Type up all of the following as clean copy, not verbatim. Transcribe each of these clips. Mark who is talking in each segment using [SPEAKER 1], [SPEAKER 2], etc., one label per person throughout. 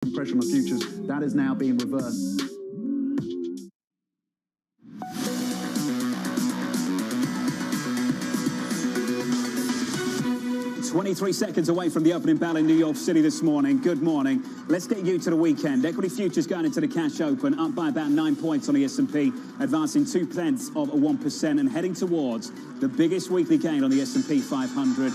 [SPEAKER 1] pressure on the futures. That is now being reversed.
[SPEAKER 2] 23 seconds away from the opening bell in New York City this morning. Good morning. Let's get you to the weekend. Equity futures going into the cash open, up by about 9 points on the S&P, advancing 0.2% and heading towards the biggest weekly gain on the S&P 500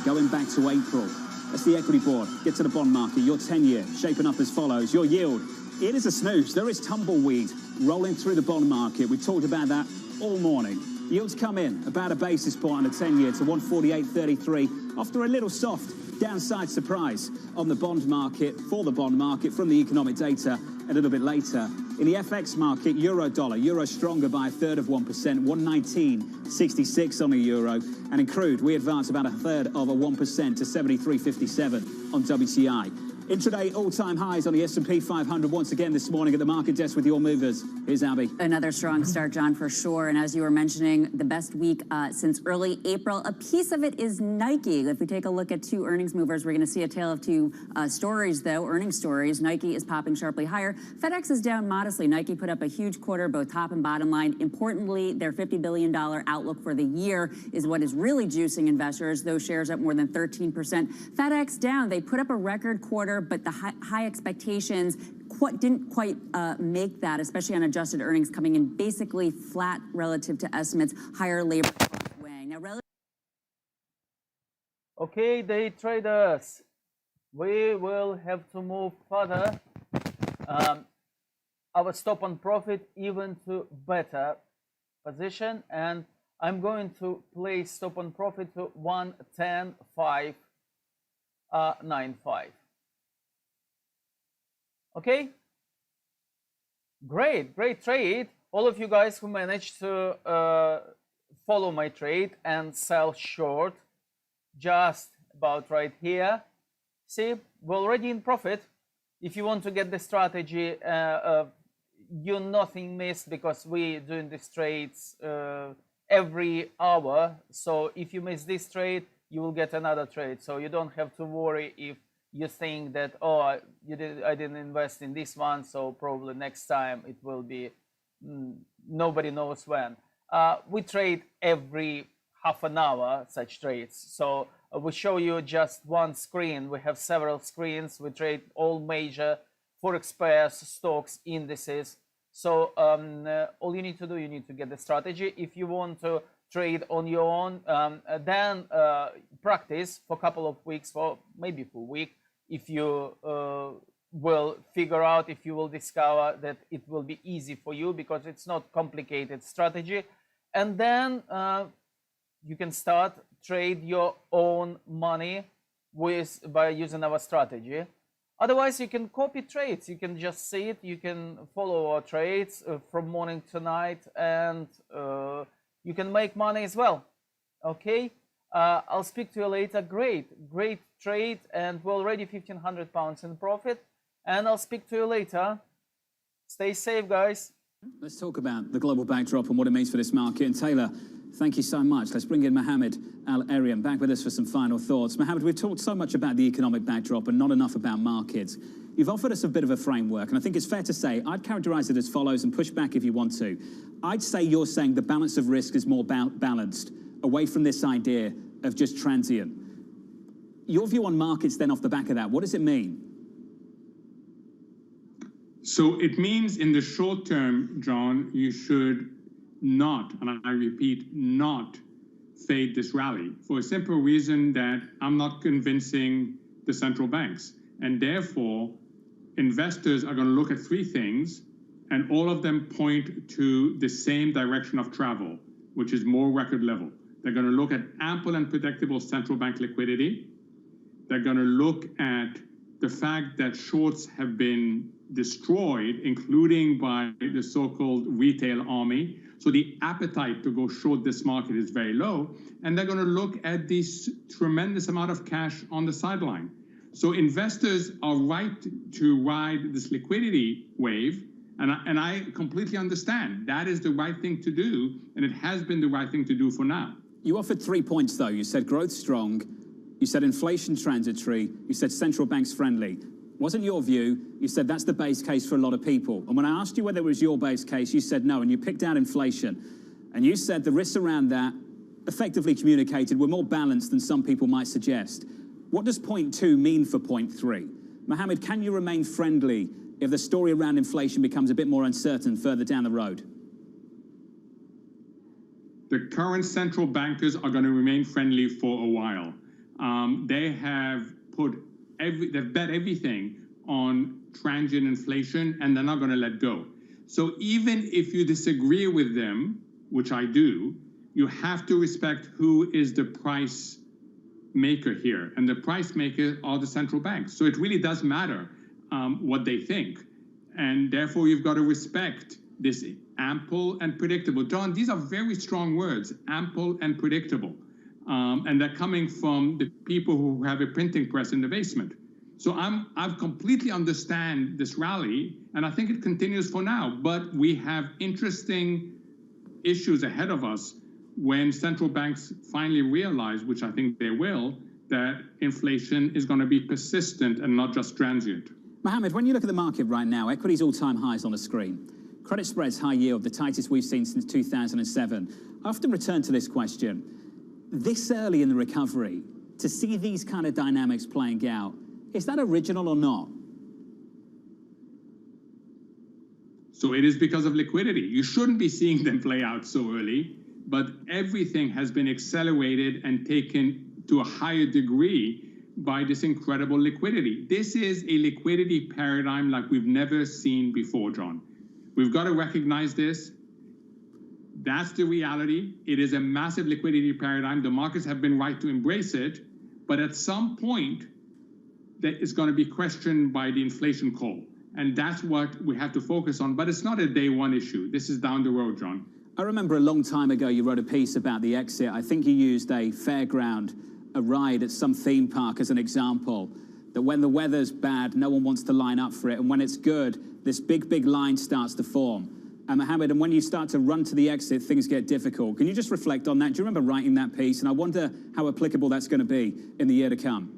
[SPEAKER 2] going back to April. That's the equity board. Get to the bond market. Your 10-year shaping up as follows. Your yield, it is a snooze. There is tumbleweed rolling through the bond market. We talked about that all morning. Yields come in about a basis point on the 10-year to 148.33 after a little soft downside surprise on the bond market, for the bond market, from the economic data a little bit later. In the FX market, euro-dollar, euro stronger by 1/3%, 119.66 on the euro. And in crude, we advance about 1/3% to 73.57 on WTI. Intraday all-time highs on the S&P 500 once again this morning at the market desk with your movers. Here's Abby.
[SPEAKER 3] Another strong start, John, for sure. And as you were mentioning, the best week since early April. A piece of it is Nike. If we take a look at two earnings movers, we're going to see a tale of two stories, though, earnings stories. Nike is popping sharply higher. FedEx is down modestly. Nike put up a huge quarter, both top and bottom line. Importantly, their $50 billion outlook for the year is what is really juicing investors. Those shares up more than 13%. FedEx down. They put up a record quarter, but the high expectations didn't quite make that, especially on adjusted earnings, coming in basically flat relative to estimates, higher labor weighing. Now,
[SPEAKER 4] okay, day traders, we will have to move further. Our stop on profit even to better position, and I'm going to place stop on profit to 110.595. Okay, great trade. All of you guys who managed to follow my trade and sell short just about right here. See, we're already in profit. If you want to get the strategy, you nothing missed, because we doing these trades every hour. So if you miss this trade, you will get another trade. So you don't have to worry if you think that, oh, I didn't invest in this one, so probably next time it will be nobody knows when. We trade every half an hour such trades. So we show you just one screen. We have several screens. We trade all major Forex pairs, stocks, indices. So all you need to do, you need to get the strategy. If you want to trade on your own, then practice for a couple of weeks, for maybe for a week. If you will figure out, if you will discover that it will be easy for you, because it's not complicated strategy, and then you can start trade your own money by using our strategy. Otherwise, you can copy trades. You can just see it. You can follow our trades from morning to night, and you can make money as well. Okay, I'll speak to you later. Great trade, and we're already £1,500 in profit, and I'll speak to you later. Stay safe, guys.
[SPEAKER 2] Let's talk about the global backdrop and what it means for this market. And Taylor, thank you so much. Let's bring in Mohammed Al-Arian back with us for some final thoughts. Mohammed, we've talked so much about the economic backdrop and not enough about markets. You've offered us a bit of a framework, and I think it's fair to say I'd characterize it as follows, and push back if you want to. I'd say you're saying the balance of risk is more balanced, away from this idea of just transient. Your view on markets then, off the back of that, what does it mean?
[SPEAKER 5] So it means in the short term, John, you should not, and I repeat, not fade this rally, for a simple reason that I'm not convincing the central banks. And therefore, investors are going to look at three things, and all of them point to the same direction of travel, which is more record level. They're going to look at ample and predictable central bank liquidity. They're going to look at the fact that shorts have been destroyed, including by the so-called retail army. So the appetite to go short this market is very low. And they're going to look at this tremendous amount of cash on the sideline. So investors are right to ride this liquidity wave. And I completely understand. That is the right thing to do. And it has been the right thing to do for now.
[SPEAKER 2] You offered 3 points, though. You said growth strong. You said inflation transitory. You said central banks friendly. Wasn't your view. You said that's the base case for a lot of people. And when I asked you whether it was your base case, you said no, and you picked out inflation. And you said the risks around that, effectively communicated, were more balanced than some people might suggest. What does point 2 mean for point 3? Mohammed, can you remain friendly if the story around inflation becomes a bit more uncertain further down the road?
[SPEAKER 5] The current central bankers are going to remain friendly for a while. They have they've bet everything on transient inflation, and they're not going to let go. So even if you disagree with them, which I do, you have to respect who is the price maker here. And the price makers are the central banks. So it really does matter what they think. And therefore, you've got to respect this ample and predictable. John, these are very strong words, ample and predictable. And they're coming from the people who have a printing press in the basement. So I completely understand this rally, and I think it continues for now. But we have interesting issues ahead of us when central banks finally realize, which I think they will, that inflation is going to be persistent and not just transient.
[SPEAKER 2] Mohammed, when you look at the market right now, equities all-time highs on the screen. Credit spreads high yield, the tightest we've seen since 2007. I often return to this question. This early in the recovery, to see these kind of dynamics playing out, is that original or not?
[SPEAKER 5] So it is because of liquidity. You shouldn't be seeing them play out so early, but everything has been accelerated and taken to a higher degree by this incredible liquidity. This is a liquidity paradigm like we've never seen before, John. We've got to recognize this. That's the reality. It is a massive liquidity paradigm. The markets have been right to embrace it, but at some point, that is going to be questioned by the inflation call. And that's what we have to focus on. But it's not a day one issue. This is down the road, John.
[SPEAKER 2] I remember a long time ago you wrote a piece about the exit. I think you used a fairground, a ride at some theme park as an example, that when the weather's bad, no one wants to line up for it. And when it's good, this big line starts to form. And Mohammed, and when you start to run to the exit, things get difficult. Can you just reflect on that? Do you remember writing that piece? And I wonder how applicable that's going to be in the year to come.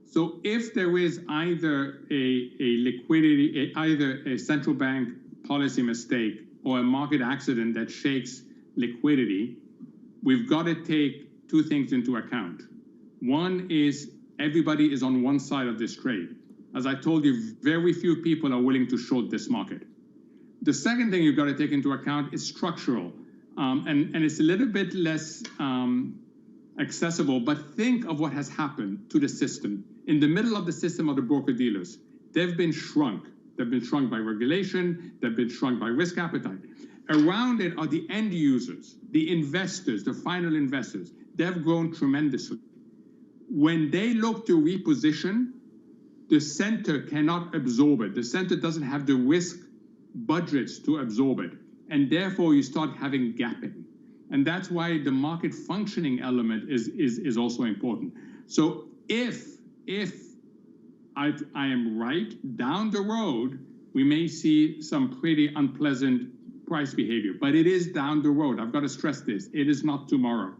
[SPEAKER 5] So if there is either either a central bank policy mistake or a market accident that shakes liquidity, we've got to take two things into account. One is everybody is on one side of this trade. As I told you, very few people are willing to short this market. The second thing you've got to take into account is structural. And it's a little bit less accessible, but think of what has happened to the system. In the middle of the system are the broker-dealers. They've been shrunk. They've been shrunk by regulation. They've been shrunk by risk appetite. Around it are the end users, the investors, the final investors. They've grown tremendously. When they look to reposition, the center cannot absorb it. The center doesn't have the risk budgets to absorb it. And therefore, you start having gapping. And that's why the market functioning element is also important. So if I am right, down the road, we may see some pretty unpleasant price behavior. But it is down the road. I've got to stress this. It is not tomorrow.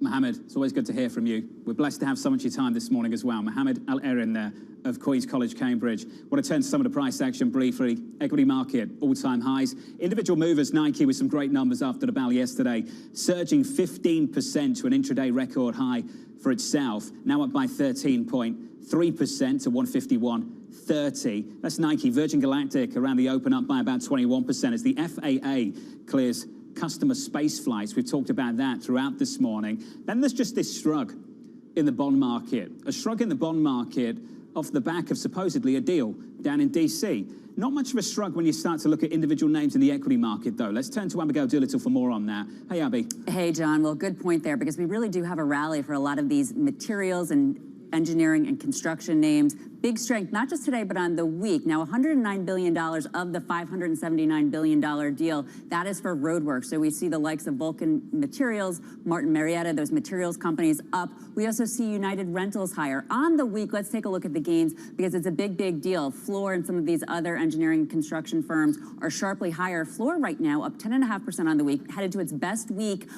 [SPEAKER 2] Mohammed, it's always good to hear from you. We're blessed to have so much of your time this morning as well. Mohammed Al-Erin there of Queen's College, Cambridge. I want to turn to some of the price action briefly. Equity market, all-time highs. Individual movers, Nike with some great numbers after the bell yesterday, surging 15% to an intraday record high for itself, now up by 13.3% to 151.30. That's Nike. Virgin Galactic around the open up by about 21% as the FAA clears customer space flights. We've talked about that throughout this morning. Then there's just this shrug in the bond market. A shrug in the bond market off the back of supposedly a deal down in DC. Not much of a shrug when you start to look at individual names in the equity market, though. Let's turn to Abigail Doolittle for more on that. Hey, Abby.
[SPEAKER 3] Hey, John. Well, good point there, because we really do have a rally for a lot of these materials and engineering and construction names. Big strength, not just today, but on the week. Now, $109 billion of the $579 billion deal, that is for roadwork. So we see the likes of Vulcan Materials, Martin Marietta, those materials companies up. We also see United Rentals higher. On the week, let's take a look at the gains because it's a big, big deal. Fluor and some of these other engineering construction firms are sharply higher. Fluor right now up 10.5% on the week, headed to its best week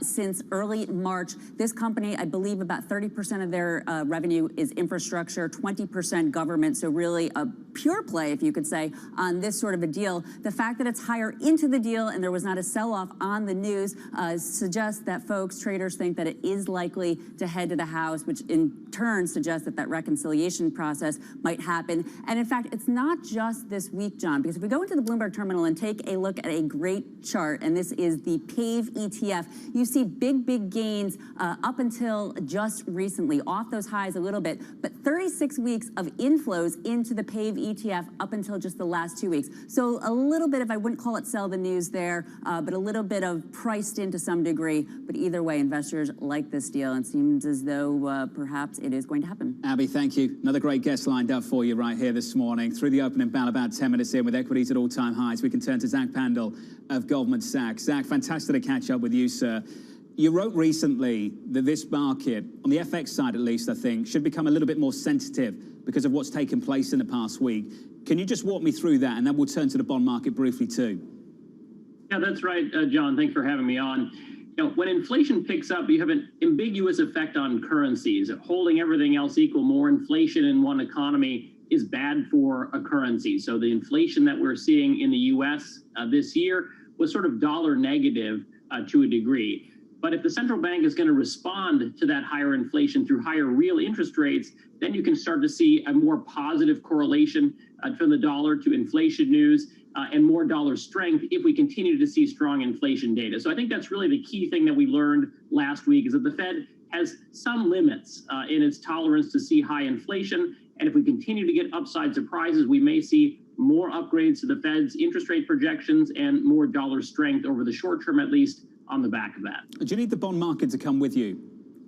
[SPEAKER 3] since early March. This company, I believe about 30% of their revenue is infrastructure, 20% government, so really a pure play, if you could say, on this sort of a deal. The fact that it's higher into the deal and there was not a sell-off on the news suggests that folks, traders, think that it is likely to head to the House, which in turn suggests that that reconciliation process might happen. And in fact, it's not just this week, John, because if we go into the Bloomberg terminal and take a look at a great chart, and this is the PAVE ETF, you see big, big gains up until just recently, off those highs a little bit, but 36 weeks of inflows into the PAVE ETF up until just the last 2 weeks. So a little bit of, I wouldn't call it sell the news there, but a little bit of priced in to some degree. But either way, investors like this deal, and it seems as though perhaps it is going to happen.
[SPEAKER 2] Abby, thank you. Another great guest lined up for you right here this morning. Through the opening bell, about 10 minutes in, with equities at all-time highs, we can turn to Zach Pandal of Goldman Sachs. Zach, fantastic to catch up with you, sir. You wrote recently that this market, on the FX side at least, I think, should become a little bit more sensitive because of what's taken place in the past week. Can you just walk me through that, and then we'll turn to the bond market briefly too?
[SPEAKER 6] Yeah, that's right, John. Thanks for having me on. You know, when inflation picks up, you have an ambiguous effect on currencies. Holding everything else equal, more inflation in one economy is bad for a currency. So the inflation that we're seeing in the U.S. This year was sort of dollar negative to a degree. But if the central bank is going to respond to that higher inflation through higher real interest rates, then you can start to see a more positive correlation from the dollar to inflation news and more dollar strength if we continue to see strong inflation data. So I think that's really the key thing that we learned last week, is that the Fed has some limits in its tolerance to see high inflation. And if we continue to get upside surprises, we may see more upgrades to the Fed's interest rate projections and more dollar strength over the short term, at least, on the back of that.
[SPEAKER 2] Do you need the bond market to come with you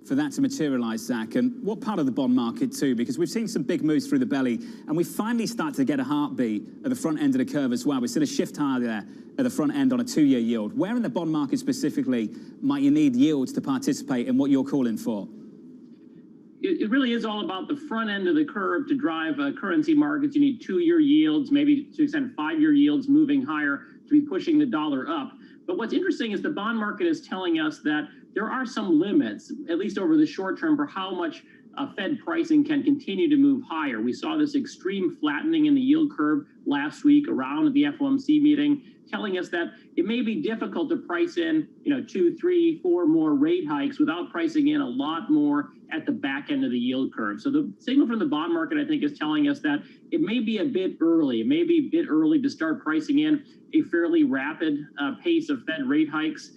[SPEAKER 2] for that to materialize, Zach? And what part of the bond market too? Because we've seen some big moves through the belly, and we finally start to get a heartbeat at the front end of the curve as well. We've seen a shift higher there at the front end on a 2-year yield. Where in the bond market specifically might you need yields to participate in what you're calling for?
[SPEAKER 6] It really is all about the front end of the curve to drive currency markets. You need 2-year yields, maybe to extend 5-year yields moving higher to be pushing the dollar up. But what's interesting is the bond market is telling us that there are some limits, at least over the short term, for how much Fed pricing can continue to move higher. We saw this extreme flattening in the yield curve last week around the FOMC meeting, telling us that it may be difficult to price in, 2, 3, 4 more rate hikes without pricing in a lot more at the back end of the yield curve. So the signal from the bond market, I think, is telling us that it may be a bit early. It may be a bit early to start pricing in a fairly rapid pace of Fed rate hikes.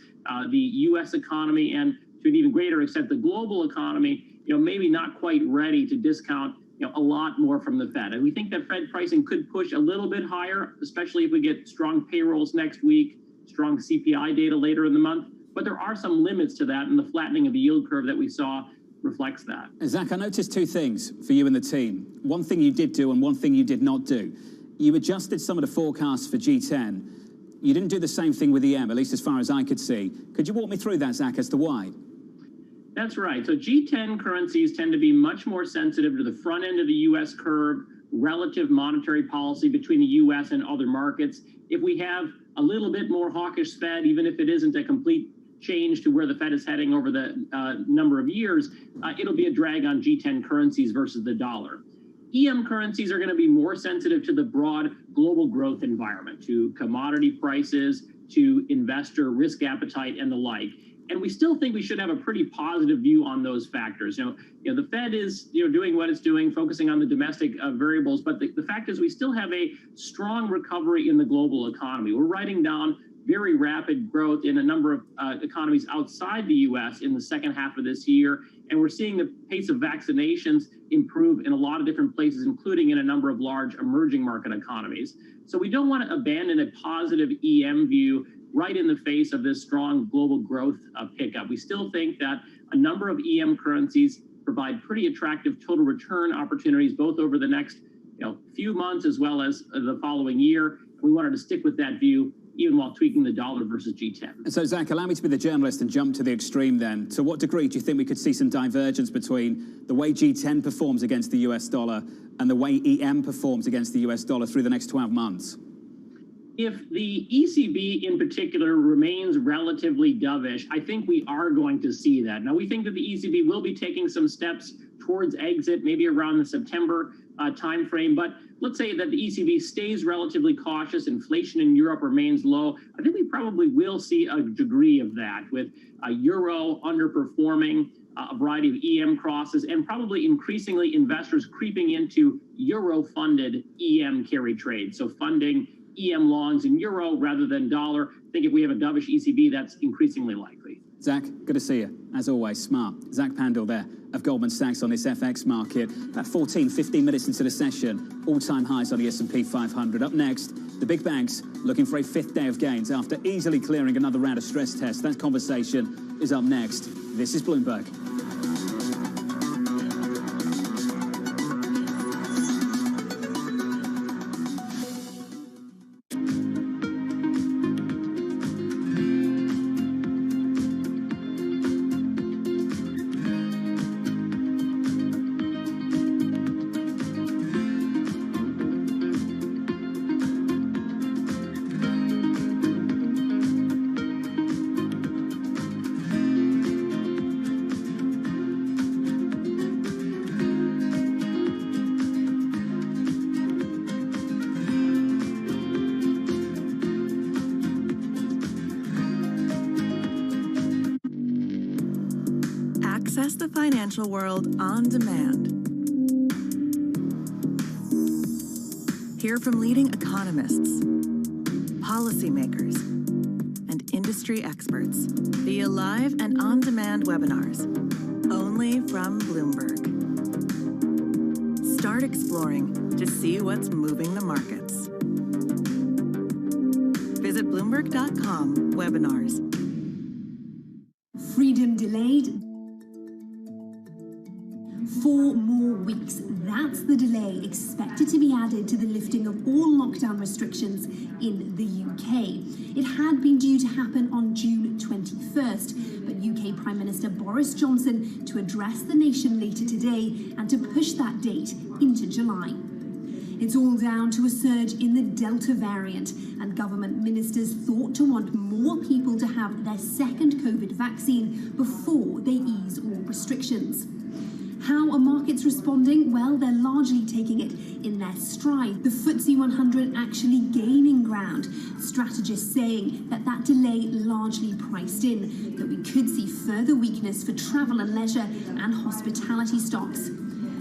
[SPEAKER 6] The U.S. economy, and to an even greater extent, the global economy, maybe not quite ready to discount a lot more from the Fed. And we think that Fed pricing could push a little bit higher, especially if we get strong payrolls next week, strong CPI data later in the month. But there are some limits to that, and the flattening of the yield curve that we saw reflects that.
[SPEAKER 2] Zach, I noticed 2 things for you and the team. One thing you did do and one thing you did not do. You adjusted some of the forecasts for G10. You didn't do the same thing with EM, at least as far as I could see. Could you walk me through that, Zach, as to why?
[SPEAKER 6] That's right. So G10 currencies tend to be much more sensitive to the front end of the U.S. curve, relative monetary policy between the U.S. and other markets. If we have a little bit more hawkish Fed, even if it isn't a complete change to where the Fed is heading over the number of years, it'll be a drag on G10 currencies versus the dollar. EM currencies are going to be more sensitive to the broad global growth environment, to commodity prices, to investor risk appetite, and the like. And we still think we should have a pretty positive view on those factors. The Fed is doing what it's doing, focusing on the domestic variables. But the fact is, we still have a strong recovery in the global economy. We're writing down very rapid growth in a number of economies outside the U.S. in the second half of this year. And we're seeing the pace of vaccinations improve in a lot of different places, including in a number of large emerging market economies. So we don't want to abandon a positive EM view right in the face of this strong global growth pickup. We still think that a number of EM currencies provide pretty attractive total return opportunities, both over the next few months as well as the following year. We wanted to stick with that view, even while tweaking the dollar versus G10.
[SPEAKER 2] So, Zach, allow me to be the journalist and jump to the extreme then. To what degree do you think we could see some divergence between the way G10 performs against the US dollar and the way EM performs against the US dollar through the next 12 months?
[SPEAKER 6] If the ECB in particular remains relatively dovish, I think we are going to see that. Now, we think that the ECB will be taking some steps towards exit, maybe around the September timeframe. But let's say that the ECB stays relatively cautious, inflation in Europe remains low. I think we probably will see a degree of that, with euro underperforming, a variety of EM crosses, and probably increasingly investors creeping into euro-funded EM carry trades. So funding EM longs in euro rather than dollar. I think if we have a dovish ECB, that's increasingly likely.
[SPEAKER 2] Zach, good to see you. As always, smart. Zach Pandal there of Goldman Sachs on this FX market. About 15 minutes into the session, all-time highs on the S&P 500. Up next, the big banks looking for a fifth day of gains after easily clearing another round of stress tests. That conversation is up next. This is Bloomberg.
[SPEAKER 7] Access the financial world on demand. Hear from leading economists, policymakers, and industry experts via live and on-demand webinars, only from Bloomberg. Start exploring to see what's moving the markets. Visit Bloomberg.com/webinars.
[SPEAKER 8] Freedom delayed. 4 more weeks. That's the delay expected to be added to the lifting of all lockdown restrictions in the UK. It had been due to happen on June 21st, but UK Prime Minister Boris Johnson to address the nation later today and to push that date into July. It's all down to a surge in the Delta variant, and government ministers thought to want more people to have their second COVID vaccine before they ease all restrictions. How are markets responding? Well, they're largely taking it in their stride. The FTSE 100 actually gaining ground. Strategists saying that delay largely priced in, that we could see further weakness for travel and leisure and hospitality stocks.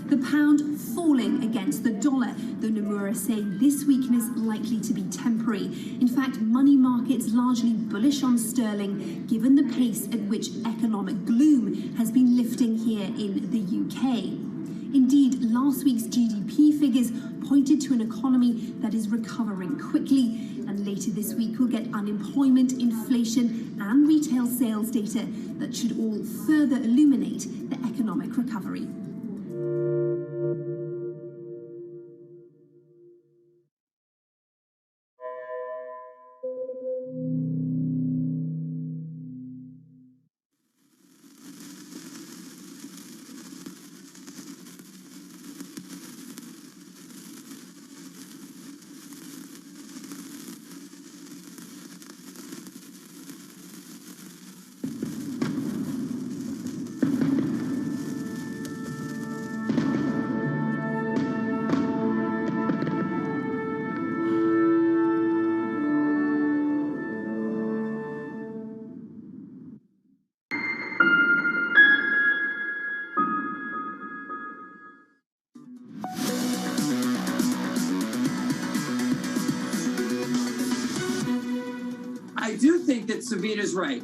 [SPEAKER 8] The pound falling against the dollar, though Nomura saying this weakness likely to be temporary. In fact, money markets largely bullish on sterling, given the pace at which economic gloom has been lifting here in the UK. Indeed, last week's GDP figures pointed to an economy that is recovering quickly, and later this week we'll get unemployment, inflation and retail sales data that should all further illuminate the economic recovery.
[SPEAKER 9] I do think that Savita's right.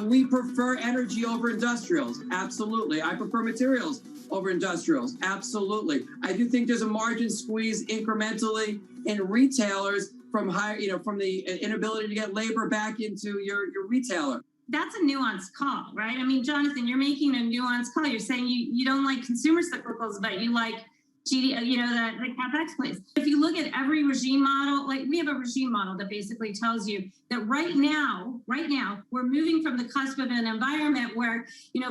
[SPEAKER 9] We prefer energy over industrials. Absolutely. I prefer materials over industrials. Absolutely. I do think there's a margin squeeze incrementally in retailers from the inability to get labor back into your retailer.
[SPEAKER 10] that's a nuanced call, right? I mean, Jonathan, you're making a nuanced call. You're saying you don't like consumer cyclicals, but you like the CapEx plays. If you look at every regime model, like we have a regime model that basically tells you that right now, we're moving from the cusp of an environment where,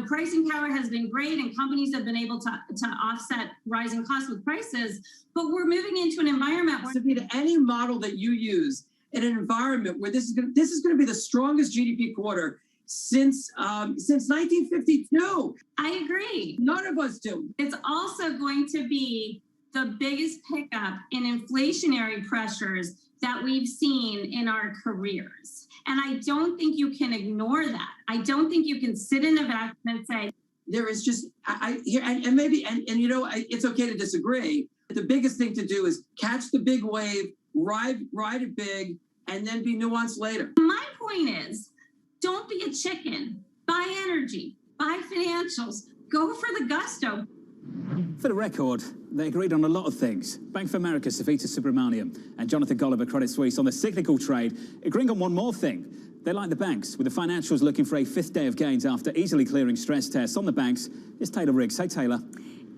[SPEAKER 10] pricing power has been great and companies have been able to offset rising costs with prices, but we're moving into an environment where
[SPEAKER 9] any model that you use in an environment where this is going to be the strongest GDP quarter since 1952.
[SPEAKER 10] I agree.
[SPEAKER 9] None of us do.
[SPEAKER 10] It's also going to be the biggest pickup in inflationary pressures that we've seen in our careers. And I don't think you can ignore that. I don't think you can sit in a vacuum and say,
[SPEAKER 9] there is just, it's okay to disagree. The biggest thing to do is catch the big wave, ride it big, and then be nuanced later.
[SPEAKER 10] My point is, don't be a chicken. Buy energy, buy financials, go for the gusto.
[SPEAKER 2] For the record, they agreed on a lot of things. Bank of America, Savita Subramaniam, and Jonathan Golliver, Credit Suisse, on the cyclical trade, agreeing on one more thing. They like the banks, with the financials looking for a fifth day of gains after easily clearing stress tests on the banks. It's Taylor Riggs. Hey, Taylor.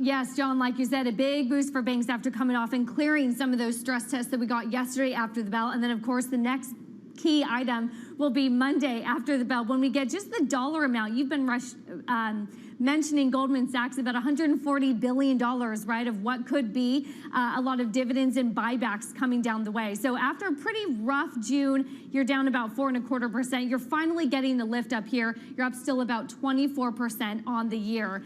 [SPEAKER 11] Yes, John, like you said, a big boost for banks after coming off and clearing some of those stress tests that we got yesterday after the bell. And then, of course, the next key item will be Monday after the bell when we get just the dollar amount. You've been mentioning Goldman Sachs about $140 billion, right, of what could be a lot of dividends and buybacks coming down the way. So after a pretty rough June, you're down about 4.25%. You're finally getting the lift up here. You're up still about 24% on the year.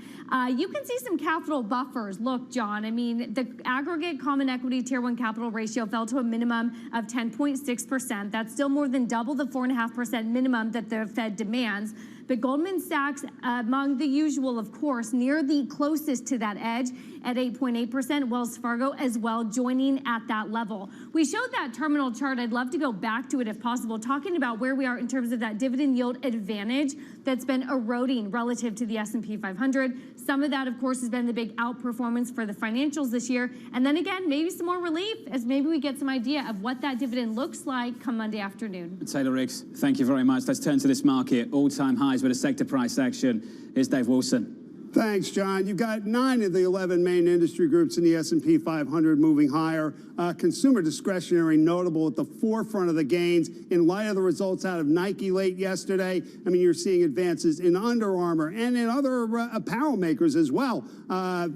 [SPEAKER 11] You can see some capital buffers. Look, John, I mean, the aggregate common equity tier 1 capital ratio fell to a minimum of 10.6%. That's still more than double the 4.5% minimum that the Fed demands. But Goldman Sachs, among the usual, of course, near the closest to that edge at 8.8%. Wells Fargo as well joining at that level. We showed that terminal chart. I'd love to go back to it if possible, talking about where we are in terms of that dividend yield advantage that's been eroding relative to the S&P 500. Some of that, of course, has been the big outperformance for the financials this year. And then again, maybe some more relief as maybe we get some idea of what that dividend looks like come Monday afternoon.
[SPEAKER 2] Taylor Riggs, thank you very much. Let's turn to this market. All-time highs with a sector price action. Here's Dave Wilson.
[SPEAKER 12] Thanks, John. You've got 9 of the 11 main industry groups in the S&P 500 moving higher. Consumer discretionary notable at the forefront of the gains in light of the results out of Nike late yesterday. I mean, you're seeing advances in Under Armour and in other apparel makers as well,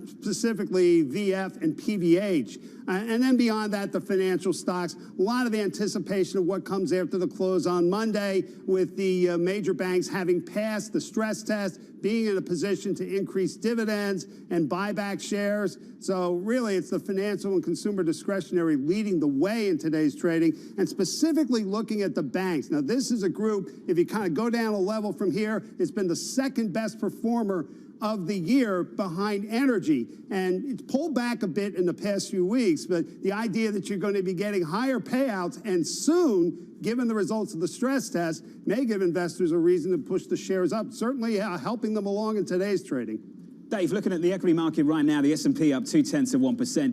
[SPEAKER 12] specifically VF and PVH. And then beyond that, the financial stocks, a lot of anticipation of what comes after the close on Monday, with the major banks having passed the stress test, being in a position to increase dividends and buy back shares. So really, it's the financial and consumer discretionary leading the way in today's trading, and specifically looking at the banks. Now, this is a group, if you kind of go down a level from here, it's been the second best performer of the year behind energy. And it's pulled back a bit in the past few weeks, but the idea that you're going to be getting higher payouts and soon, given the results of the stress test, may give investors a reason to push the shares up, certainly helping them along in today's trading.
[SPEAKER 2] Dave, looking at the equity market right now, the S&P up 0.2% to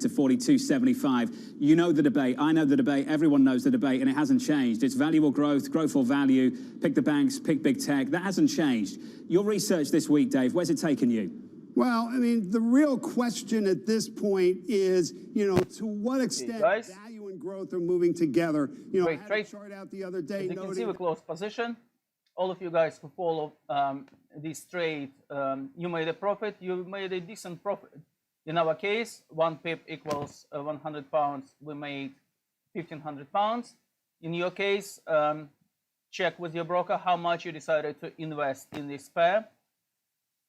[SPEAKER 2] 42.75. You know the debate. I know the debate. Everyone knows the debate, and it hasn't changed. It's value or growth, growth or value. Pick the banks, pick big tech. That hasn't changed. Your research this week, Dave, where's it taken you?
[SPEAKER 12] Well, I mean, the real question at this point is, to what extent value and growth are moving together. I had a chart out the other day.
[SPEAKER 4] As you can see, we closed position. All of you guys who follow this trade, you made a profit. You made a decent profit. In our case, 1 pip equals 100 pounds. We made 1,500 pounds. In your case, check with your broker how much you decided to invest in this pair.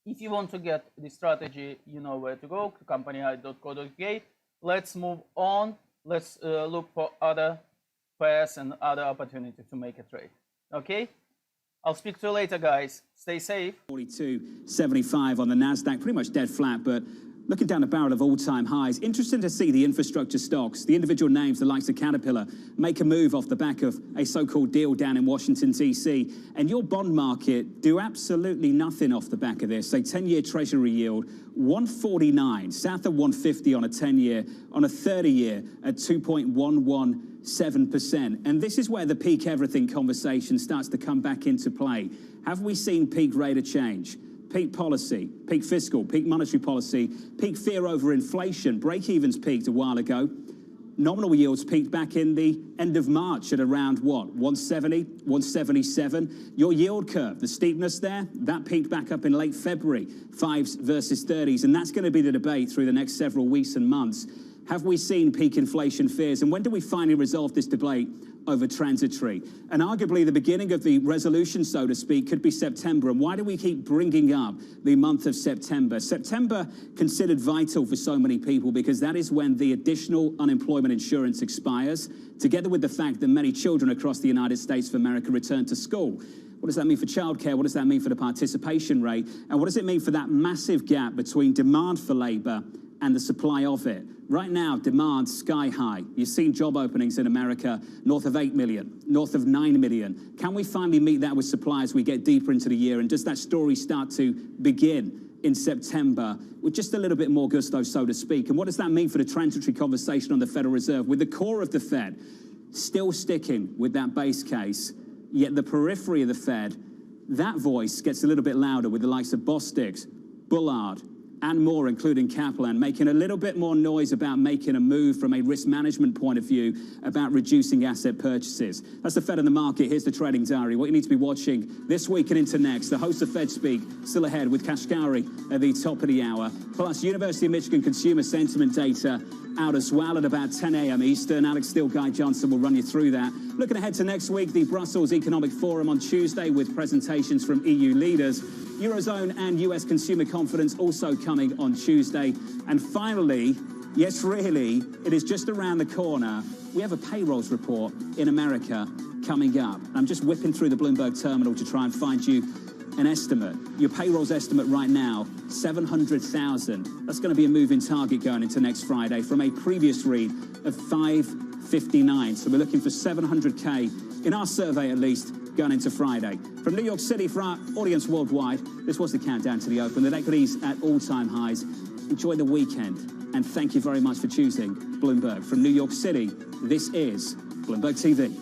[SPEAKER 4] If you want to get the strategy, you know where to go, companyeye.co.uk. Let's move on. Let's look for other pairs and other opportunities to make a trade. Okay? I'll speak to you later, guys. Stay safe.
[SPEAKER 2] 42.75 on the NASDAQ, pretty much dead flat, but looking down the barrel of all-time highs. Interesting to see the infrastructure stocks, the individual names, the likes of Caterpillar, make a move off the back of a so-called deal down in Washington, D.C. And your bond market do absolutely nothing off the back of this. A 10-year Treasury yield, 149, south of 150 on a 10-year, on a 30-year at 2.117%. And this is where the peak everything conversation starts to come back into play. Have we seen peak rate of change? Peak policy, peak fiscal, peak monetary policy, peak fear over inflation. Break-evens peaked a while ago. Nominal yields peaked back in the end of March at around, what, 170, 177. Your yield curve, the steepness there, that peaked back up in late February, 5s versus 30s. And that's going to be the debate through the next several weeks and months. Have we seen peak inflation fears? And when do we finally resolve this debate over transitory? And arguably the beginning of the resolution, so to speak, could be September. And why do we keep bringing up the month of September? September considered vital for so many people because that is when the additional unemployment insurance expires, together with the fact that many children across the United States of America return to school. What does that mean for childcare? What does that mean for the participation rate? And what does it mean for that massive gap between demand for labor and the supply of it? Right now, demand sky high. You've seen job openings in America north of 8 million, north of 9 million. Can we finally meet that with supply as we get deeper into the year? And does that story start to begin in September with just a little bit more gusto, so to speak? And what does that mean for the transitory conversation on the Federal Reserve, with the core of the Fed still sticking with that base case, yet the periphery of the Fed, that voice gets a little bit louder with the likes of Bostic, Bullard, and more, including Kaplan, making a little bit more noise about making a move from a risk management point of view about reducing asset purchases. That's the Fed in the market. Here's the trading diary. What you need to be watching this week and into next. The host of Fed Speak still ahead with Kashkari at the top of the hour. Plus, University of Michigan consumer sentiment data out as well at about 10 a.m. Eastern. Alex Steele, Guy Johnson will run you through that. Looking ahead to next week, the Brussels Economic Forum on Tuesday with presentations from EU leaders. Eurozone and US consumer confidence also coming on Tuesday. And finally, yes, really, it is just around the corner. We have a payrolls report in America coming up. I'm just whipping through the Bloomberg terminal to try and find you an estimate. Your payrolls estimate right now, 700,000. That's going to be a moving target going into next Friday from a previous read of 559. So we're looking for 700K in our survey, at least, going into Friday. From New York City, for our audience worldwide, this was the countdown to the open. The equities at all-time highs. Enjoy the weekend, and thank you very much for choosing Bloomberg. From New York City, this is Bloomberg TV.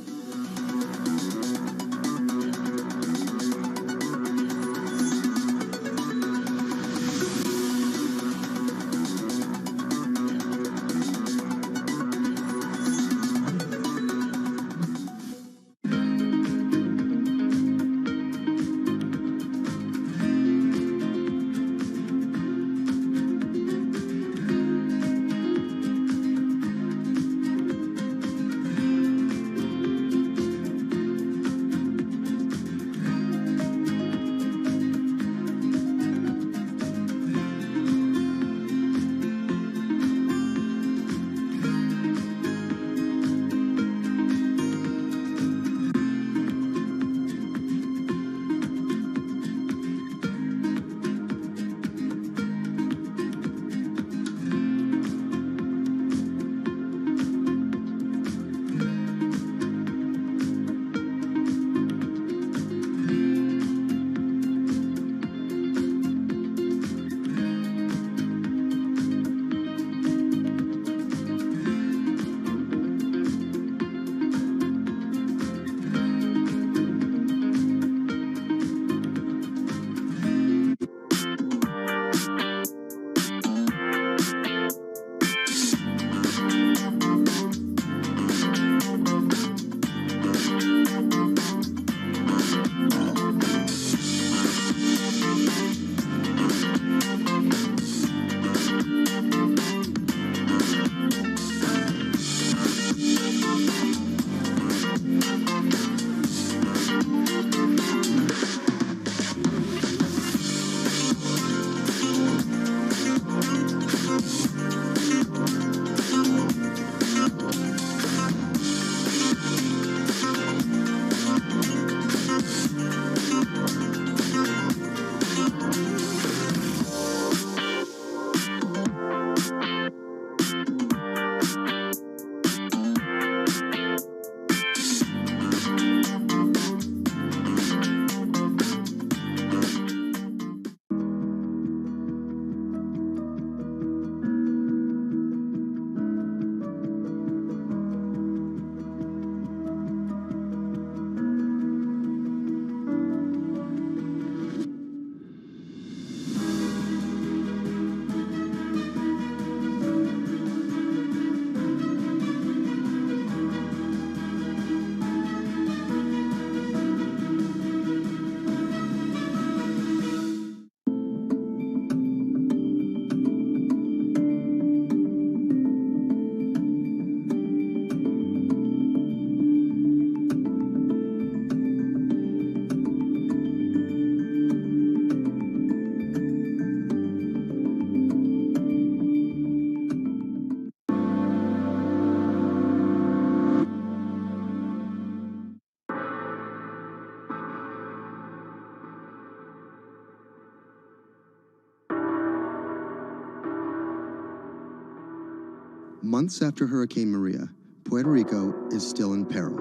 [SPEAKER 13] Months after Hurricane Maria, Puerto Rico is still in peril.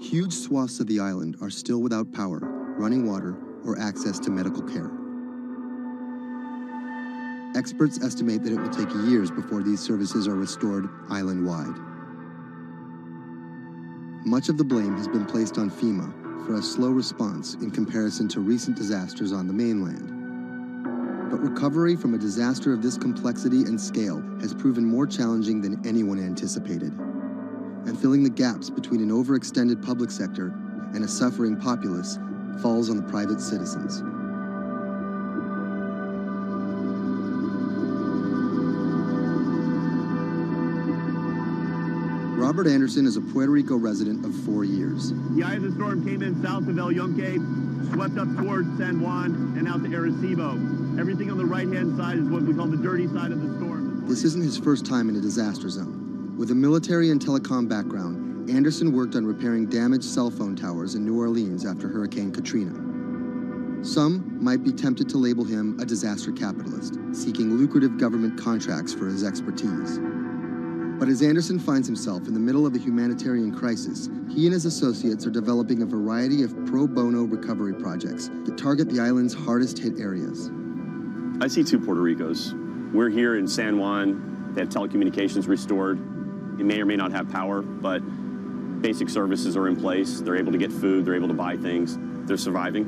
[SPEAKER 13] Huge swaths of the island are still without power, running water, or access to medical care. Experts estimate that it will take years before these services are restored island-wide. Much of the blame has been placed on FEMA for a slow response in comparison to recent disasters on the mainland. But recovery from a disaster of this complexity and scale has proven more challenging than anyone anticipated. And filling the gaps between an overextended public sector and a suffering populace falls on the private citizens. Robert Anderson is a Puerto Rico resident of 4 years.
[SPEAKER 14] The eye of the storm came in south of El Yunque, swept up toward San Juan, and out to Arecibo. Everything on the right-hand side is what we call the dirty side of the storm.
[SPEAKER 13] This isn't his first time in a disaster zone. With a military and telecom background, Anderson worked on repairing damaged cell phone towers in New Orleans after Hurricane Katrina. Some might be tempted to label him a disaster capitalist, seeking lucrative government contracts for his expertise. But as Anderson finds himself in the middle of a humanitarian crisis, he and his associates are developing a variety of pro bono recovery projects that target the island's hardest hit areas.
[SPEAKER 15] I see two Puerto Ricos. We're here in San Juan. They have telecommunications restored. They may or may not have power, but basic services are in place. They're able to get food. They're able to buy things. They're surviving.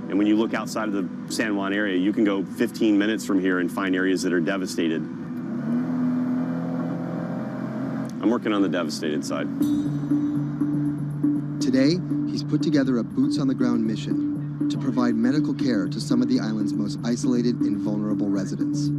[SPEAKER 15] And when you look outside of the San Juan area, you can go 15 minutes from here and find areas that are devastated. I'm working on the devastated side.
[SPEAKER 13] Today, he's put together a boots-on-the-ground mission to provide medical care to some of the island's most isolated and vulnerable residents.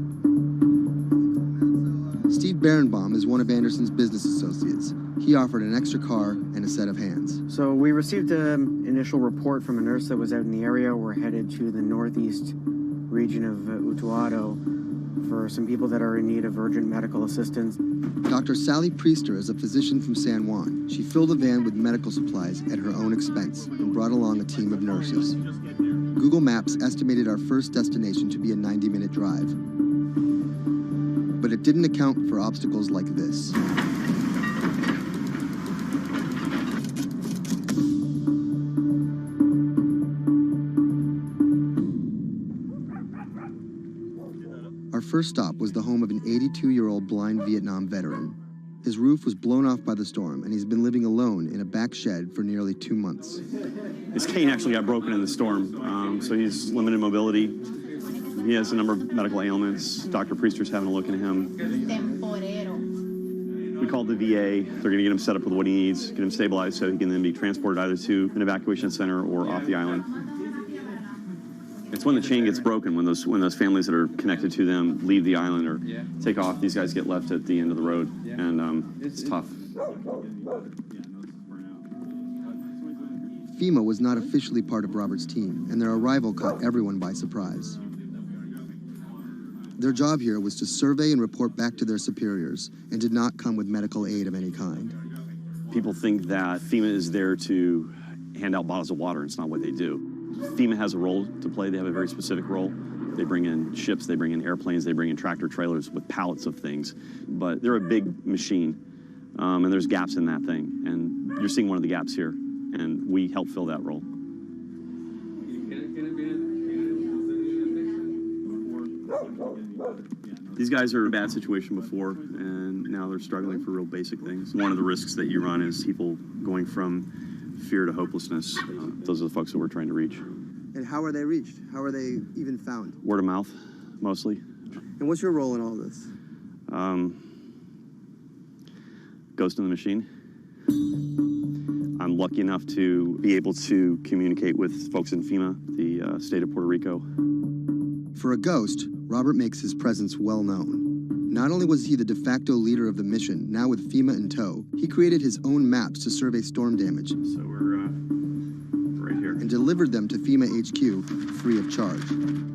[SPEAKER 13] Steve Berenbaum is one of Anderson's business associates. He offered an extra car and a set of hands.
[SPEAKER 16] So we received an initial report from a nurse that was out in the area. We're headed to the northeast region of Utuado for some people that are in need of urgent medical assistance.
[SPEAKER 13] Dr. Sally Priester is a physician from San Juan. She filled a van with medical supplies at her own expense and brought along a team of nurses. Google Maps estimated our first destination to be a 90-minute drive. But it didn't account for obstacles like this. Our first stop was the home of an 82-year-old blind Vietnam veteran. His roof was blown off by the storm, and he's been living alone in a back shed for nearly 2 months.
[SPEAKER 15] His cane actually got broken in the storm, so he's limited mobility. He has a number of medical ailments. Dr. Priester's having a look into him. We called the VA. They're going to get him set up with what he needs, get him stabilized so he can then be transported either to an evacuation center or off the island. It's when the chain gets broken, when those families that are connected to them leave the island or take off, these guys get left at the end of the road, and it's tough.
[SPEAKER 13] FEMA was not officially part of Robert's team, and their arrival caught everyone by surprise. Their job here was to survey and report back to their superiors, and did not come with medical aid of any kind.
[SPEAKER 15] People think that FEMA is there to hand out bottles of water, and it's not what they do. FEMA has a role to play. They have a very specific role. They bring in ships, they bring in airplanes, they bring in tractor trailers with pallets of things. But they're a big machine, and there's gaps in that thing. And you're seeing one of the gaps here, and we help fill that role. These guys are in a bad situation before, and now they're struggling for real basic things. One of the risks that you run is people going from fear to hopelessness. Those are the folks that we're trying to reach.
[SPEAKER 13] And how are they reached? How are they even found?
[SPEAKER 15] Word of mouth, mostly.
[SPEAKER 13] And what's your role in all this?
[SPEAKER 15] Ghost in the machine. I'm lucky enough to be able to communicate with folks in FEMA, the state of Puerto Rico.
[SPEAKER 13] For a ghost, Robert makes his presence well known. Not only was he the de facto leader of the mission, now with FEMA in tow, he created his own maps to survey storm damage.
[SPEAKER 15] So we're right here.
[SPEAKER 13] And delivered them to FEMA HQ free of charge.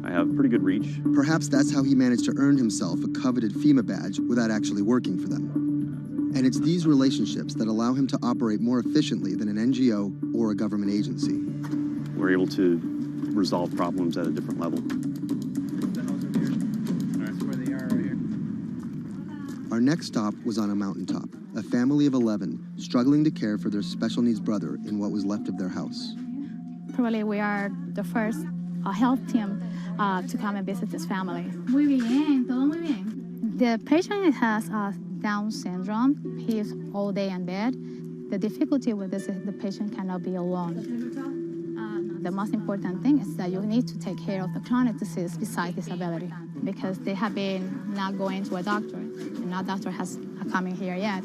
[SPEAKER 15] I have pretty good reach.
[SPEAKER 13] Perhaps that's how he managed to earn himself a coveted FEMA badge without actually working for them. And it's these relationships that allow him to operate more efficiently than an NGO or a government agency.
[SPEAKER 15] We're able to resolve problems at a different level.
[SPEAKER 13] Our next stop was on a mountaintop, a family of 11 struggling to care for their special needs brother in what was left of their house.
[SPEAKER 17] Probably we are the first health team to come and visit this family.
[SPEAKER 18] Muy bien, todo muy bien.
[SPEAKER 17] The patient has Down syndrome. He is all day in bed. The difficulty with this is the patient cannot be alone. The most important thing is that you need to take care of the chronic disease besides disability, because they have been not going to a doctor, and no doctor has come in here yet.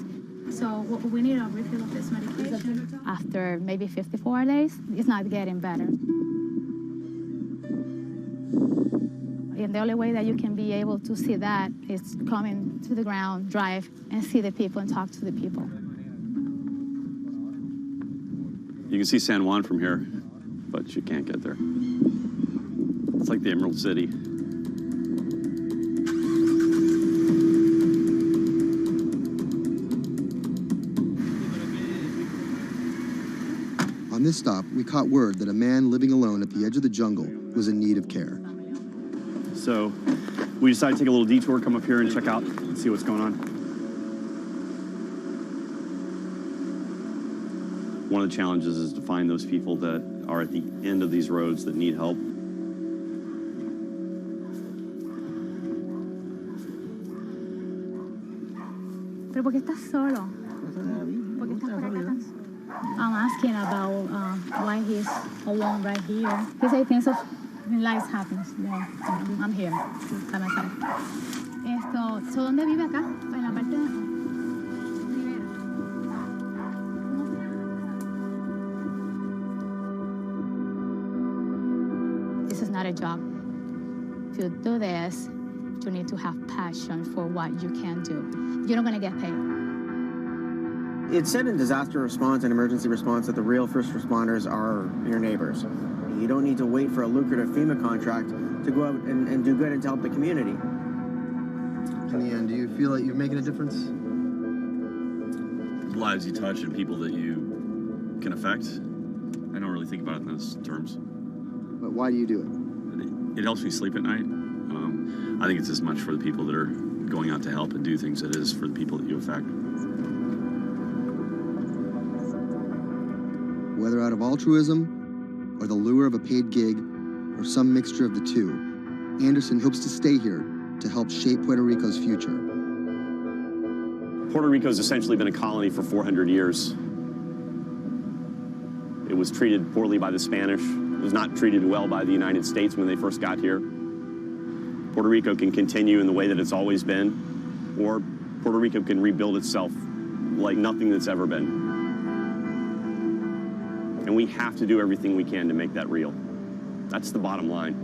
[SPEAKER 18] So we need a refill of this medication.
[SPEAKER 17] After maybe 54 days, it's not getting better. And the only way that you can be able to see that is coming to the ground, drive, and see the people and talk to the people.
[SPEAKER 15] You can see San Juan from here, but you can't get there. It's like the Emerald City.
[SPEAKER 13] On this stop, we caught word that a man living alone at the edge of the jungle was in need of care.
[SPEAKER 15] So we decided to take a little detour, come up here and check out and see what's going on. One of the challenges is to find those people that are at the end of these roads that need help.
[SPEAKER 17] ¿Pero por qué estás solo? ¿Por qué estás por acá tan solo? I'm asking about why he's alone right here. He said things of life happens. Yeah, I'm here by myself. So ¿dónde vive acá? En la parte de... This is not a job. To do this, you need to have passion for what you can do. You're not going to get paid.
[SPEAKER 16] It's said in disaster response and emergency response that the real first responders are your neighbors. You don't need to wait for a lucrative FEMA contract to go out and do good and to help the community.
[SPEAKER 13] In the end, do you feel like you're making a difference?
[SPEAKER 15] Lives you touch and people that you can affect. I don't really think about it in those terms.
[SPEAKER 13] But why do you do it?
[SPEAKER 15] It helps me sleep at night. I think it's as much for the people that are going out to help and do things as it is for the people that you affect.
[SPEAKER 13] Whether out of altruism, or the lure of a paid gig, or some mixture of the two, Anderson hopes to stay here to help shape Puerto Rico's future.
[SPEAKER 15] Puerto Rico's essentially been a colony for 400 years. It was treated poorly by the Spanish. It was not treated well by the United States when they first got here. Puerto Rico can continue in the way that it's always been, or Puerto Rico can rebuild itself like nothing that's ever been. And we have to do everything we can to make that real. That's the bottom line.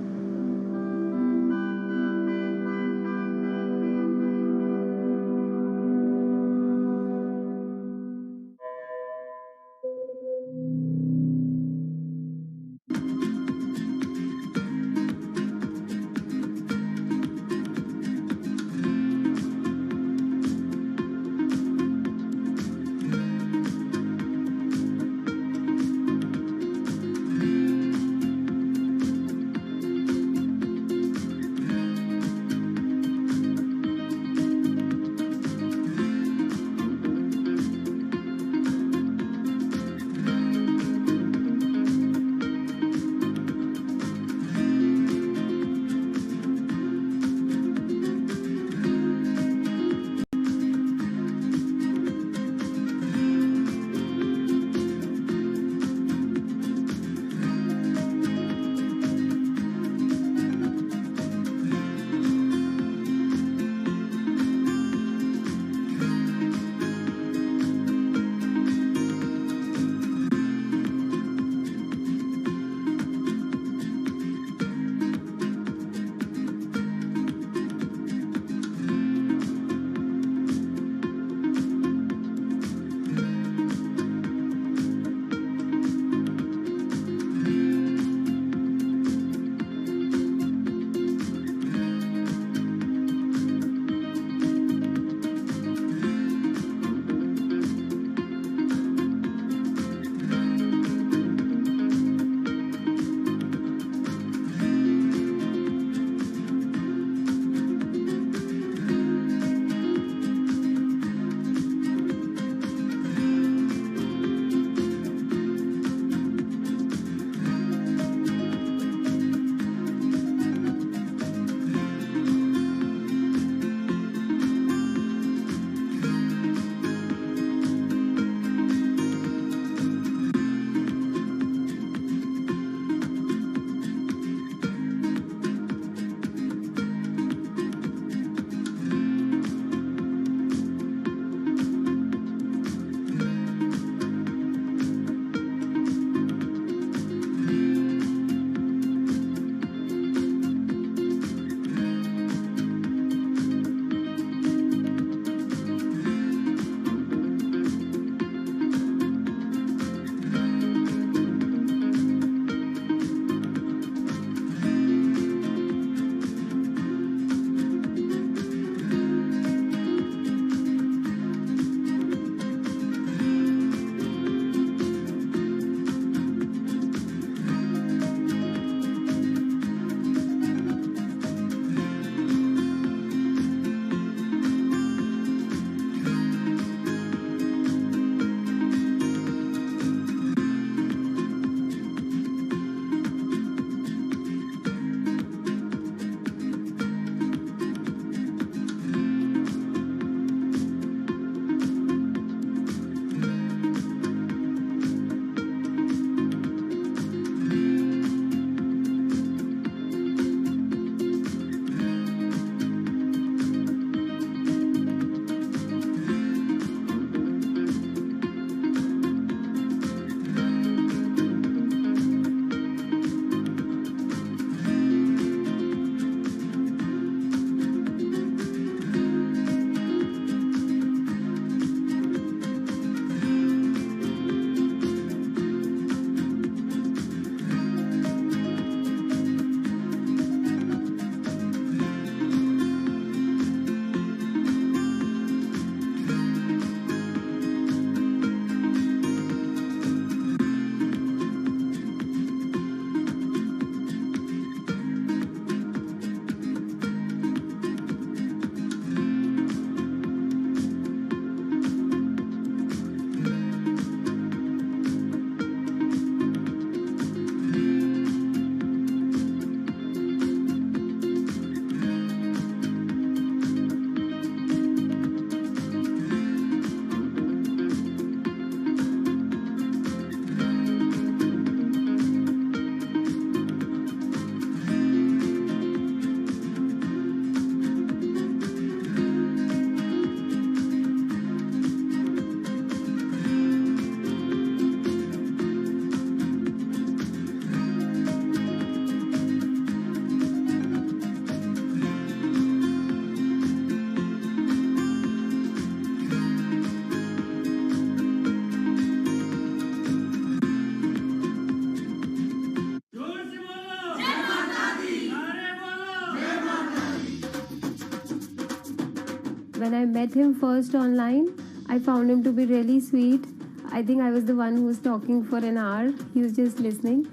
[SPEAKER 19] When I met him first online, I found him to be really sweet. I think I was the one who was talking for an hour. He was just listening.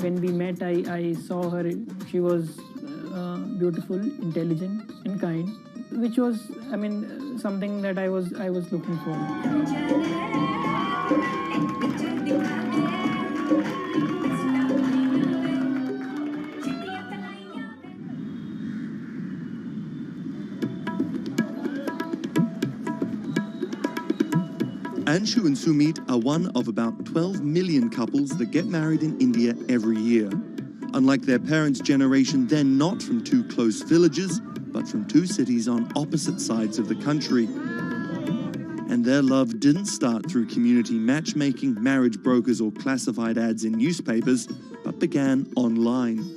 [SPEAKER 20] When we met, I saw her. She was beautiful, intelligent, and kind, which was, I mean, something that I was looking for.
[SPEAKER 21] Anshu and Sumit are one of about 12 million couples that get married in India every year. Unlike their parents' generation, they're not from two close villages, but from two cities on opposite sides of the country. And their love didn't start through community matchmaking, marriage brokers, or classified ads in newspapers, but began online.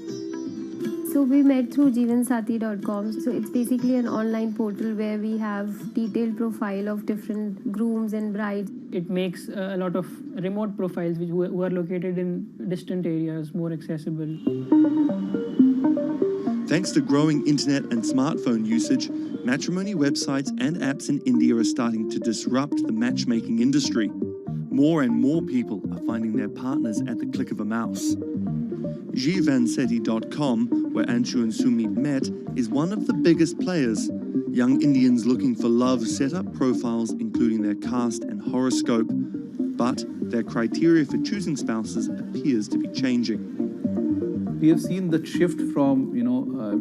[SPEAKER 19] So we met through jeevansathi.com. So it's basically an online portal where we have detailed profile of different grooms and brides.
[SPEAKER 20] It makes a lot of remote profiles who are located in distant areas more accessible.
[SPEAKER 21] Thanks to growing internet and smartphone usage, matrimony websites and apps in India are starting to disrupt the matchmaking industry. More and more people are finding their partners at the click of a mouse. jeevansathi.com, where Anshu and Sumit met, is one of the biggest players. Young Indians looking for love set up profiles including their caste and horoscope, but their criteria for choosing spouses appears to be changing.
[SPEAKER 22] We have seen the shift from,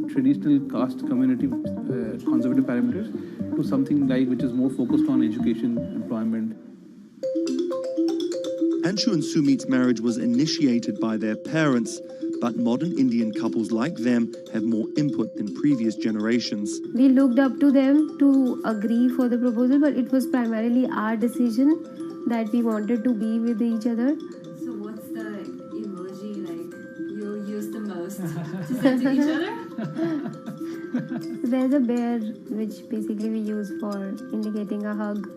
[SPEAKER 22] traditional caste community conservative parameters to something like which is more focused on education, employment.
[SPEAKER 21] Anshu and Sumit's marriage was initiated by their parents, but modern Indian couples like them have more input than previous generations.
[SPEAKER 19] We looked up to them to agree for the proposal, but it was primarily our decision that we wanted to be with each other.
[SPEAKER 23] So what's the emoji like you use the most to send to each other?
[SPEAKER 19] There's a bear which basically we use for indicating a hug.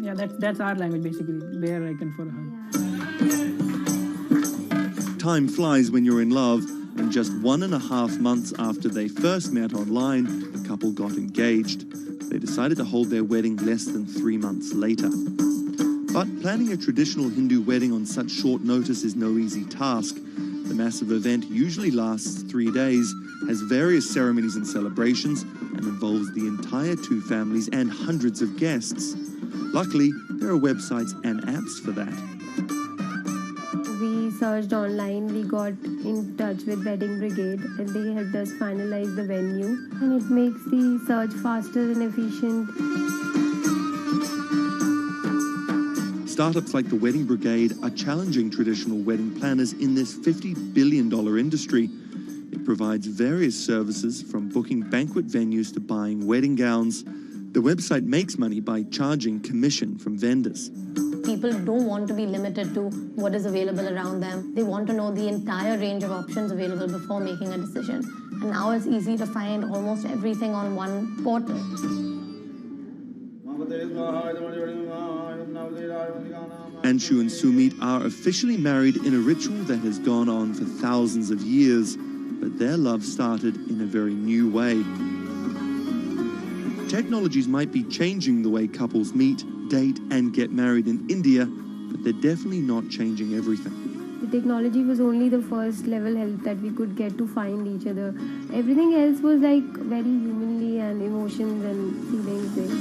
[SPEAKER 20] Yeah, that's our language basically. Bear icon for a hug.
[SPEAKER 21] Time flies when you're in love, and just 1.5 months after they first met online, the couple got engaged. They decided to hold their wedding less than 3 months later. But planning a traditional Hindu wedding on such short notice is no easy task. The massive event usually lasts 3 days, has various ceremonies and celebrations, and involves the entire two families and hundreds of guests. Luckily, there are websites and apps for that.
[SPEAKER 19] We searched online, we got in touch with Wedding Brigade, and they helped us finalize the venue. And it makes the search faster and efficient.
[SPEAKER 21] Startups like the Wedding Brigade are challenging traditional wedding planners in this $50 billion industry. It provides various services from booking banquet venues to buying wedding gowns. The website makes money by charging commission from vendors.
[SPEAKER 24] People don't want to be limited to what is available around them. They want to know the entire range of options available before making a decision. And now it's easy to find almost everything on one portal.
[SPEAKER 21] Anshu and Sumit are officially married in a ritual that has gone on for thousands of years, but their love started in a very new way. Technologies might be changing the way couples meet, date, and get married in India, but they're definitely not changing everything.
[SPEAKER 19] The technology was only the first level help that we could get to find each other. Everything else was like very humanly and emotions and feelings there.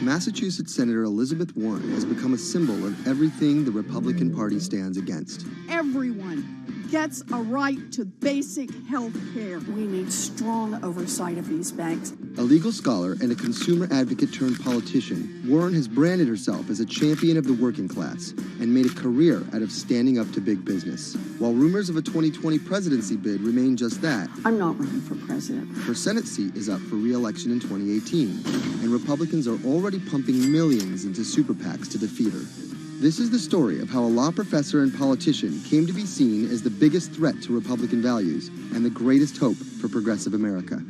[SPEAKER 13] Massachusetts Senator Elizabeth Warren has become a symbol of everything the Republican Party stands against.
[SPEAKER 1] Everyone gets a right to basic health care. We need strong oversight of these banks.
[SPEAKER 13] A legal scholar and a consumer advocate turned politician, Warren has branded herself as a champion of the working class and made a career out of standing up to big business. While rumors of a 2020 presidency bid remain just that,
[SPEAKER 1] I'm not running for president.
[SPEAKER 13] her Senate seat is up for re-election in 2018, and Republicans are already pumping millions into super PACs to defeat her. This is the story of how a law professor and politician came to be seen as the biggest threat to Republican values and the greatest hope for progressive America.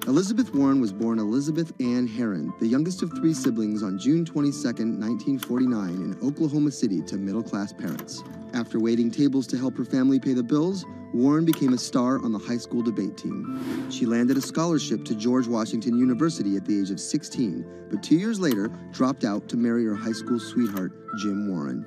[SPEAKER 13] Elizabeth Warren was born Elizabeth Ann Herron, the youngest of 3 siblings, on June 22, 1949 in Oklahoma City to middle-class parents. After waiting tables to help her family pay the bills, Warren became a star on the high school debate team. She landed a scholarship to George Washington University at the age of 16, but 2 years later dropped out to marry her high school sweetheart, Jim Warren.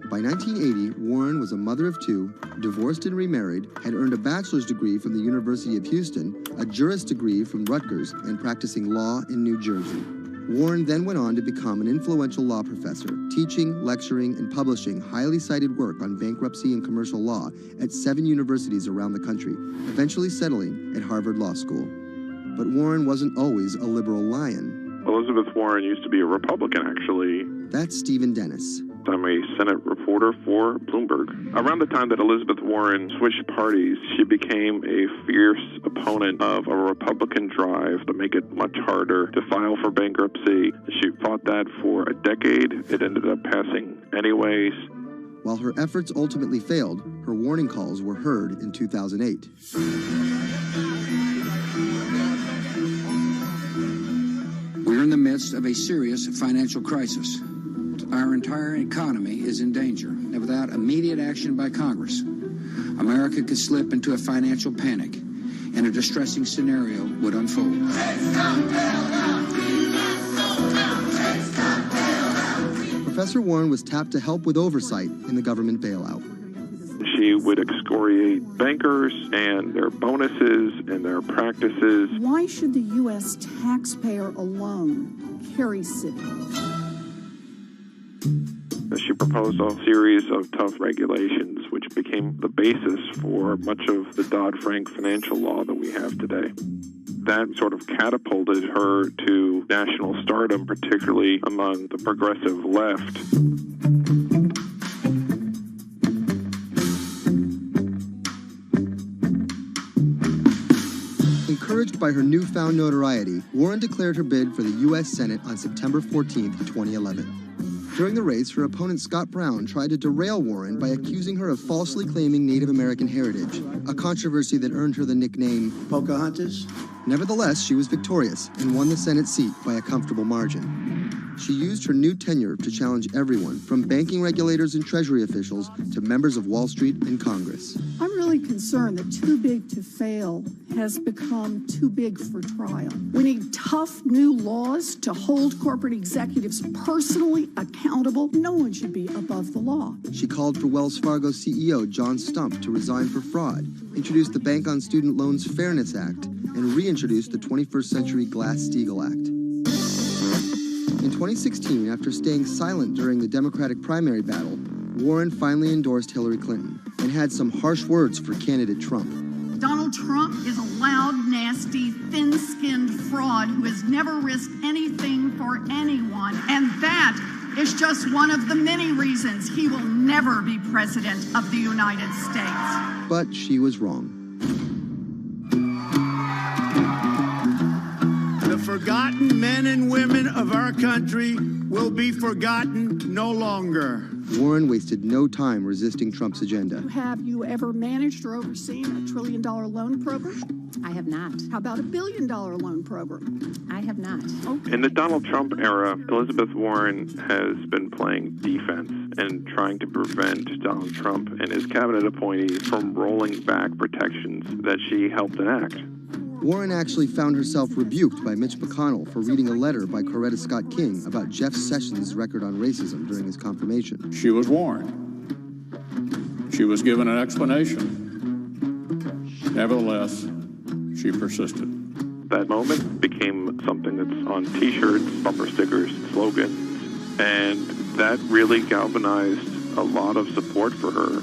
[SPEAKER 13] By 1980, Warren was a mother of 2, divorced and remarried, had earned a bachelor's degree from the University of Houston, a juris degree from Rutgers, and practicing law in New Jersey. Warren then went on to become an influential law professor, teaching, lecturing, and publishing highly cited work on bankruptcy and commercial law at 7 universities around the country, eventually settling at Harvard Law School. But Warren wasn't always a liberal lion.
[SPEAKER 3] Elizabeth Warren used to be a Republican, actually.
[SPEAKER 13] That's Stephen Dennis.
[SPEAKER 3] I'm a Senate reporter for Bloomberg. Around the time that Elizabeth Warren switched parties, she became a fierce opponent of a Republican drive to make it much harder to file for bankruptcy. She fought that for a decade. It ended up passing anyways.
[SPEAKER 13] While her efforts ultimately failed, her warning calls were heard in 2008.
[SPEAKER 5] We're in the midst of a serious financial crisis. Our entire economy is in danger, and without immediate action by Congress, America could slip into a financial panic, and a distressing scenario would unfold.
[SPEAKER 13] Professor Warren was tapped to help with oversight in the government bailout.
[SPEAKER 3] She would excoriate bankers and their bonuses and their practices.
[SPEAKER 1] Why should the U.S. taxpayer alone carry city?
[SPEAKER 3] She proposed a series of tough regulations, which became the basis for much of the Dodd-Frank financial law that we have today. That sort of catapulted her to national stardom, particularly among the progressive left.
[SPEAKER 13] Encouraged by her newfound notoriety, Warren declared her bid for the U.S. Senate on September 14, 2011. During the race, her opponent Scott Brown tried to derail Warren by accusing her of falsely claiming Native American heritage, a controversy that earned her the nickname Pocahontas. Nevertheless, she was victorious and won the Senate seat by a comfortable margin. She used her new tenure to challenge everyone, from banking regulators and Treasury officials to members of Wall Street and Congress.
[SPEAKER 1] I'm really concerned that too big to fail has become too big for trial. We need tough new laws to hold corporate executives personally accountable. No one should be above the law.
[SPEAKER 13] She called for Wells Fargo CEO John Stump to resign for fraud, introduced the Bank on Student Loans Fairness Act, and reintroduced the 21st Century Glass-Steagall Act. In 2016, after staying silent during the Democratic primary battle, Warren finally endorsed Hillary Clinton and had some harsh words for candidate Trump.
[SPEAKER 1] Donald Trump is a loud, nasty, thin-skinned fraud who has never risked anything for anyone, and that is just one of the many reasons he will never be president of the United States.
[SPEAKER 13] But she was wrong.
[SPEAKER 6] The forgotten men and women of our country will be forgotten no longer.
[SPEAKER 13] Warren wasted no time resisting Trump's agenda.
[SPEAKER 1] Have you ever managed or overseen a $1 trillion loan program?
[SPEAKER 25] I have not.
[SPEAKER 1] How about a $1 billion loan program?
[SPEAKER 25] I have not.
[SPEAKER 1] Okay.
[SPEAKER 3] In the Donald Trump era, Elizabeth Warren has been playing defense and trying to prevent Donald Trump and his cabinet appointees from rolling back protections that she helped enact.
[SPEAKER 13] Warren actually found herself rebuked by Mitch McConnell for reading a letter by Coretta Scott King about Jeff Sessions' record on racism during his confirmation.
[SPEAKER 26] She was warned. She was given an explanation. Nevertheless, she persisted.
[SPEAKER 3] That moment became something that's on T-shirts, bumper stickers, slogans, and that really galvanized a lot of support for her.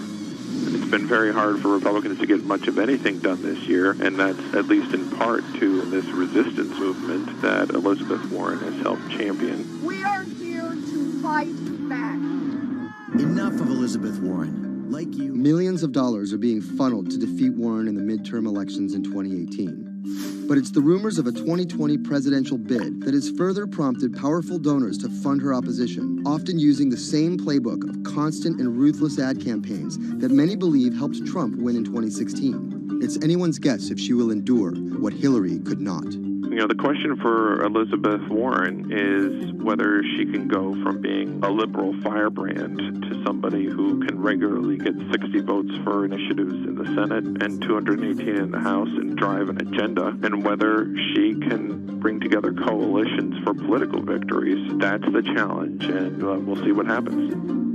[SPEAKER 3] It's been very hard for Republicans to get much of anything done this year, and that's at least in part to this resistance movement that Elizabeth Warren has helped champion.
[SPEAKER 1] We are here to fight back.
[SPEAKER 7] Enough of Elizabeth Warren. Like you.
[SPEAKER 13] Millions of dollars are being funneled to defeat Warren in the midterm elections in 2018. But it's the rumors of a 2020 presidential bid that has further prompted powerful donors to fund her opposition, often using the same playbook of constant and ruthless ad campaigns that many believe helped Trump win in 2016. It's anyone's guess if she will endure what Hillary could not.
[SPEAKER 3] You know, the question for Elizabeth Warren is whether she can go from being a liberal firebrand to somebody who can regularly get 60 votes for initiatives in the Senate and 218 in the House and drive an agenda, and whether she can bring together coalitions for political victories. That's the challenge, and we'll see what happens.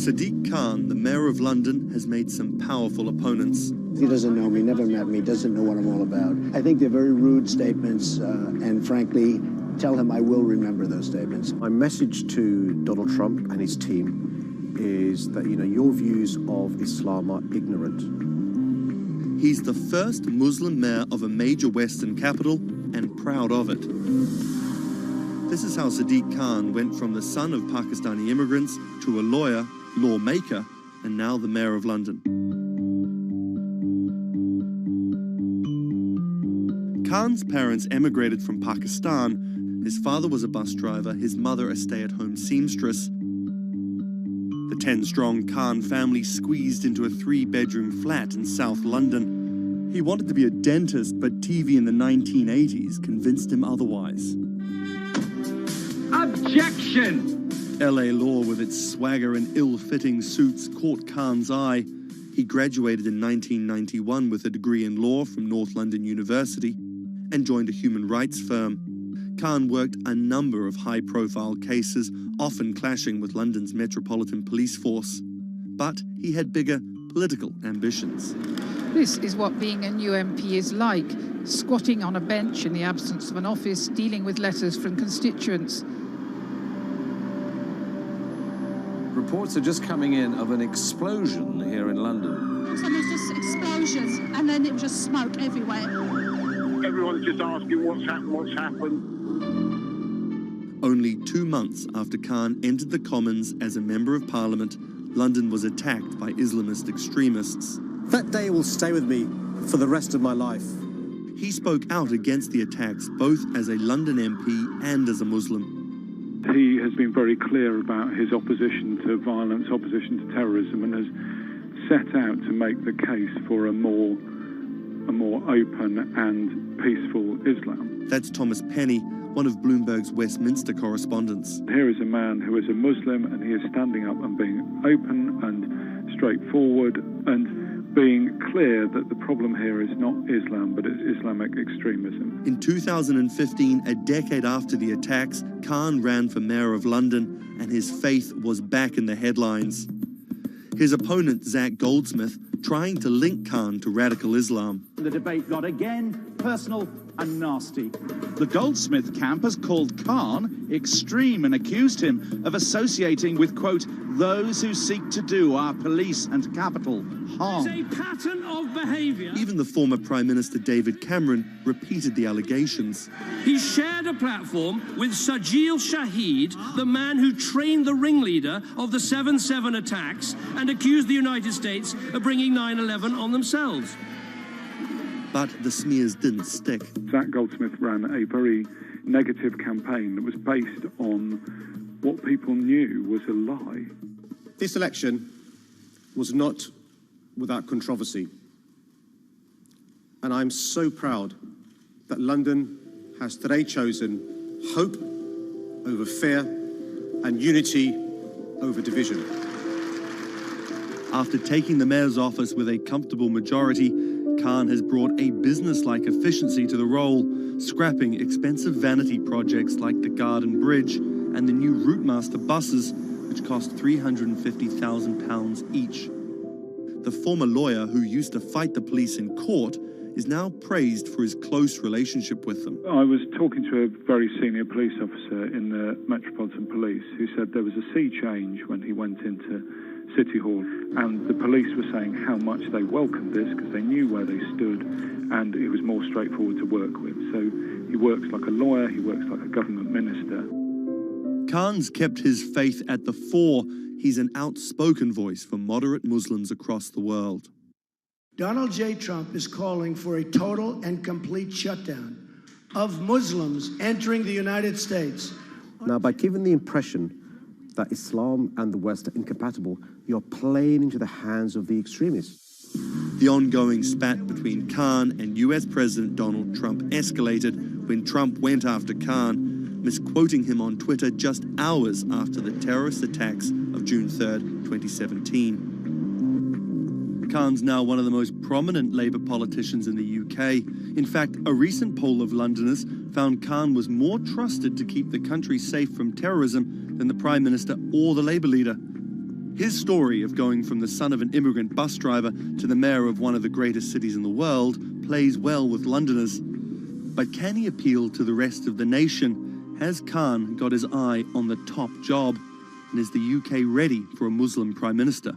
[SPEAKER 21] Sadiq Khan, the mayor of London, has made some powerful opponents.
[SPEAKER 8] He doesn't know me, never met me, doesn't know what I'm all about. I think they're very rude statements, and frankly, tell him I will remember those statements.
[SPEAKER 9] My message to Donald Trump and his team is that, your views of Islam are ignorant.
[SPEAKER 21] He's the first Muslim mayor of a major Western capital and proud of it. This is how Sadiq Khan went from the son of Pakistani immigrants to a lawyer, lawmaker, and now the mayor of London. Khan's parents emigrated from Pakistan. His father was a bus driver, his mother a stay-at-home seamstress. The 10-strong Khan family squeezed into a 3-bedroom flat in South London. He wanted to be a dentist, but TV in the 1980s convinced him otherwise.
[SPEAKER 10] Objection!
[SPEAKER 21] LA law, with its swagger and ill-fitting suits, caught Khan's eye. He graduated in 1991 with a degree in law from North London University and joined a human rights firm. Khan worked a number of high-profile cases, often clashing with London's Metropolitan Police Force. But he had bigger political ambitions.
[SPEAKER 11] This is what being a new MP is like, squatting on a bench in the absence of an office, dealing with letters from constituents.
[SPEAKER 12] Reports are just coming in of an explosion here in London.
[SPEAKER 18] So there's just explosions, and then it was just smoke everywhere.
[SPEAKER 14] Everyone's just asking what's happened.
[SPEAKER 21] Only 2 months after Khan entered the Commons as a Member of Parliament, London was attacked by Islamist extremists.
[SPEAKER 9] That day will stay with me for the rest of my life.
[SPEAKER 21] He spoke out against the attacks both as a London MP and as a Muslim.
[SPEAKER 25] He has been very clear about his opposition to violence, opposition to terrorism, and has set out to make the case for a more open and peaceful Islam.
[SPEAKER 21] That's Thomas Penny, one of Bloomberg's Westminster correspondents.
[SPEAKER 25] Here is a man who is a Muslim, and he is standing up and being open and straightforward and being clear that the problem here is not Islam, but it's Islamic extremism.
[SPEAKER 21] In 2015, a decade after the attacks, Khan ran for mayor of London, and his faith was back in the headlines. His opponent, Zach Goldsmith, trying to link Khan to radical Islam.
[SPEAKER 27] The debate got again personal and nasty. The Goldsmith camp has called Khan extreme and accused him of associating with, quote, those who seek to do our police and capital harm.
[SPEAKER 10] It's a pattern of behaviour.
[SPEAKER 21] Even the former Prime Minister David Cameron repeated the allegations.
[SPEAKER 10] He shared a platform with Sajil Shahid, the man who trained the ringleader of the 7/7 attacks and accused the United States of bringing 9/11 on themselves.
[SPEAKER 21] But the smears didn't stick.
[SPEAKER 25] Zach Goldsmith ran a very negative campaign that was based on what people knew was a lie.
[SPEAKER 9] This election was not without controversy. And I'm so proud that London has today chosen hope over fear and unity over division.
[SPEAKER 21] After taking the mayor's office with a comfortable majority, Khan has brought a business-like efficiency to the role, scrapping expensive vanity projects like the Garden Bridge and the new Routemaster buses, which cost £350,000 each. The former lawyer who used to fight the police in court is now praised for his close relationship with them.
[SPEAKER 25] I was talking to a very senior police officer in the Metropolitan Police who said there was a sea change when he went into City Hall, and the police were saying how much they welcomed this because they knew where they stood and it was more straightforward to work with. So he works like a lawyer, he works like a government minister.
[SPEAKER 21] Khan's kept his faith at the fore. He's an outspoken voice for moderate Muslims across the world.
[SPEAKER 28] Donald J. Trump is calling for a total and complete shutdown of Muslims entering the United States.
[SPEAKER 9] Now, by giving the impression that Islam and the West are incompatible, you're playing into the hands of the extremists.
[SPEAKER 21] The ongoing spat between Khan and US President Donald Trump escalated when Trump went after Khan, misquoting him on Twitter just hours after the terrorist attacks of June 3rd, 2017. Khan's now one of the most prominent Labour politicians in the UK. In fact, a recent poll of Londoners found Khan was more trusted to keep the country safe from terrorism than the Prime Minister or the Labour leader. His story of going from the son of an immigrant bus driver to the mayor of one of the greatest cities in the world plays well with Londoners. But can he appeal to the rest of the nation? Has Khan got his eye on the top job? And is the UK ready for a Muslim Prime Minister?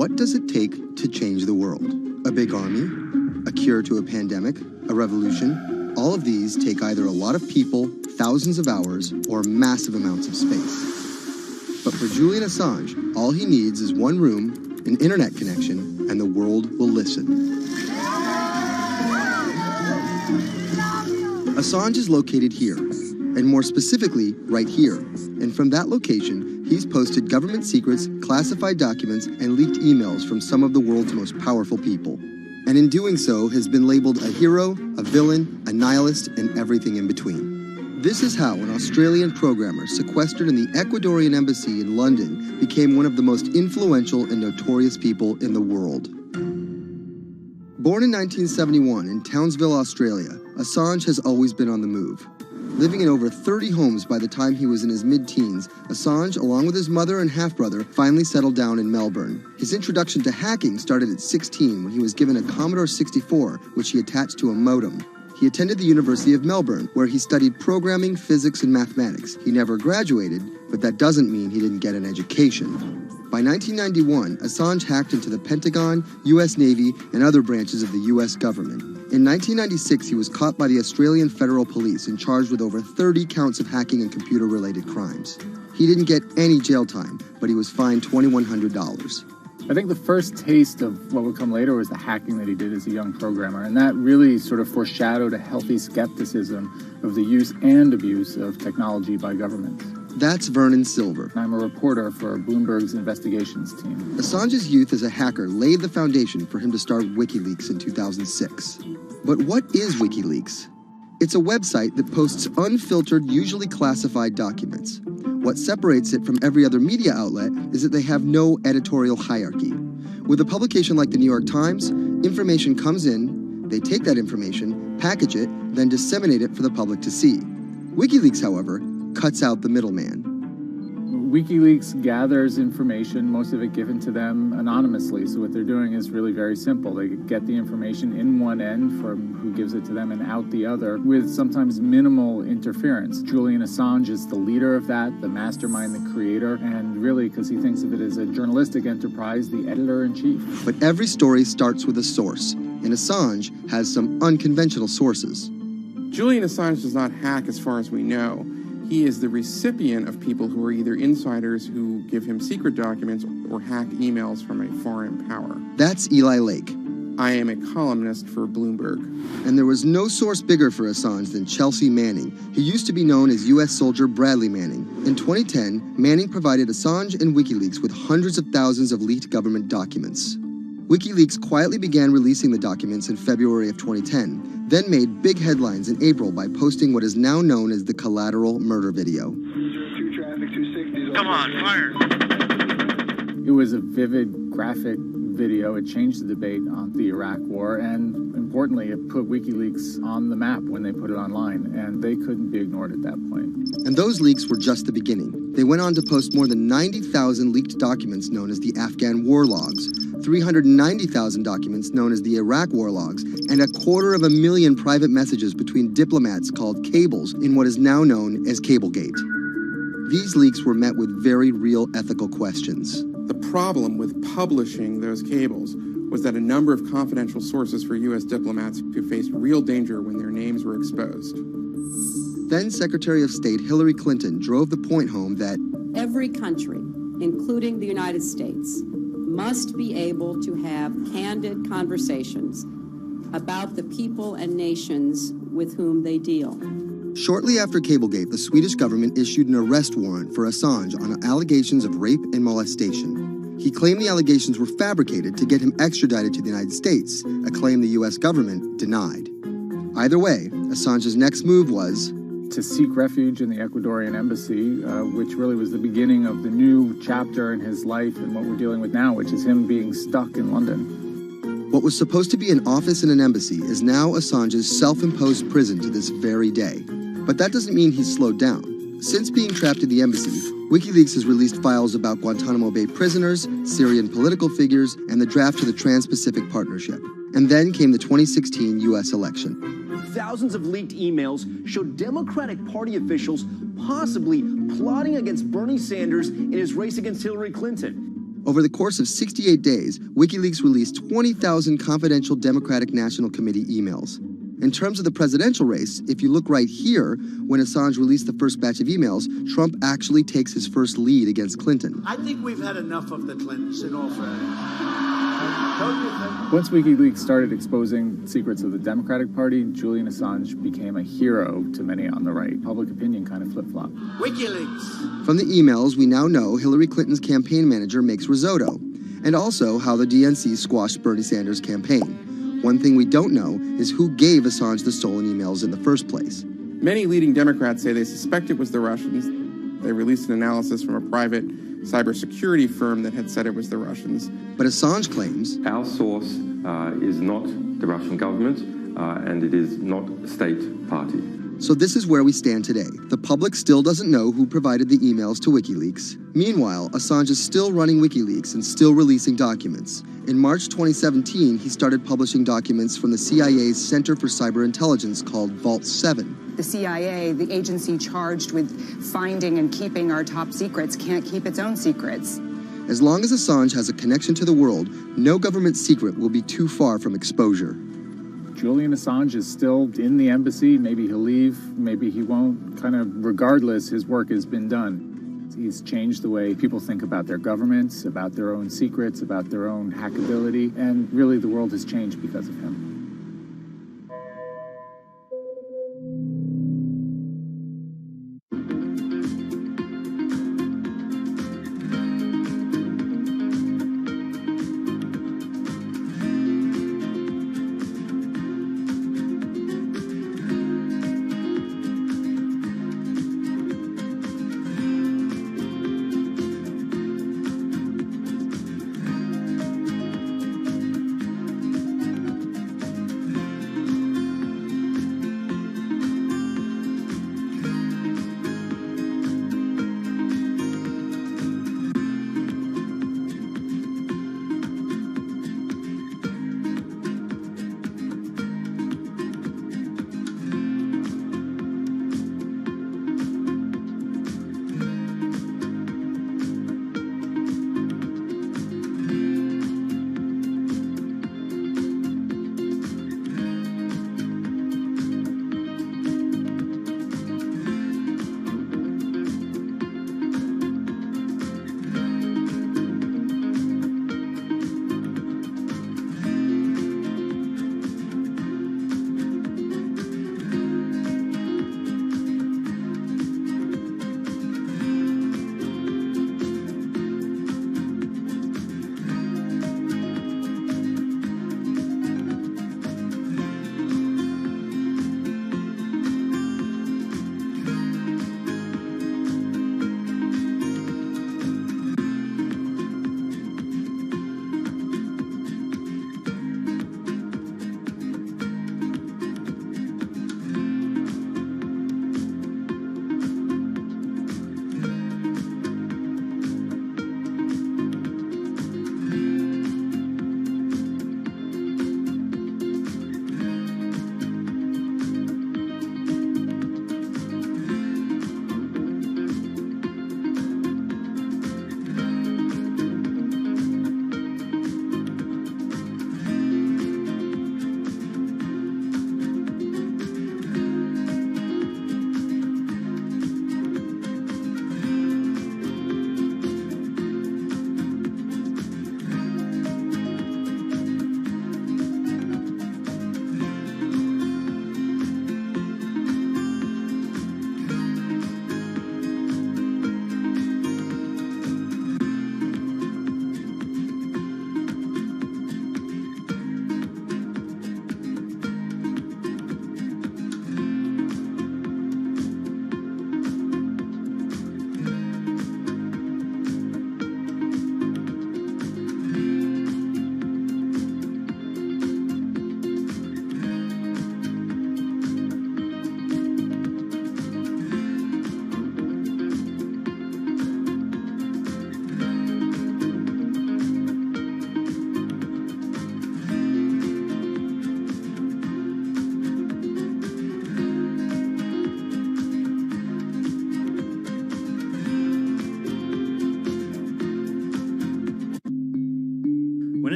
[SPEAKER 13] What does it take to change the world? A big army? A cure to a pandemic? A revolution? All of these take either a lot of people, thousands of hours, or massive amounts of space. But for Julian Assange, all he needs is one room, an internet connection, and the world will listen. Assange is located here, and more specifically, right here. And from that location, he's posted government secrets, classified documents, and leaked emails from some of the world's most powerful people. And in doing so, has been labeled a hero, a villain, a nihilist, and everything in between. This is how an Australian programmer sequestered in the Ecuadorian embassy in London became one of the most influential and notorious people in the world. Born in 1971 in Townsville, Australia, Assange has always been on the move. Living in over 30 homes by the time he was in his mid-teens, Assange, along with his mother and half-brother, finally settled down in Melbourne. His introduction to hacking started at 16 when he was given a Commodore 64, which he attached to a modem. He attended the University of Melbourne, where he studied programming, physics, and mathematics. He never graduated, but that doesn't mean he didn't get an education. By 1991, Assange hacked into the Pentagon, U.S. Navy, and other branches of the U.S. government. In 1996, he was caught by the Australian Federal Police and charged with over 30 counts of hacking and computer-related crimes. He didn't get any jail time, but he was fined $2,100.
[SPEAKER 2] I think the first taste of what would come later was the hacking that he did as a young programmer, and that really sort of foreshadowed a healthy skepticism of the use and abuse of technology by governments.
[SPEAKER 13] That's Vernon Silver.
[SPEAKER 2] I'm a reporter for Bloomberg's investigations team.
[SPEAKER 13] Assange's youth as a hacker laid the foundation for him to start WikiLeaks in 2006. But what is WikiLeaks? It's a website that posts unfiltered, usually classified documents. What separates it from every other media outlet is that they have no editorial hierarchy. With a publication like the New York Times, information comes in, they take that information, package it, then disseminate it for the public to see. WikiLeaks, however, cuts out the middleman.
[SPEAKER 2] WikiLeaks gathers information, most of it given to them anonymously. So what they're doing is really very simple. They get the information in one end from who gives it to them and out the other with sometimes minimal interference. Julian Assange is the leader of that, the mastermind, the creator, and really, because he thinks of it as a journalistic enterprise, the editor-in-chief.
[SPEAKER 13] But every story starts with a source, and Assange has some unconventional sources.
[SPEAKER 4] Julian Assange does not hack as far as we know. He is the recipient of people who are either insiders who give him secret documents or hack emails from a foreign power.
[SPEAKER 13] That's Eli Lake.
[SPEAKER 4] I am a columnist for Bloomberg.
[SPEAKER 13] And there was no source bigger for Assange than Chelsea Manning. He used to be known as U.S. soldier Bradley Manning. In 2010, Manning provided Assange and WikiLeaks with hundreds of thousands of leaked government documents. WikiLeaks quietly began releasing the documents in February of 2010, then made big headlines in April by posting what is now known as the collateral murder video.
[SPEAKER 15] Come on, fire!
[SPEAKER 2] It was a vivid, graphic video. It changed the debate on the Iraq War, and importantly, it put WikiLeaks on the map when they put it online, and they couldn't be ignored at that point.
[SPEAKER 13] And those leaks were just the beginning. They went on to post more than 90,000 leaked documents known as the Afghan war logs, 390,000 documents known as the Iraq war logs, and 250,000 private messages between diplomats called cables in what is now known as Cablegate. These leaks were met with very real ethical questions.
[SPEAKER 4] The problem with publishing those cables was that a number of confidential sources for U.S. diplomats who faced real danger when their names were exposed.
[SPEAKER 13] Then Secretary of State Hillary Clinton drove the point home that
[SPEAKER 16] every country, including the United States, must be able to have candid conversations about the people and nations with whom they deal.
[SPEAKER 13] Shortly after Cablegate, the Swedish government issued an arrest warrant for Assange on allegations of rape and molestation. He claimed the allegations were fabricated to get him extradited to the United States, a claim the U.S. government denied. Either way, Assange's next move was
[SPEAKER 2] to seek refuge in the Ecuadorian embassy, which really was the beginning of the new chapter in his life and what we're dealing with now, which is him being stuck in London.
[SPEAKER 13] What was supposed to be an office in an embassy is now Assange's self-imposed prison to this very day. But that doesn't mean he's slowed down. Since being trapped in the embassy, WikiLeaks has released files about Guantanamo Bay prisoners, Syrian political figures, and the draft to the Trans-Pacific Partnership. And then came the 2016 U.S. election.
[SPEAKER 17] Thousands of leaked emails showed Democratic Party officials possibly plotting against Bernie Sanders in his race against Hillary Clinton.
[SPEAKER 13] Over the course of 68 days, WikiLeaks released 20,000 confidential Democratic National Committee emails. In terms of the presidential race, if you look right here, when Assange released the first batch of emails, Trump actually takes his first lead against Clinton.
[SPEAKER 28] I think we've had enough of the Clintons, in all fairness.
[SPEAKER 2] Once WikiLeaks started exposing secrets of the Democratic Party, Julian Assange became a hero to many on the right. Public opinion kind of flip-flopped.
[SPEAKER 28] WikiLeaks.
[SPEAKER 13] From the emails, we now know Hillary Clinton's campaign manager makes risotto, and also how the DNC squashed Bernie Sanders' campaign. One thing we don't know is who gave Assange the stolen emails in the first place.
[SPEAKER 4] Many leading Democrats say they suspect it was the Russians. They released an analysis from a private cybersecurity firm that had said it was the Russians.
[SPEAKER 13] But Assange claims
[SPEAKER 20] our source is not the Russian government, and it is not a state party.
[SPEAKER 13] So this is where we stand today. The public still doesn't know who provided the emails to WikiLeaks. Meanwhile, Assange is still running WikiLeaks and still releasing documents. In March 2017, he started publishing documents from the CIA's Center for Cyber Intelligence called Vault 7.
[SPEAKER 22] The CIA, the agency charged with finding and keeping our top secrets, can't keep its own secrets.
[SPEAKER 13] As long as Assange has a connection to the world, no government secret will be too far from exposure.
[SPEAKER 2] Julian Assange is still in the embassy. Maybe he'll leave, maybe he won't. Kind of regardless, his work has been done. He's changed the way people think about their governments, about their own secrets, about their own hackability, and really the world has changed because of him.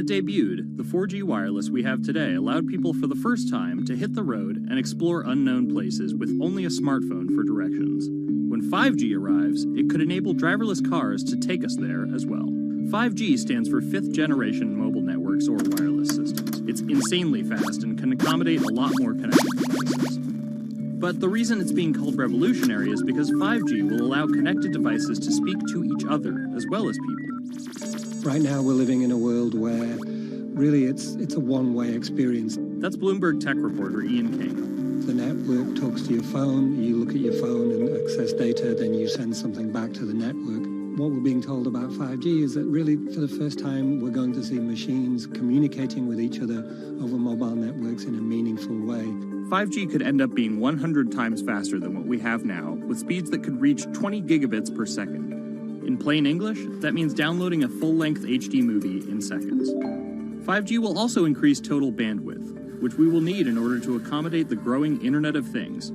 [SPEAKER 1] it debuted, the 4G wireless we have today allowed people for the first time to hit the road and explore unknown places with only a smartphone for directions. When 5G arrives, it could enable driverless cars to take us there as well. 5G stands for 5th generation mobile networks or wireless systems. It's insanely fast and can accommodate a lot more connected devices. But the reason it's being called revolutionary is because 5G will allow connected devices to speak to each other as well as people.
[SPEAKER 5] Right now we're living in a world where really it's a one-way experience.
[SPEAKER 1] That's Bloomberg tech reporter Ian King.
[SPEAKER 5] The network talks to your phone, you look at your phone and access data, then you send something back to the network. What we're being told about 5G is that really for the first time we're going to see machines communicating with each other over mobile networks in a meaningful way.
[SPEAKER 1] 5G could end up being 100 times faster than what we have now, with speeds that could reach 20 gigabits per second. In plain English, that means downloading a full-length HD movie in seconds. 5G will also increase total bandwidth, which we will need in order to accommodate the growing Internet of Things.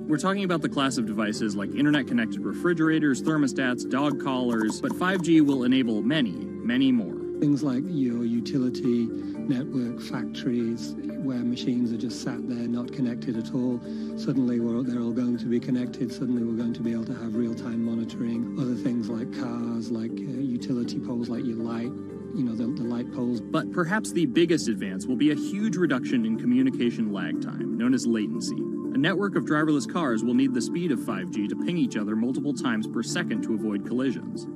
[SPEAKER 1] We're talking about the class of devices like internet-connected refrigerators, thermostats, dog collars, but 5G will enable many, many more.
[SPEAKER 5] Things like your utility network, factories, where machines are just sat there not connected at all. Suddenly they're all going to be connected. Suddenly we're going to be able to have real-time monitoring. Other things like cars, like utility poles, like your light, the light poles.
[SPEAKER 1] But perhaps the biggest advance will be a huge reduction in communication lag time, known as latency. A network of driverless cars will need the speed of 5G to ping each other multiple times per second to avoid collisions.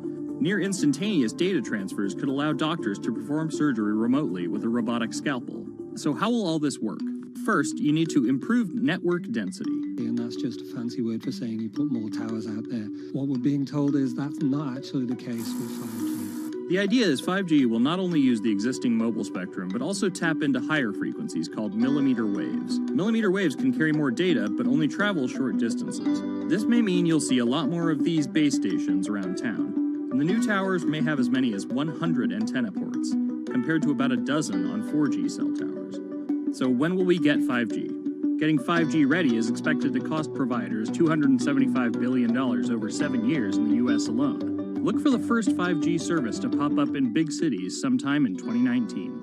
[SPEAKER 1] Near instantaneous data transfers could allow doctors to perform surgery remotely with a robotic scalpel. So how will all this work? First, you need to improve network density.
[SPEAKER 5] And that's just a fancy word for saying you put more towers out there. What we're being told is that's not actually the case with 5G.
[SPEAKER 1] The idea is 5G will not only use the existing mobile spectrum, but also tap into higher frequencies called millimeter waves. Millimeter waves can carry more data, but only travel short distances. This may mean you'll see a lot more of these base stations around town. And the new towers may have as many as 100 antenna ports, compared to about a dozen on 4G cell towers. So when will we get 5G? Getting 5G ready is expected to cost providers $275 billion over 7 years in the US alone. Look for the first 5G service to pop up in big cities sometime in 2019.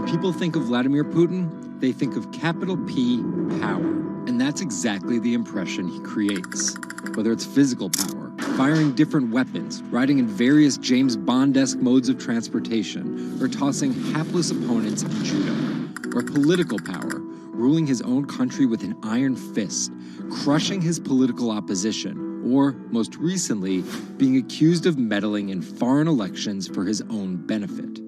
[SPEAKER 6] People think of Vladimir Putin, they think of capital P, power. And that's exactly the impression he creates. Whether it's physical power, firing different weapons, riding in various James Bond-esque modes of transportation, or tossing hapless opponents in judo. Or political power, ruling his own country with an iron fist, crushing his political opposition, or, most recently, being accused of meddling in foreign elections for his own benefit.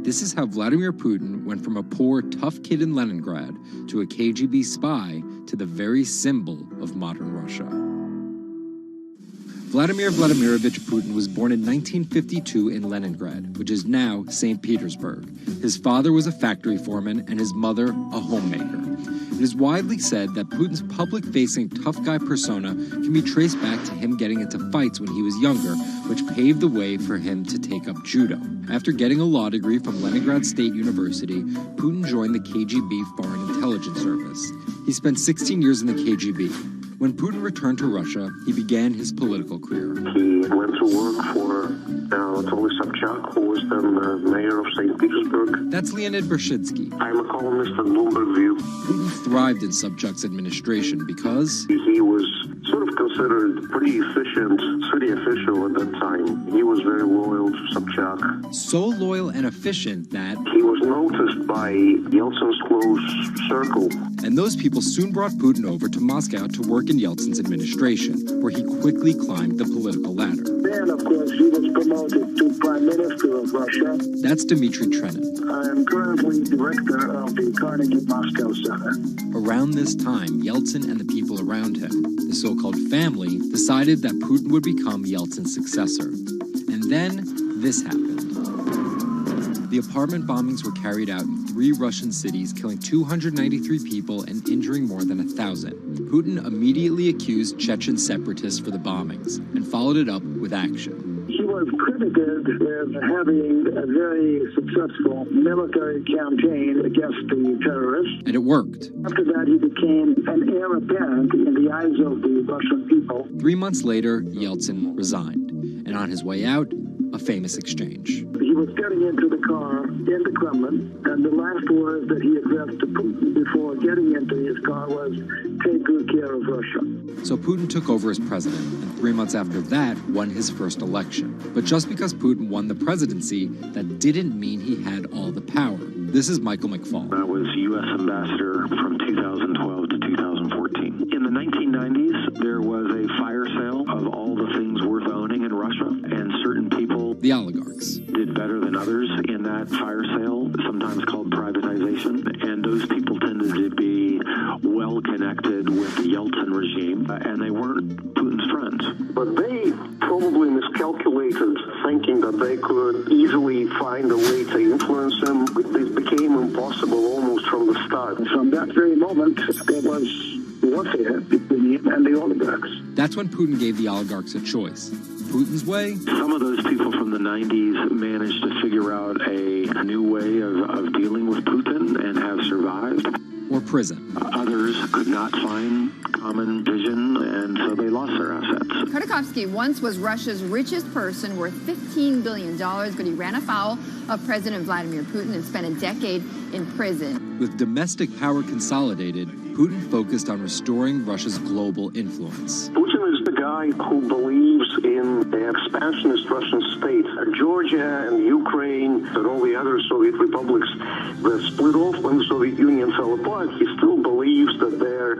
[SPEAKER 6] This is how Vladimir Putin went from a poor, tough kid in Leningrad to a KGB spy to the very symbol of modern Russia. Vladimir Vladimirovich Putin was born in 1952 in Leningrad, which is now St. Petersburg. His father was a factory foreman and his mother a homemaker. It is widely said that Putin's public-facing tough guy persona can be traced back to him getting into fights when he was younger, which paved the way for him to take up judo. After getting a law degree from Leningrad State University, Putin joined the KGB Foreign Intelligence Service. He spent 16 years in the KGB. When Putin returned to Russia, he began his political career.
[SPEAKER 15] He went to work for Anatoly Sobchak, who was then the mayor of St. Petersburg.
[SPEAKER 6] That's Leonid Bershidsky.
[SPEAKER 15] I'm a columnist at Bloomberg View.
[SPEAKER 6] Putin thrived in Sobchak's administration because
[SPEAKER 15] he was sort of considered pretty efficient city official at that time. He was very loyal to Sobchak.
[SPEAKER 6] So loyal and efficient that
[SPEAKER 15] he was noticed by Yeltsin's close circle.
[SPEAKER 6] And those people soon brought Putin over to Moscow to work in Yeltsin's administration, where he quickly climbed the political ladder.
[SPEAKER 15] Then, of course, he was promoted to Prime Minister of Russia.
[SPEAKER 6] That's Dmitry Trenin.
[SPEAKER 15] I am currently director of the Carnegie Moscow Center.
[SPEAKER 6] Around this time, Yeltsin and the people around him, the so-called family, decided that Putin would become Yeltsin's successor. And then this happened. The apartment bombings were carried out in 3 Russian cities, killing 293 people and injuring more than 1,000. Putin immediately accused Chechen separatists for the bombings and followed it up with action.
[SPEAKER 15] He was credited with having a very successful military campaign against the terrorists.
[SPEAKER 6] And it worked.
[SPEAKER 15] After that, he became an heir apparent in the eyes of the Russian people.
[SPEAKER 6] 3 months later, Yeltsin resigned. And on his way out, a famous exchange.
[SPEAKER 15] He was getting into the car in the Kremlin, and the last words that he addressed to Putin before getting into his car was, "Take good care of Russia."
[SPEAKER 6] So Putin took over as president, and 3 months after that, won his first election. But just because Putin won the presidency, that didn't mean he had all the power. This is Michael McFall.
[SPEAKER 3] I was U.S. ambassador from 2012 to 2014. In the 1990s, there was a fire sale of all the things worth owning in Russia, and certain people,
[SPEAKER 6] the oligarchs,
[SPEAKER 3] did better than others in that fire sale, sometimes called privatization, and those people tended to be well connected with the Yeltsin regime, and they weren't Putin's friends.
[SPEAKER 15] But they probably miscalculated, thinking that they could easily find a way to influence him. It became impossible almost from the start. From that very moment, there was warfare between him and the oligarchs.
[SPEAKER 6] That's when Putin gave the oligarchs a choice. Putin's way?
[SPEAKER 3] Some of those people from the 90s managed to figure out a new way of dealing with Putin and have survived.
[SPEAKER 6] Or prison.
[SPEAKER 3] Others could not find common vision, and so they lost their assets.
[SPEAKER 7] Khodorkovsky once was Russia's richest person, worth $15 billion, but he ran afoul of President Vladimir Putin and spent a decade in prison.
[SPEAKER 6] With domestic power consolidated, Putin focused on restoring Russia's global influence.
[SPEAKER 15] Putin is the guy who believes in the expansionist Russian state. Georgia and Ukraine and all the other Soviet republics that split off when the Soviet Union fell apart, he still believes that they're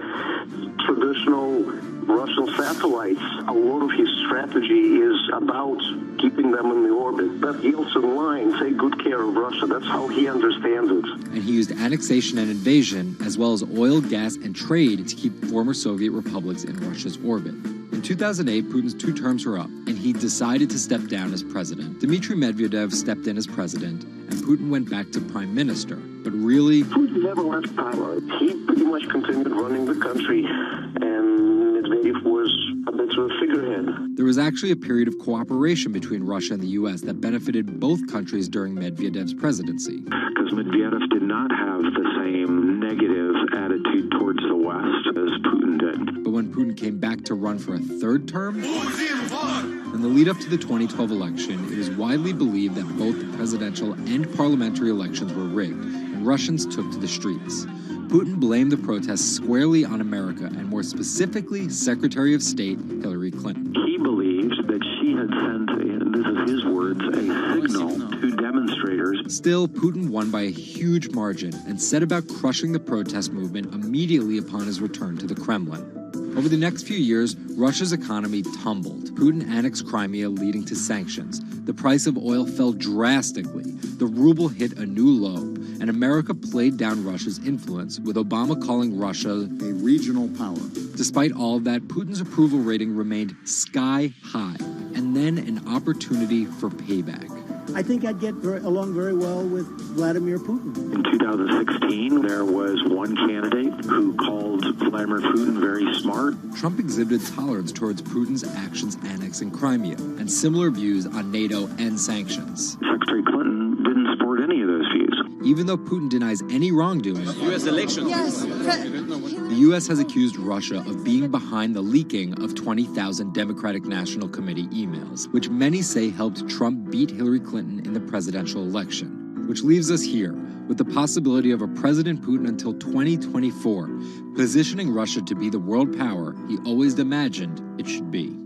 [SPEAKER 15] traditional Russian satellites. A lot of his strategy is about keeping them in the orbit. That Yeltsin line, take good care of Russia, that's how he understands it.
[SPEAKER 6] And he used annexation and invasion, as well as oil, gas, and trade to keep former Soviet republics in Russia's orbit. In 2008, Putin's 2 terms were up, and he decided to step down as president. Dmitry Medvedev stepped in as president, and Putin went back to prime minister. But really,
[SPEAKER 15] Putin never left power. He pretty much continued running the country, and Medvedev was a bit of a figurehead.
[SPEAKER 6] There was actually a period of cooperation between Russia and the U.S. that benefited both countries during Medvedev's presidency.
[SPEAKER 3] Because Medvedev did not have the same negative attitude towards the West as Putin did.
[SPEAKER 6] But when Putin came back to run for a 3rd term, in the lead up to the 2012 election, it was widely believed that both the presidential and parliamentary elections were rigged, and Russians took to the streets. Putin blamed the protests squarely on America, and more specifically, Secretary of State Hillary Clinton.
[SPEAKER 3] He believed that she had sent, this is his words, a signal to demonstrators.
[SPEAKER 6] Still, Putin won by a huge margin and set about crushing the protest movement immediately upon his return to the Kremlin. Over the next few years, Russia's economy tumbled. Putin annexed Crimea, leading to sanctions. The price of oil fell drastically. The ruble hit a new low, and America played down Russia's influence, with Obama calling Russia a regional power. Despite all of that, Putin's approval rating remained sky high, and then an opportunity for payback.
[SPEAKER 28] I think I'd get along very well with Vladimir Putin.
[SPEAKER 3] In 2016, there was one candidate who called Vladimir Putin very smart.
[SPEAKER 6] Trump exhibited tolerance towards Putin's actions annexing Crimea, and similar views on NATO and sanctions.
[SPEAKER 3] Secretary Clinton didn't support any of those views.
[SPEAKER 6] even though Putin denies any wrongdoing,
[SPEAKER 8] U.S. elections.
[SPEAKER 11] Yes.
[SPEAKER 6] the U.S. has accused Russia of being behind the leaking of 20,000 Democratic National Committee emails, which many say helped Trump beat Hillary Clinton in the presidential election. Which leaves us here, with the possibility of a President Putin until 2024, positioning Russia to be the world power he always imagined it should be.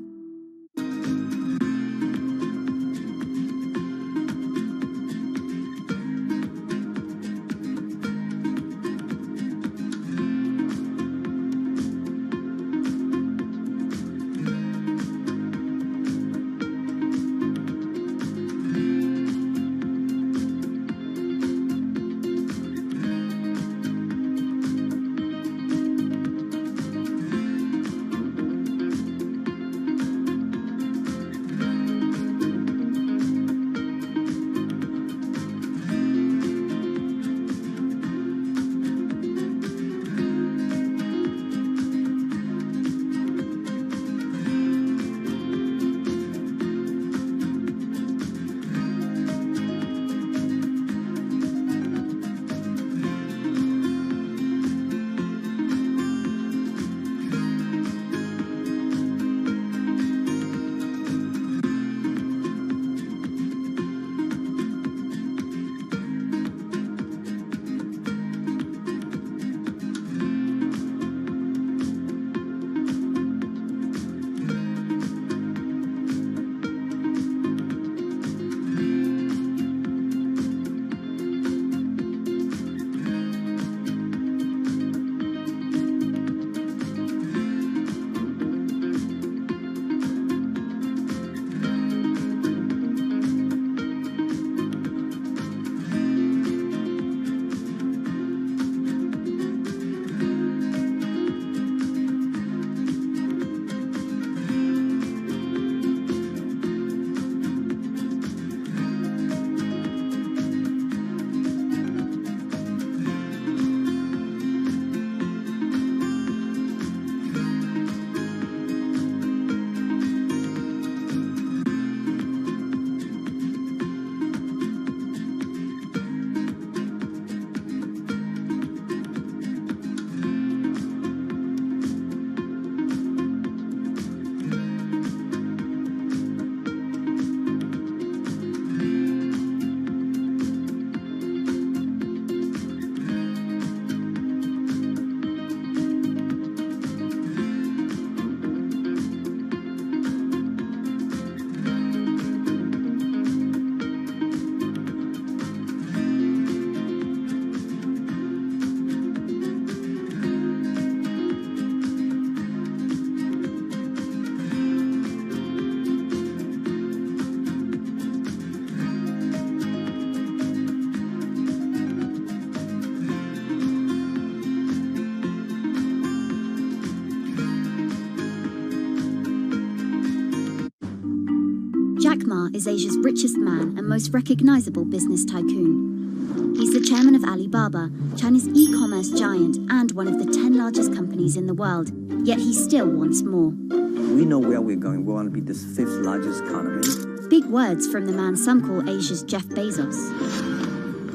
[SPEAKER 12] Jack Ma is Asia's richest man and most recognizable business tycoon. He's the chairman of Alibaba, China's e-commerce giant and one of the 10 largest companies in the world. Yet he still wants more.
[SPEAKER 18] We know where we're going. We want to be the 5th largest economy.
[SPEAKER 12] Big words from the man some call Asia's Jeff Bezos.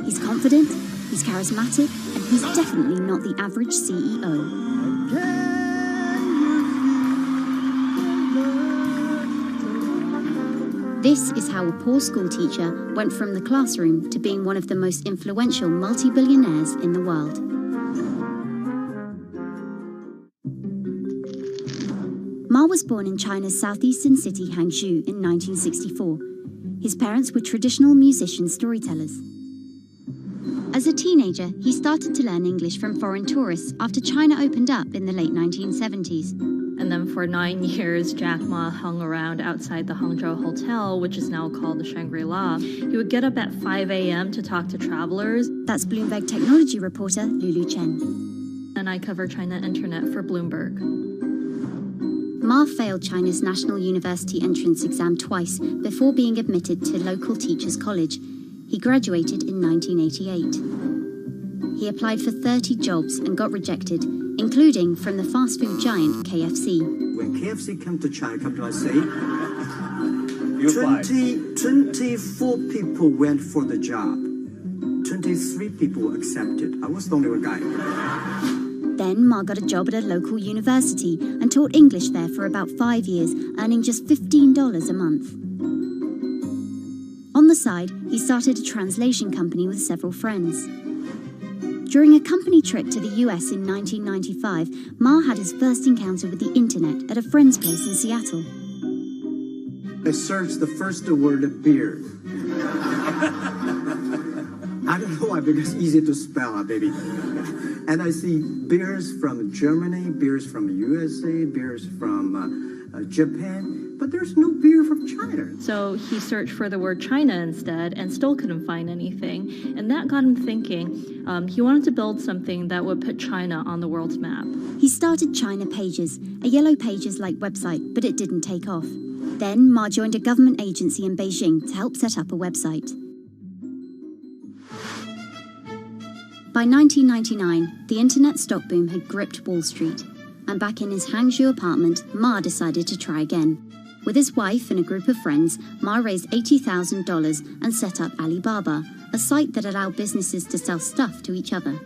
[SPEAKER 12] He's confident, he's charismatic, and he's definitely not the average CEO. This is how a poor school teacher went from the classroom to being one of the most influential multi-billionaires in the world. Ma was born in China's southeastern city Hangzhou in 1964. His parents were traditional musician storytellers. As a teenager, he started to learn English from foreign tourists after China opened up in the late 1970s.
[SPEAKER 19] And then for 9 years, Jack Ma hung around outside the Hangzhou Hotel, which is now called the Shangri-La. He would get up at 5 a.m. to talk to travelers.
[SPEAKER 12] That's Bloomberg technology reporter Lulu Chen.
[SPEAKER 19] And I cover China Internet for Bloomberg.
[SPEAKER 12] Ma failed China's National University entrance exam twice before being admitted to local teachers' college. He graduated in 1988. He applied for 30 jobs and got rejected, including from the fast food giant KFC.
[SPEAKER 23] When KFC came to China, come to us say, 24 people went for the job. 24 23 people accepted. I was the only guy.
[SPEAKER 12] Then Ma got a job at a local university and taught English there for about 5 years, earning just $15 a month. On the side, he started a translation company with several friends. During a company trip to the US in 1995, Ma had his first encounter with the internet at a friend's place in Seattle.
[SPEAKER 23] I searched the first word, beer. I don't know why, because it's easy to spell, baby. And I see beers from Germany, beers from USA, beers from Japan, but there's no beer from China.
[SPEAKER 19] So he searched for the word China instead and still couldn't find anything. And that got him thinking. He wanted to build something that would put China on the world's map.
[SPEAKER 12] He started China Pages, a Yellow Pages-like website, but it didn't take off. Then Ma joined a government agency in Beijing to help set up a website. By 1999, the internet stock boom had gripped Wall Street, and back in his Hangzhou apartment, Ma decided to try again. With his wife and a group of friends, Ma raised $80,000 and set up Alibaba, a site that allowed businesses to sell stuff to each other.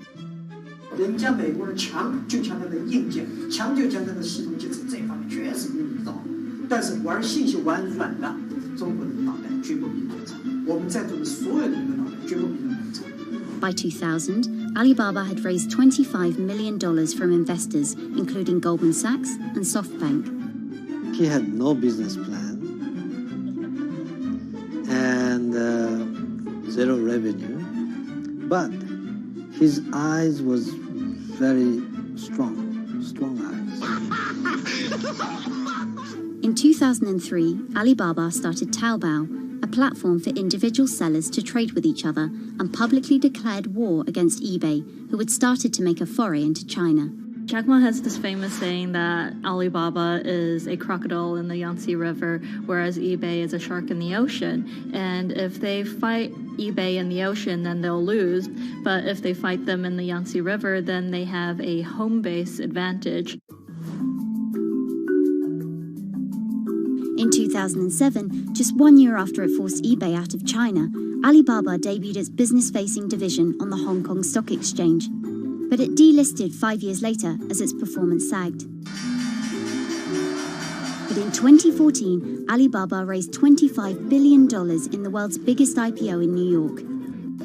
[SPEAKER 23] 人家美国人强就强它的硬件，强就强它的系统建设，这方面确实比你早。但是玩信息玩软的，中国人的脑袋绝不比你们差。我们在座的所有人的脑袋绝不比你们差。
[SPEAKER 12] By 2000, Alibaba had raised $25 million from investors, including Goldman Sachs and SoftBank.
[SPEAKER 8] He had no business plan and zero revenue, but his eyes was very strong eyes.
[SPEAKER 12] In 2003, Alibaba started Taobao, a platform for individual sellers to trade with each other, and publicly declared war against eBay, who had started to make a foray into China.
[SPEAKER 19] Jack Ma has this famous saying that Alibaba is a crocodile in the Yangtze River, whereas eBay is a shark in the ocean. And if they fight eBay in the ocean, then they'll lose. But if they fight them in the Yangtze River, then they have a home base advantage.
[SPEAKER 12] In 2007, just 1 year after it forced eBay out of China, Alibaba debuted its business-facing division on the Hong Kong Stock Exchange. But it delisted 5 years later as its performance sagged. But in 2014, Alibaba raised $25 billion in the world's biggest IPO in New York.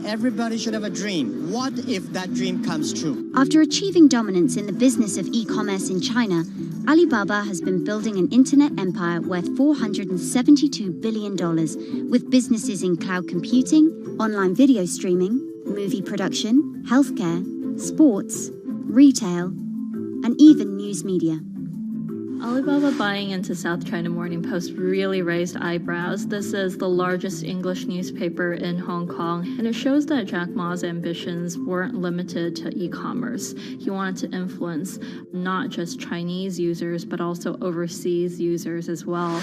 [SPEAKER 10] Everybody should have a dream. What if that dream comes true?
[SPEAKER 12] After achieving dominance in the business of e-commerce in China, Alibaba has been building an internet empire worth $472 billion, with businesses in cloud computing, online video streaming, movie production, healthcare, sports, retail, and even news media.
[SPEAKER 19] Alibaba buying into South China Morning Post really raised eyebrows. This is the largest English newspaper in Hong Kong, and it shows that Jack Ma's ambitions weren't limited to e-commerce. He wanted to influence not just Chinese users, but also overseas users as well.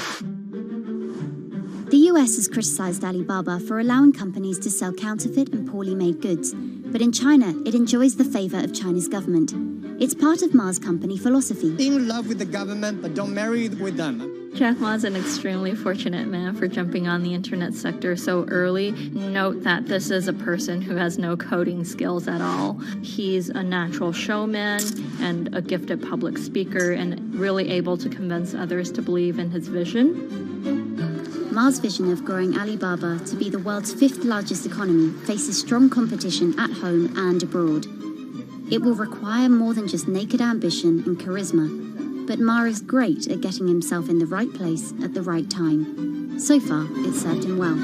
[SPEAKER 12] The US has criticized Alibaba for allowing companies to sell counterfeit and poorly made goods, but in China, it enjoys the favor of China's government. It's part of Ma's company philosophy.
[SPEAKER 10] In love with the government, but don't marry with them.
[SPEAKER 19] Jack Ma is an extremely fortunate man for jumping on the internet sector so early. Note that this is a person who has no coding skills at all. He's a natural showman and a gifted public speaker and really able to convince others to believe in his vision.
[SPEAKER 12] Ma's vision of growing Alibaba to be the world's 5th largest economy faces strong competition at home and abroad. It will require more than just naked ambition and charisma, but Ma is great at getting himself in the right place at the right time. So far, it served him well.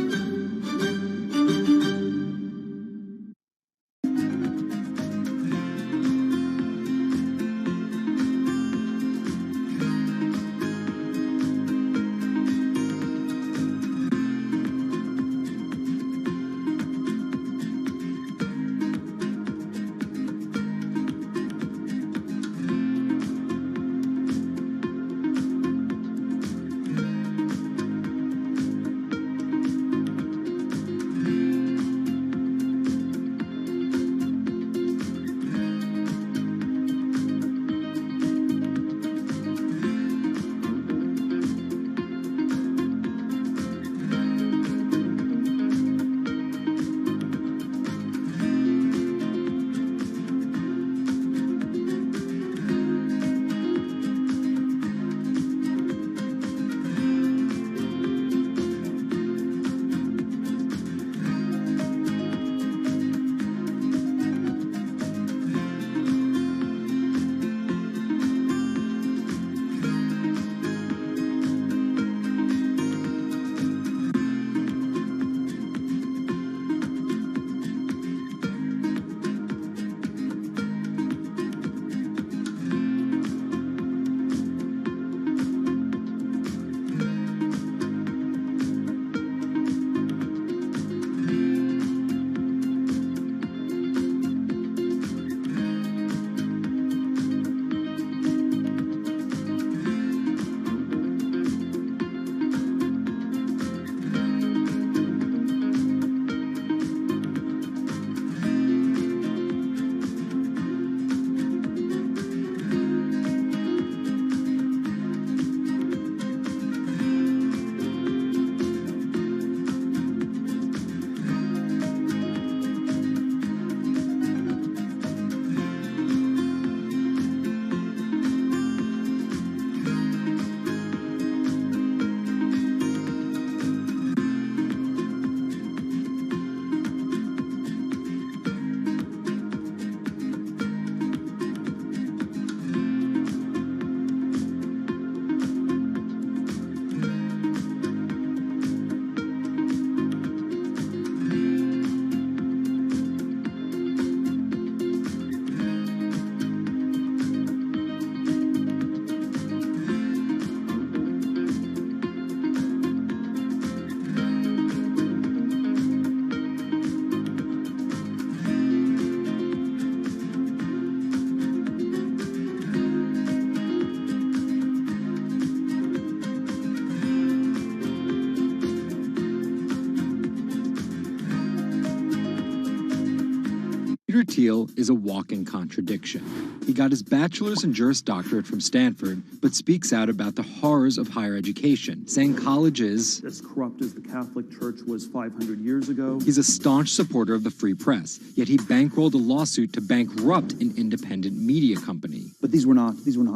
[SPEAKER 6] Thiel is a walking contradiction. He got his bachelor's and Juris Doctorate from Stanford, but speaks out about the horrors of higher education, saying college is
[SPEAKER 9] as corrupt as the Catholic Church was 500 years ago.
[SPEAKER 6] He's a staunch supporter of the free press, yet he bankrolled a lawsuit to bankrupt an independent media company.
[SPEAKER 9] But these were not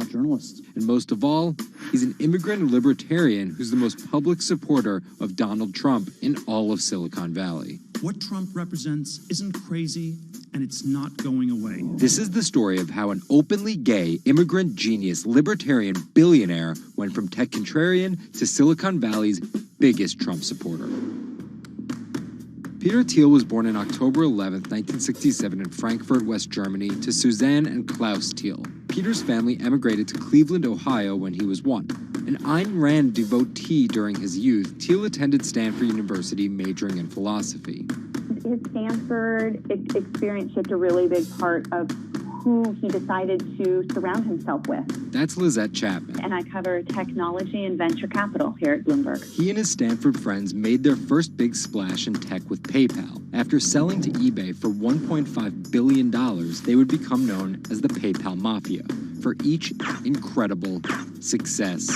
[SPEAKER 9] journalists.
[SPEAKER 6] And most of all, he's an immigrant libertarian who's the most public supporter of Donald Trump in all of Silicon Valley.
[SPEAKER 11] What Trump represents isn't crazy, and it's not going away.
[SPEAKER 6] This is the story of how an openly gay, immigrant genius, libertarian billionaire went from tech contrarian to Silicon Valley's biggest Trump supporter. Peter Thiel was born on October 11, 1967 in Frankfurt, West Germany, to Suzanne and Klaus Thiel. Peter's family emigrated to Cleveland, Ohio when he was 1. An Ayn Rand devotee during his youth, Thiel attended Stanford University majoring in philosophy.
[SPEAKER 14] His Stanford experience shaped a really big part of who he decided to surround himself with.
[SPEAKER 6] That's Lizette Chapman.
[SPEAKER 14] And I cover technology and venture capital here at Bloomberg.
[SPEAKER 6] He and his Stanford friends made their first big splash in tech with PayPal. After selling to eBay for $1.5 billion, they would become known as the PayPal Mafia for each incredible success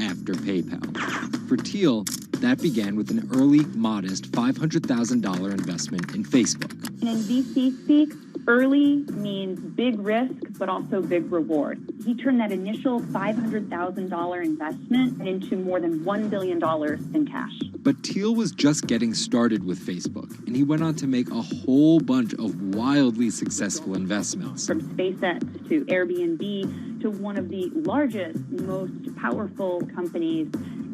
[SPEAKER 6] after PayPal. For Thiel, that began with an early, modest $500,000 investment in Facebook.
[SPEAKER 14] And in VC speak, early means big risk, but also big reward. He turned that initial $500,000 investment into more than $1 billion in cash.
[SPEAKER 6] But Thiel was just getting started with Facebook, and he went on to make a whole bunch of wildly successful investments.
[SPEAKER 14] From SpaceX to Airbnb to one of the largest, most powerful companies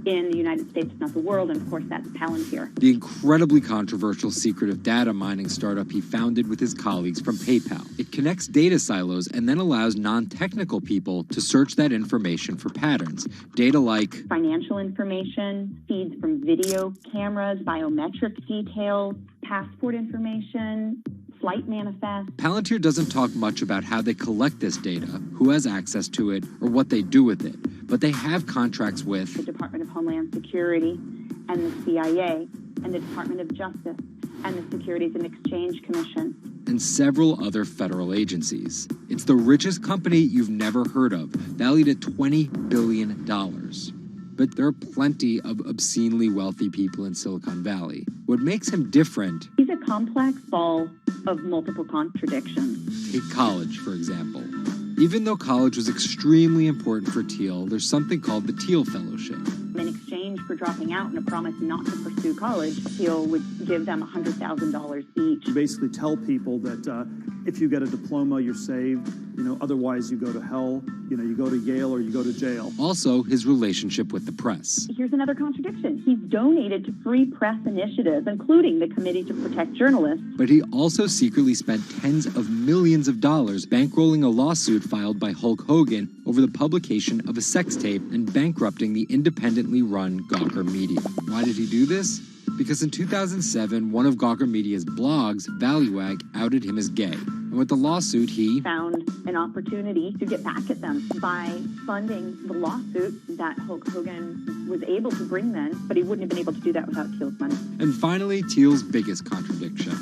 [SPEAKER 14] in the United States, if not the world, and of course that's Palantir.
[SPEAKER 6] The incredibly controversial secretive data mining startup he founded with his colleagues from PayPal. It connects data silos and then allows non-technical people to search that information for patterns. Data like
[SPEAKER 14] financial information, feeds from video cameras, biometric details, passport information, flight manifest.
[SPEAKER 6] Palantir doesn't talk much about how they collect this data, who has access to it, or what they do with it. But they have contracts with
[SPEAKER 14] the Department of Homeland Security and the CIA and the Department of Justice and the Securities and Exchange Commission
[SPEAKER 6] and several other federal agencies. It's the richest company you've never heard of, valued at $20 billion. But there are plenty of obscenely wealthy people in Silicon Valley. What makes him different...
[SPEAKER 14] He's a complex ball of multiple contradictions.
[SPEAKER 6] Take college, for example. Even though college was extremely important for Thiel, there's something called the Thiel Fellowship.
[SPEAKER 14] In exchange for dropping out and a promise not to pursue college, Thiel would give them $100,000 each.
[SPEAKER 9] You basically tell people that if you get a diploma, you're saved. Otherwise you go to hell. You go to Yale or you go to jail.
[SPEAKER 6] Also, his relationship with the press.
[SPEAKER 14] Here's another contradiction. He's donated to free press initiatives, including the Committee to Protect Journalists.
[SPEAKER 6] But he also secretly spent tens of millions of dollars bankrolling a lawsuit filed by Hulk Hogan over the publication of a sex tape and bankrupting the independently run Gawker Media. Why did he do this? Because in 2007, one of Gawker Media's blogs, ValueAg, outed him as gay. And with the lawsuit, he
[SPEAKER 14] found an opportunity to get back at them by funding the lawsuit that Hulk Hogan was able to bring then, but he wouldn't have been able to do that without Thiel's money.
[SPEAKER 6] And finally, Thiel's biggest contradiction,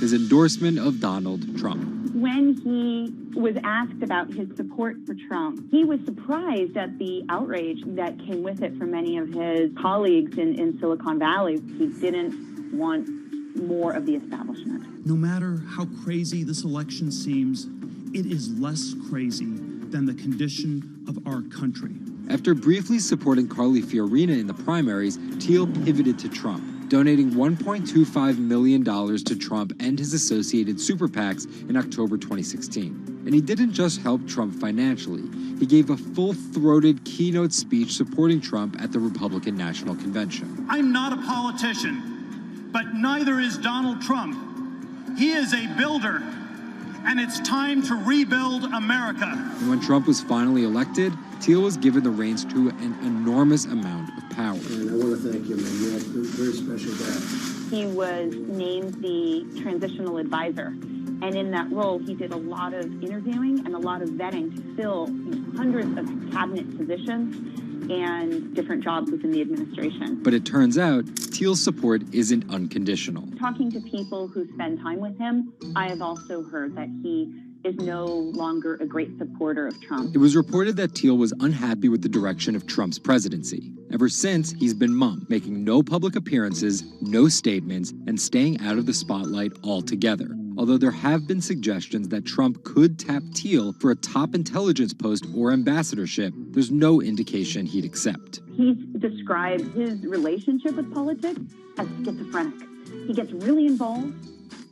[SPEAKER 6] his endorsement of Donald Trump.
[SPEAKER 14] When he was asked about his support for Trump, he was surprised at the outrage that came with it from many of his colleagues in Silicon Valley. He didn't want more of the establishment.
[SPEAKER 11] No matter how crazy this election seems, it is less crazy than the condition of our country.
[SPEAKER 6] After briefly supporting Carly Fiorina in the primaries, Thiel pivoted to Trump, donating $1.25 million to Trump and his associated super PACs in October 2016. And he didn't just help Trump financially. He gave a full-throated keynote speech supporting Trump at the Republican National Convention.
[SPEAKER 21] I'm not a politician, but neither is Donald Trump. He is a builder, and it's time to rebuild America.
[SPEAKER 6] And when Trump was finally elected, Thiel was given the reins to an enormous amount of power.
[SPEAKER 28] And I want to thank you, man. You have a very special guy.
[SPEAKER 14] He was named the transitional advisor. And in that role, he did a lot of interviewing and a lot of vetting to fill hundreds of cabinet positions and different jobs within the administration.
[SPEAKER 6] But it turns out Thiel's support isn't unconditional.
[SPEAKER 14] Talking to people who spend time with him, I have also heard that he is no longer a great supporter of Trump.
[SPEAKER 6] It was reported that Thiel was unhappy with the direction of Trump's presidency. Ever since, he's been mum, making no public appearances, no statements, and staying out of the spotlight altogether. Although there have been suggestions that Trump could tap Thiel for a top intelligence post or ambassadorship, there's no indication he'd accept.
[SPEAKER 14] He's described his relationship with politics as schizophrenic. He gets really involved,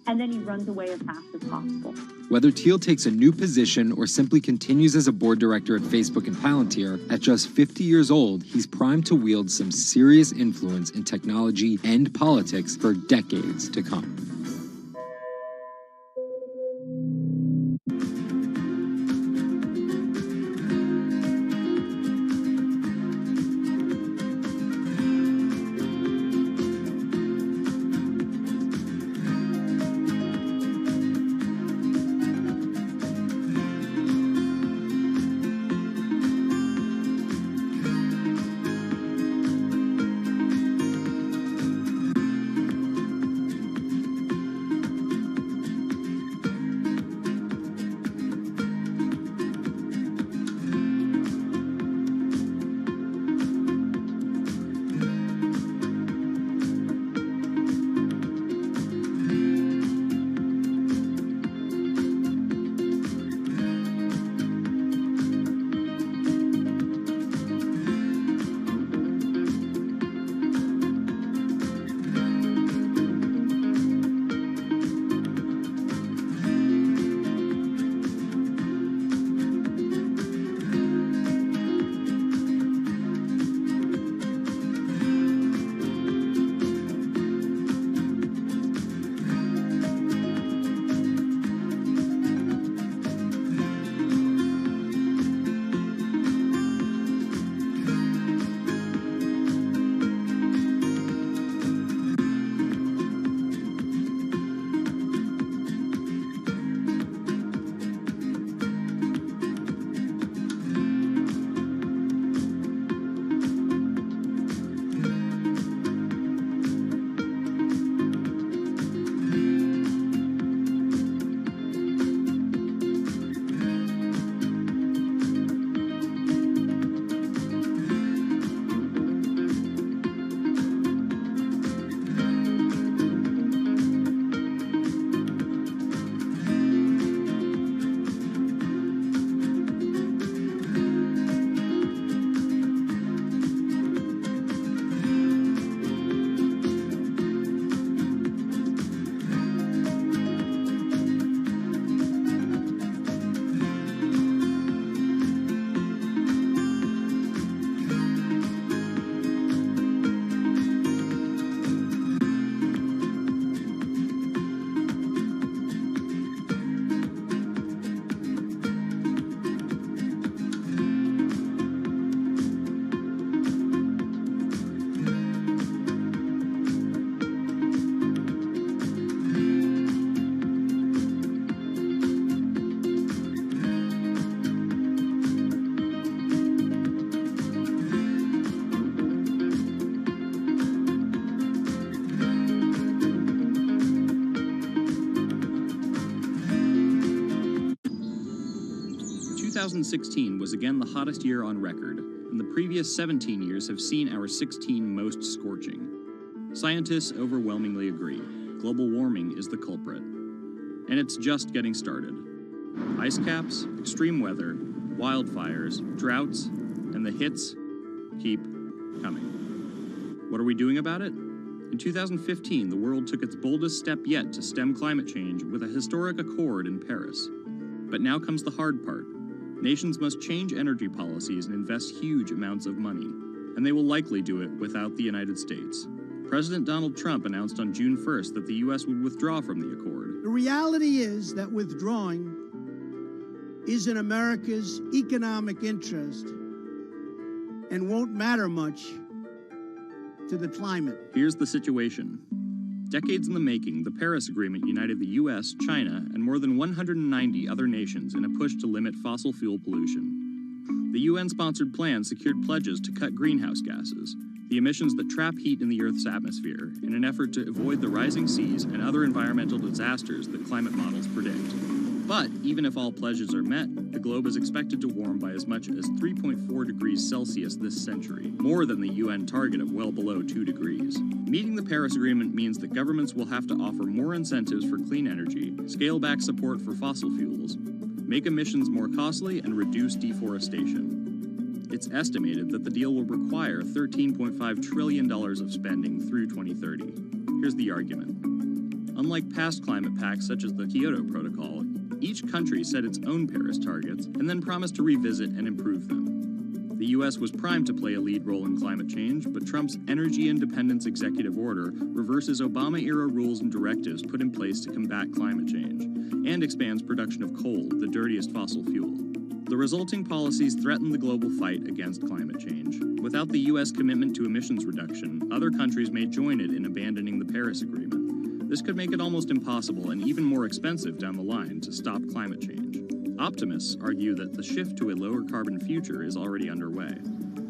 [SPEAKER 14] and then he runs away as fast as possible.
[SPEAKER 6] Whether Thiel takes a new position or simply continues as a board director at Facebook and Palantir, at just 50 years old, he's primed to wield some serious influence in technology and politics for decades to come.
[SPEAKER 1] Two 2016 was again the hottest year on record, and the previous 17 years have seen our 16 most scorching. Scientists overwhelmingly agree. Global warming is the culprit. And it's just getting started. Ice caps, extreme weather, wildfires, droughts, and the hits keep coming. What are we doing about it? In 2015, the world took its boldest step yet to stem climate change with a historic accord in Paris. But now comes the hard part. Nations must change energy policies and invest huge amounts of money, and they will likely do it without the United States. President Donald Trump announced on June 1st that the U.S. would withdraw from the accord.
[SPEAKER 23] The reality is that withdrawing is in America's economic interest and won't matter much to the climate.
[SPEAKER 1] Here's the situation. Decades in the making, the Paris Agreement united the U.S., China, and more than 190 other nations in a push to limit fossil fuel pollution. The UN-sponsored plan secured pledges to cut greenhouse gases, the emissions that trap heat in the Earth's atmosphere, in an effort to avoid the rising seas and other environmental disasters that climate models predict. But even if all pledges are met, the globe is expected to warm by as much as 3.4 degrees Celsius this century, more than the UN target of well below 2 degrees. Meeting the Paris Agreement means that governments will have to offer more incentives for clean energy, scale back support for fossil fuels, make emissions more costly, and reduce deforestation. It's estimated that the deal will require $13.5 trillion of spending through 2030. Here's the argument. Unlike past climate pacts such as the Kyoto Protocol, each country set its own Paris targets and then promised to revisit and improve them. The U.S. was primed to play a lead role in climate change, but Trump's energy independence executive order reverses Obama-era rules and directives put in place to combat climate change, and expands production of coal, the dirtiest fossil fuel. The resulting policies threaten the global fight against climate change. Without the U.S. commitment to emissions reduction, other countries may join it in abandoning the Paris Agreement. This could make it almost impossible and even more expensive down the line to stop climate change. Optimists argue that the shift to a lower carbon future is already underway.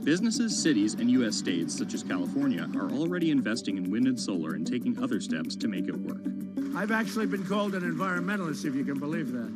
[SPEAKER 1] Businesses, cities, and U.S. states, such as California, are already investing in wind and solar and taking other steps to make it work.
[SPEAKER 28] I've actually been called an environmentalist, if you can believe that.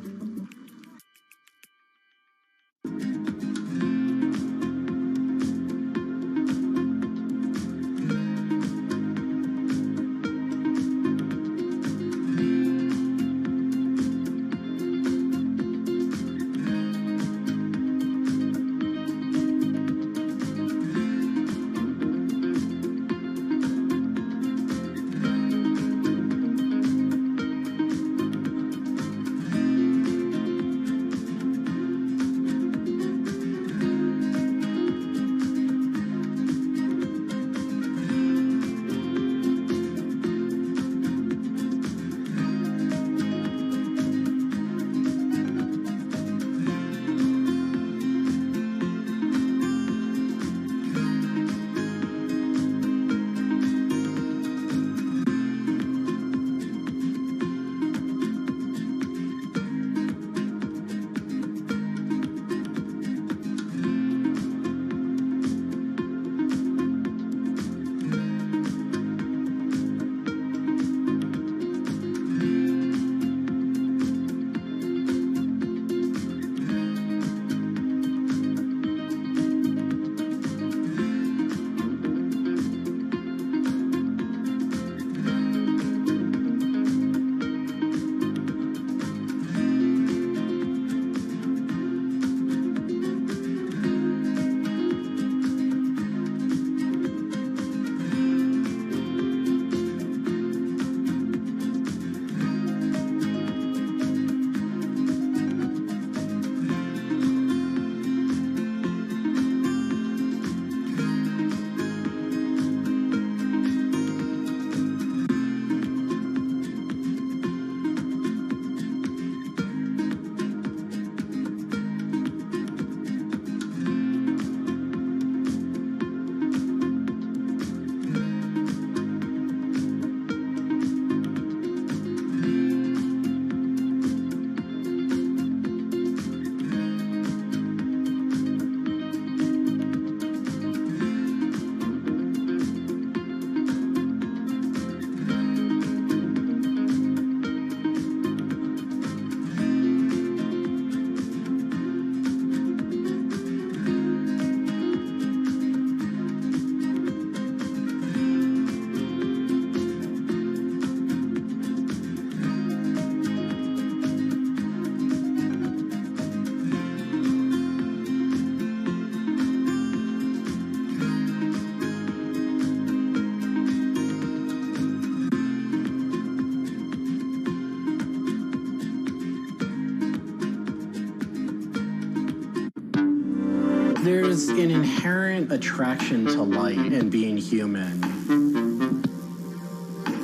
[SPEAKER 4] There's an inherent attraction to light and being human.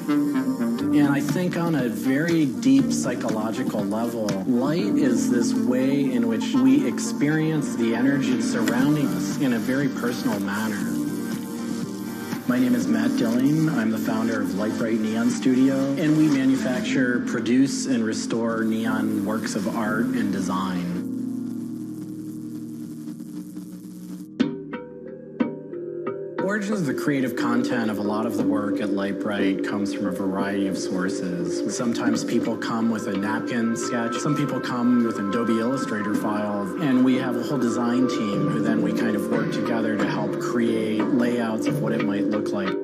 [SPEAKER 4] And I think on a very deep psychological level, light is this way in which we experience the energy surrounding us in a very personal manner. My name is Matt Dilling. I'm the founder of Light Bright Neon Studio, and we manufacture, produce, and restore neon works of art and design. origins of the creative content of a lot of the work at Lightbright comes from a variety of sources. Sometimes people come with a napkin sketch. Some people come with an Adobe Illustrator file. And we have a whole design team who then we kind of work together to help create layouts of what it might look like.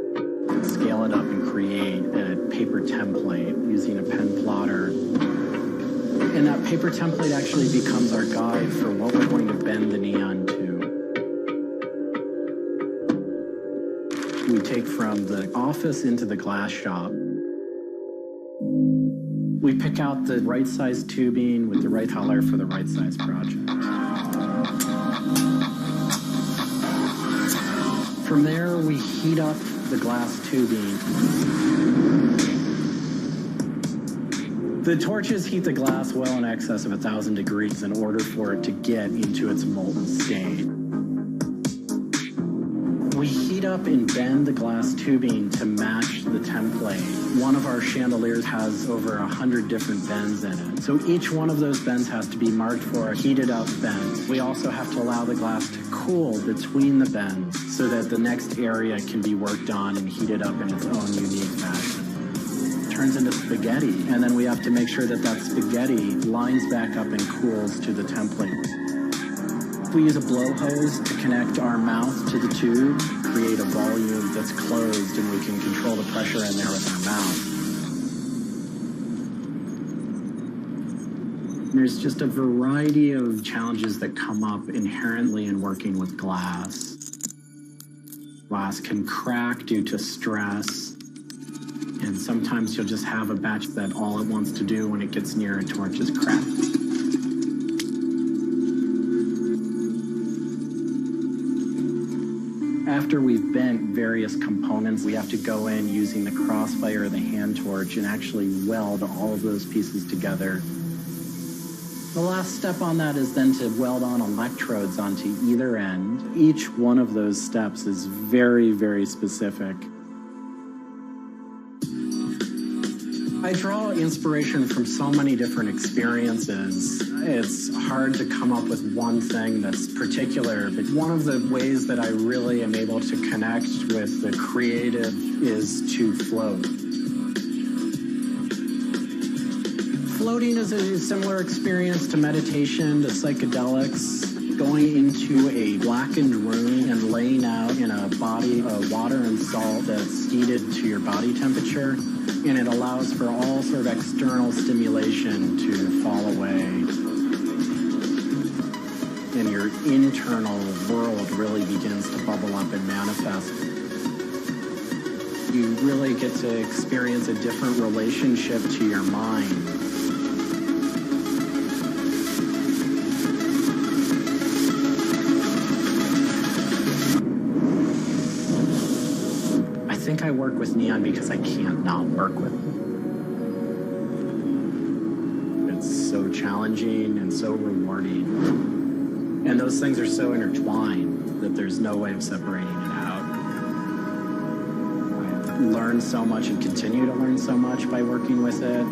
[SPEAKER 4] Scale it up and create a paper template using a pen plotter. And that paper template actually becomes our guide for what we're going to bend the neon to. We take from the office into the glass shop. We pick out the right size tubing with the right color for the right size project. From there, we heat up the glass tubing. The torches heat the glass well in excess of 1,000 degrees in order for it to get into its molten state. We heat up and bend the glass tubing to match the template. One of our chandeliers has over 100 different bends in it. So each one of those bends has to be marked for a heated up bend. We also have to allow the glass to cool between the bends so that the next area can be worked on and heated up in its own unique fashion. It turns into spaghetti, and then we have to make sure that that spaghetti lines back up and cools to the template. We use a blow hose to connect our mouth to the tube, create a volume that's closed, and we can control the pressure in there with our mouth. There's just a variety of challenges that come up inherently in working with glass. Glass can crack due to stress, and sometimes you'll just have a batch that all it wants to do when it gets near a torch is crack. After we've bent various components, we have to go in using the crossfire or the hand torch and actually weld all of those pieces together. The last step on that is then to weld on electrodes onto either end. Each one of those steps is very, very specific. I draw inspiration from so many different experiences. It's hard to come up with one thing that's particular, but one of the ways that I really am able to connect with the creative is to float. Floating is a similar experience to meditation, to psychedelics. Going into a blackened room and laying out in a body of water and salt that's heated to your body temperature, and it allows for all sort of external stimulation to fall away. And your internal world really begins to bubble up and manifest. You really get to experience a different relationship to your mind. I think I work with neon because I can't not work with it. It's so challenging and so rewarding. And those things are so intertwined that there's no way of separating it out. I've learned so much and continue to learn so much by working with it.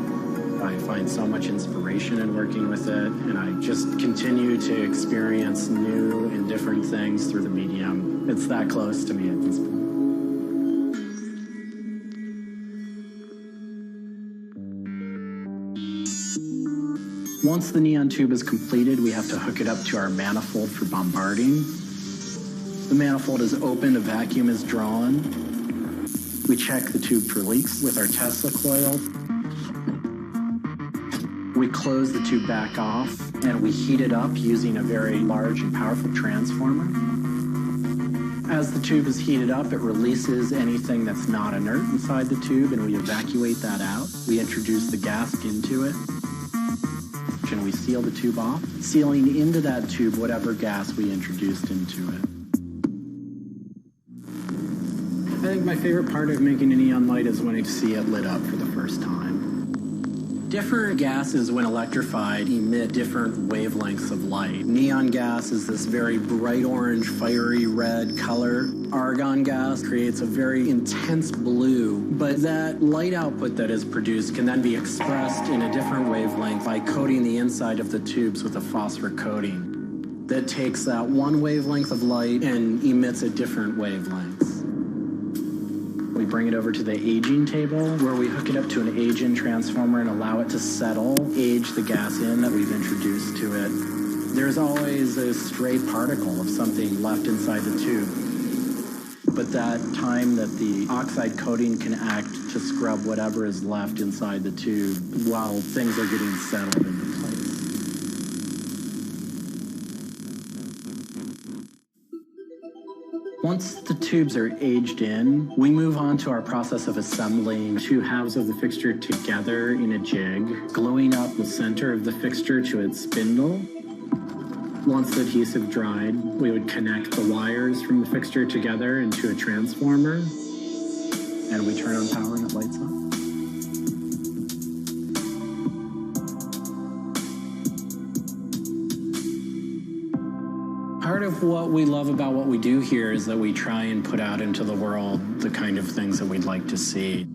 [SPEAKER 4] I find so much inspiration in working with it, and I just continue to experience new and different things through the medium. It's that close to me at this point. Once the neon tube is completed, we have to hook it up to our manifold for bombarding. The manifold is opened, a vacuum is drawn. We check the tube for leaks with our Tesla coil. We close the tube back off, and we heat it up using a very large and powerful transformer. As the tube is heated up, it releases anything that's not inert inside the tube, and we evacuate that out. We introduce the gas into it, and we seal the tube off, sealing into that tube whatever gas we introduced into it. I think my favorite part of making a neon light is when I see it lit up for the first time. Different gases, when electrified, emit different wavelengths of light. Neon gas is this very bright orange, fiery red color. Argon gas creates a very intense blue, but that light output that is produced can then be expressed in a different wavelength by coating the inside of the tubes with a phosphor coating that takes that one wavelength of light and emits at different wavelengths. bring it over to the aging table, where we hook it up to an age-in transformer and allow it to settle, age the gas in that we've introduced to it. There's always a stray particle of something left inside the tube. But that time that the oxide coating can act to scrub whatever is left inside the tube while things are getting settled into place. Once the tubes are aged in, we move on to our process of assembling two halves of the fixture together in a jig, gluing up the center of the fixture to its spindle. Once the adhesive dried, we would connect the wires from the fixture together into a transformer, and we turn on power and it lights up. Part of what we love about what we do here is that we try and put out into the world the kind of things that we'd like to see.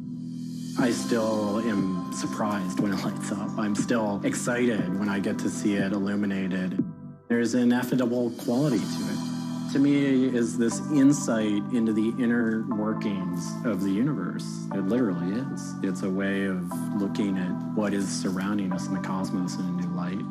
[SPEAKER 4] I still am surprised when it lights up. I'm still excited when I get to see it illuminated. There's an ineffable quality to it. To me, is this insight into the inner workings of the universe. It literally is. It's a way of looking at what is surrounding us in the cosmos in a new light.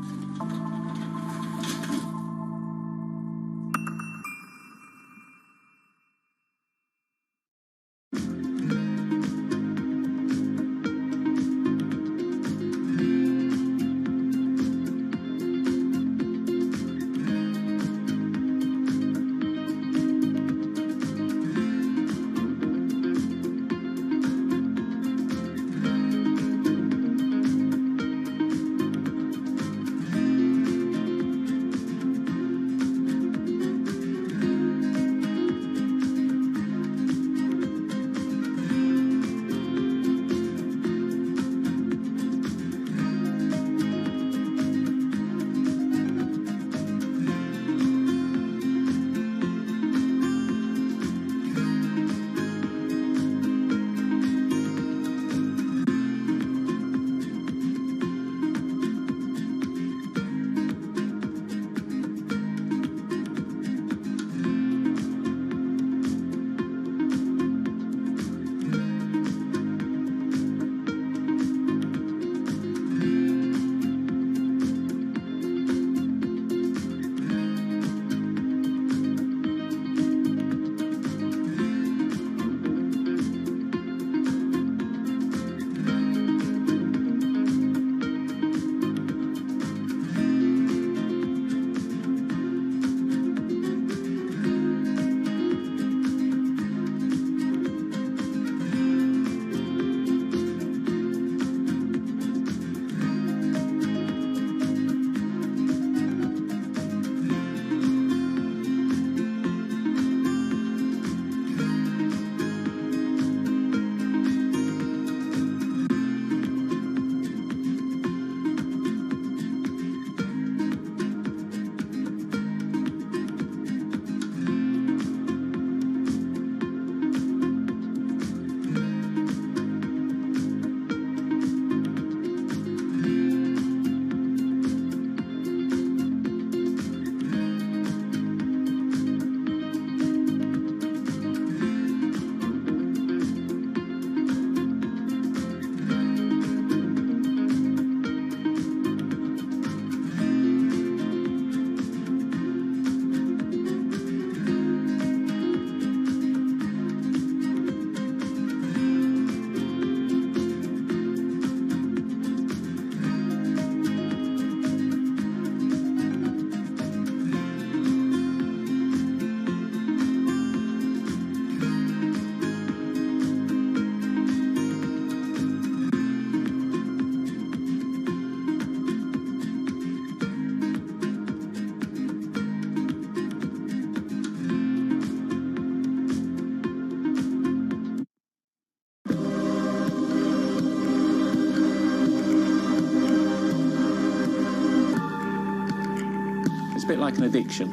[SPEAKER 16] a bit like an addiction.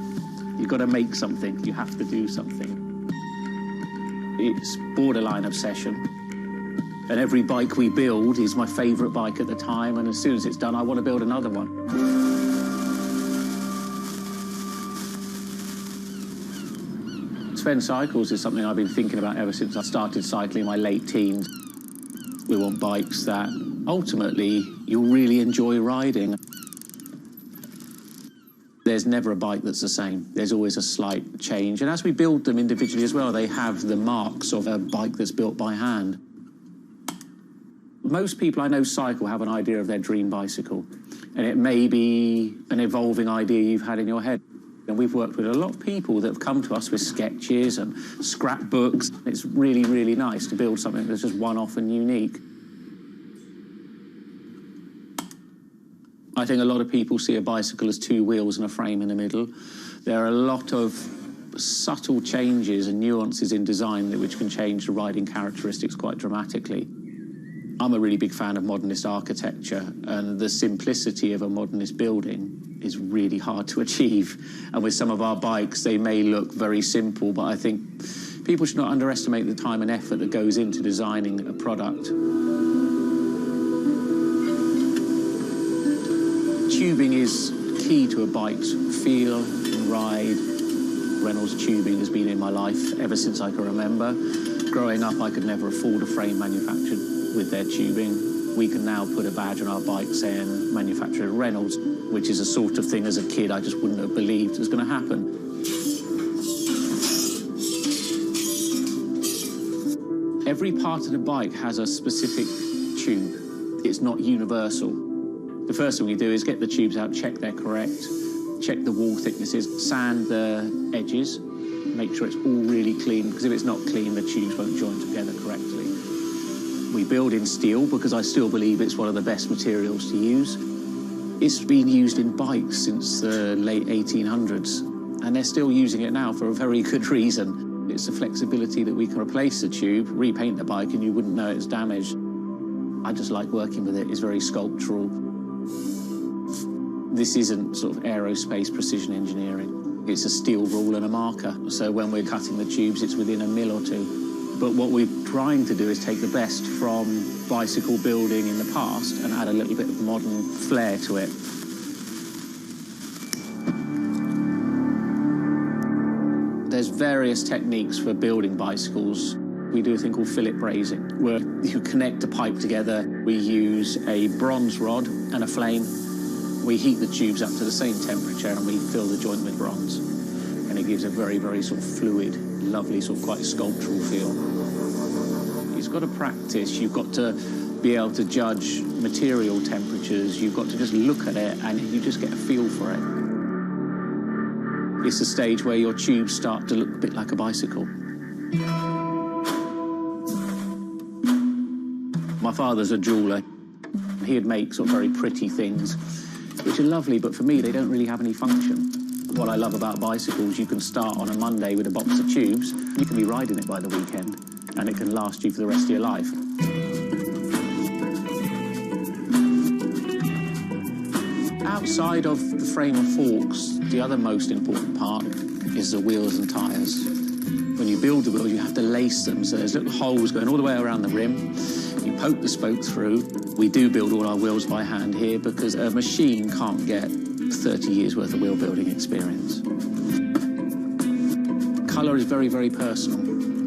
[SPEAKER 16] You've got to make something. You have to do something. It's borderline obsession. And every bike we build is my favourite bike at the time, and as soon as it's done, I want to build another one. It's Sven cycles is something I've been thinking about ever since I started cycling in my late teens. We want bikes that ultimately you'll really enjoy riding. There's never a bike that's the same. There's always a slight change. And as we build them individually as well, they have the marks of a bike that's built by hand. Most people I know cycle have an idea of their dream bicycle. And it may be an evolving idea you've had in your head. And we've worked with a lot of people that have come to us with sketches and scrapbooks. It's really, really nice to build something that's just one-off and unique. I think a lot of people see a bicycle as two wheels and a frame in the middle. There are a lot of subtle changes and nuances in design which can change the riding characteristics quite dramatically. I'm a really big fan of modernist architecture, and the simplicity of a modernist building is really hard to achieve. And with some of our bikes, they may look very simple, but I think people should not underestimate the time and effort that goes into designing a product. Tubing is key to a bike's feel and ride. Reynolds tubing has been in my life ever since I can remember. Growing up, I could never afford a frame manufactured with their tubing. We can now put a badge on our bike saying manufactured at Reynolds, which is a sort of thing as a kid I just wouldn't have believed was going to happen. Every part of the bike has a specific tube. It's not universal. The first thing we do is get the tubes out, check they're correct, check the wall thicknesses, sand the edges, make sure it's all really clean, because if it's not clean, the tubes won't join together correctly. We build in steel because I still believe it's one of the best materials to use. It's been used in bikes since the late 1800s, and they're still using it now for a very good reason. It's the flexibility that we can replace the tube, repaint the bike, and you wouldn't know it's damaged. I just like working with it. It's very sculptural. This isn't sort of aerospace precision engineering. It's a steel rule and a marker. So when we're cutting the tubes, it's within a mil or two. But what we're trying to do is take the best from bicycle building in the past and add a little bit of modern flair to it. There's various techniques for building bicycles. We do a thing called fillet brazing, where you connect a pipe together. We use a bronze rod and a flame. We heat the tubes up to the same temperature and we fill the joint with bronze. And it gives a very, very sort of fluid, lovely, sort of quite sculptural feel. You've got to practice. You've got to be able to judge material temperatures. You've got to just look at it and you just get a feel for it. It's a stage where your tubes start to look a bit like a bicycle. My father's a jeweler. He'd make sort of very pretty things, which are lovely, but for me, they don't really have any function. What I love about bicycles, you can start on a Monday with a box of tubes. You can be riding it by the weekend, and it can last you for the rest of your life. Outside of the frame and forks, the other most important part is the wheels and tyres. When you build the wheels, you have to lace them, so there's little holes going all the way around the rim. You poke the spoke through. We do build all our wheels by hand here because a machine can't get 30 years worth of wheel building experience. Colour is very, very personal.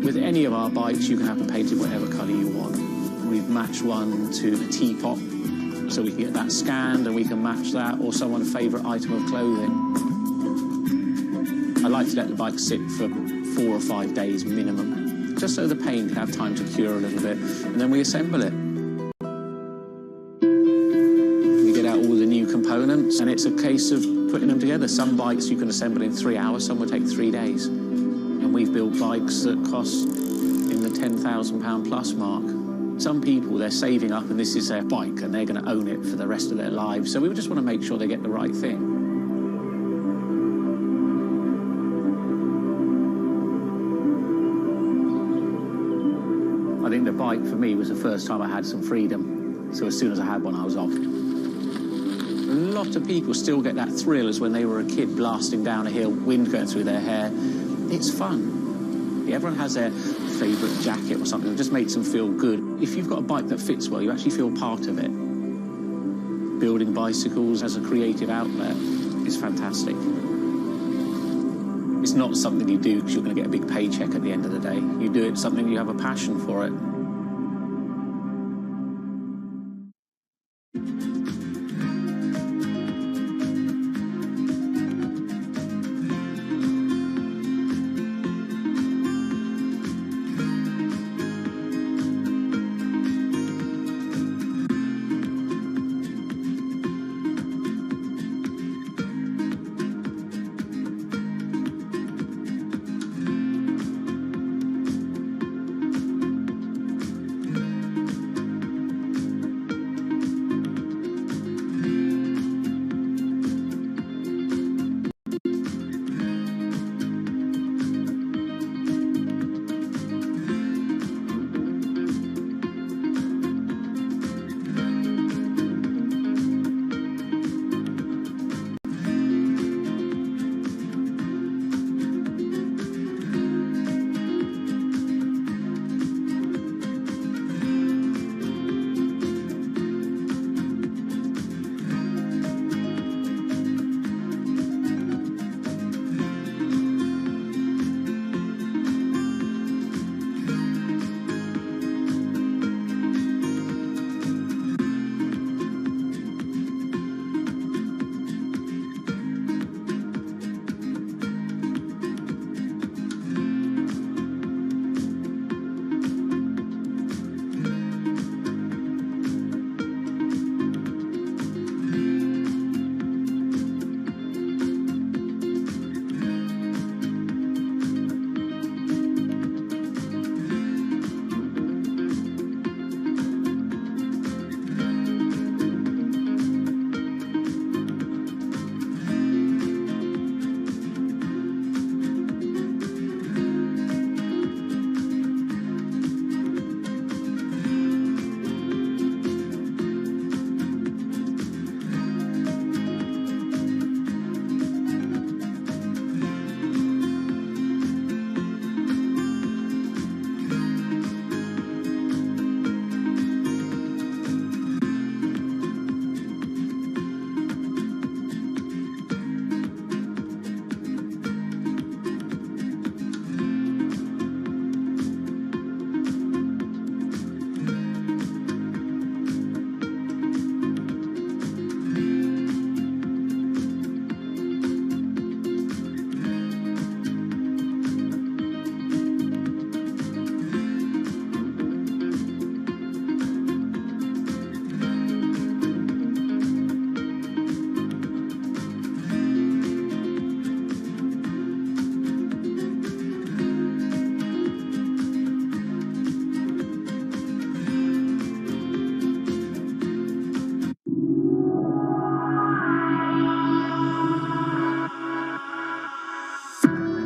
[SPEAKER 16] With any of our bikes, you can have them painted whatever colour you want. We've matched one to a teapot, so we can get that scanned and we can match that, or someone's favourite item of clothing. I like to let the bike sit for 4 or 5 days minimum, just so the paint can have time to cure a little bit, and then we assemble it. We get out all the new components, and it's a case of putting them together. Some bikes you can assemble in 3 hours, some will take 3 days. And we've built bikes that cost in the £10,000 plus mark. Some people, they're saving up and this is their bike and they're going to own it for the rest of their lives. So we just want to make sure they get the right thing. I think the bike for me was the first time I had some freedom. So as soon as I had one, I was off. A lot of people still get that thrill as when they were a kid blasting down a hill, wind going through their hair. It's fun. Everyone has their favourite jacket or something that just makes them feel good. If you've got a bike that fits well, you actually feel part of it. Building bicycles as a creative outlet is fantastic. It's not something you do because you're going to get a big paycheck at the end of the day. You do it something you have a passion for it.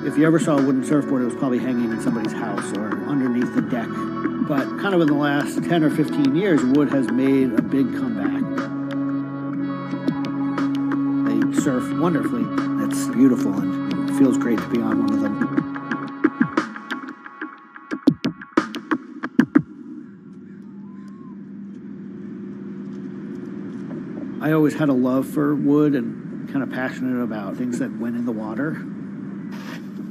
[SPEAKER 23] If you ever saw a wooden surfboard, it was probably hanging in somebody's house or underneath the deck. But kind of in the last 10 or 15 years, wood has made a big comeback. They surf wonderfully. It's beautiful and it feels great to be on one of them. I always had a love for wood and kind of passionate about things that went in the water.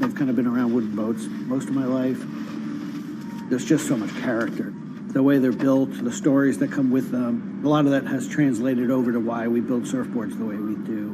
[SPEAKER 23] I've kind of been around wooden boats most of my life. There's just so much character. The way they're built, the stories that come with them, a lot of that has translated over to why we build surfboards the way we do.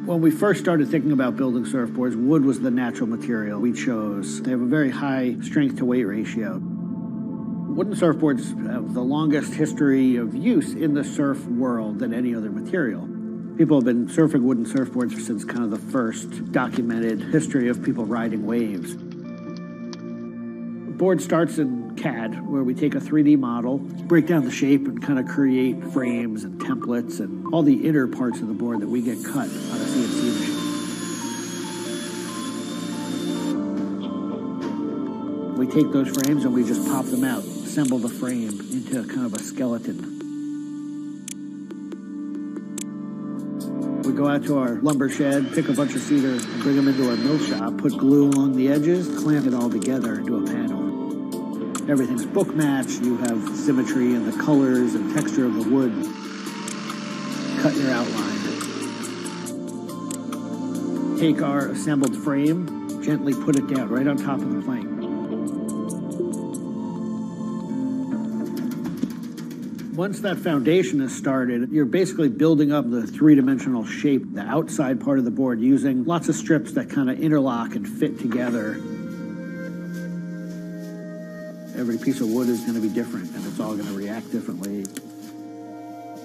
[SPEAKER 23] When we first started thinking about building surfboards, wood was the natural material we chose. They have a very high strength to weight ratio. Wooden surfboards have the longest history of use in the surf world than any other material. People have been surfing wooden surfboards since kind of the first documented history of people riding waves. The board starts in CAD, where we take a 3D model, break down the shape, and kind of create frames and templates and all the inner parts of the board that we get cut on a CNC machine. We take those frames and we just pop them out, assemble the frame into kind of a skeleton. We go out to our lumber shed, pick a bunch of cedar, and bring them into our mill shop, put glue along the edges, clamp it all together into a panel. Everything's book matched. You have symmetry in the colors and texture of the wood. Cut your outline. take our assembled frame, gently put it down right on top of the plank. Once that foundation is started, you're basically building up the three-dimensional shape, the outside part of the board, using lots of strips that kind of interlock and fit together. Every piece of wood is going to be different, and it's all going to react differently.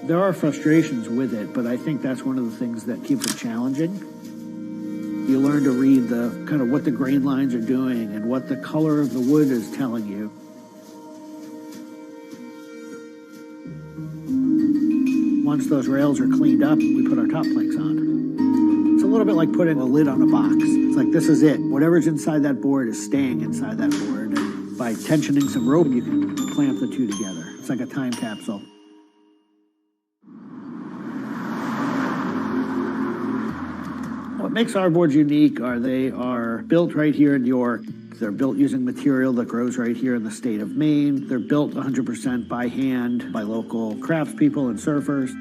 [SPEAKER 23] There are frustrations with it, but I think that's one of the things that keeps it challenging. You learn to read the kind of what the grain lines are doing and what the color of the wood is telling you. Once those rails are cleaned up, we put our top planks on. It's a little bit like putting a lid on a box. It's like, this is it. Whatever's inside that board is staying inside that board. And by tensioning some rope, you can clamp the two together. It's like a time capsule. What makes our boards unique are they are built right here in New York. They're built using material that grows right here in the state of Maine. They're built 100% by hand by local craftspeople and surfers.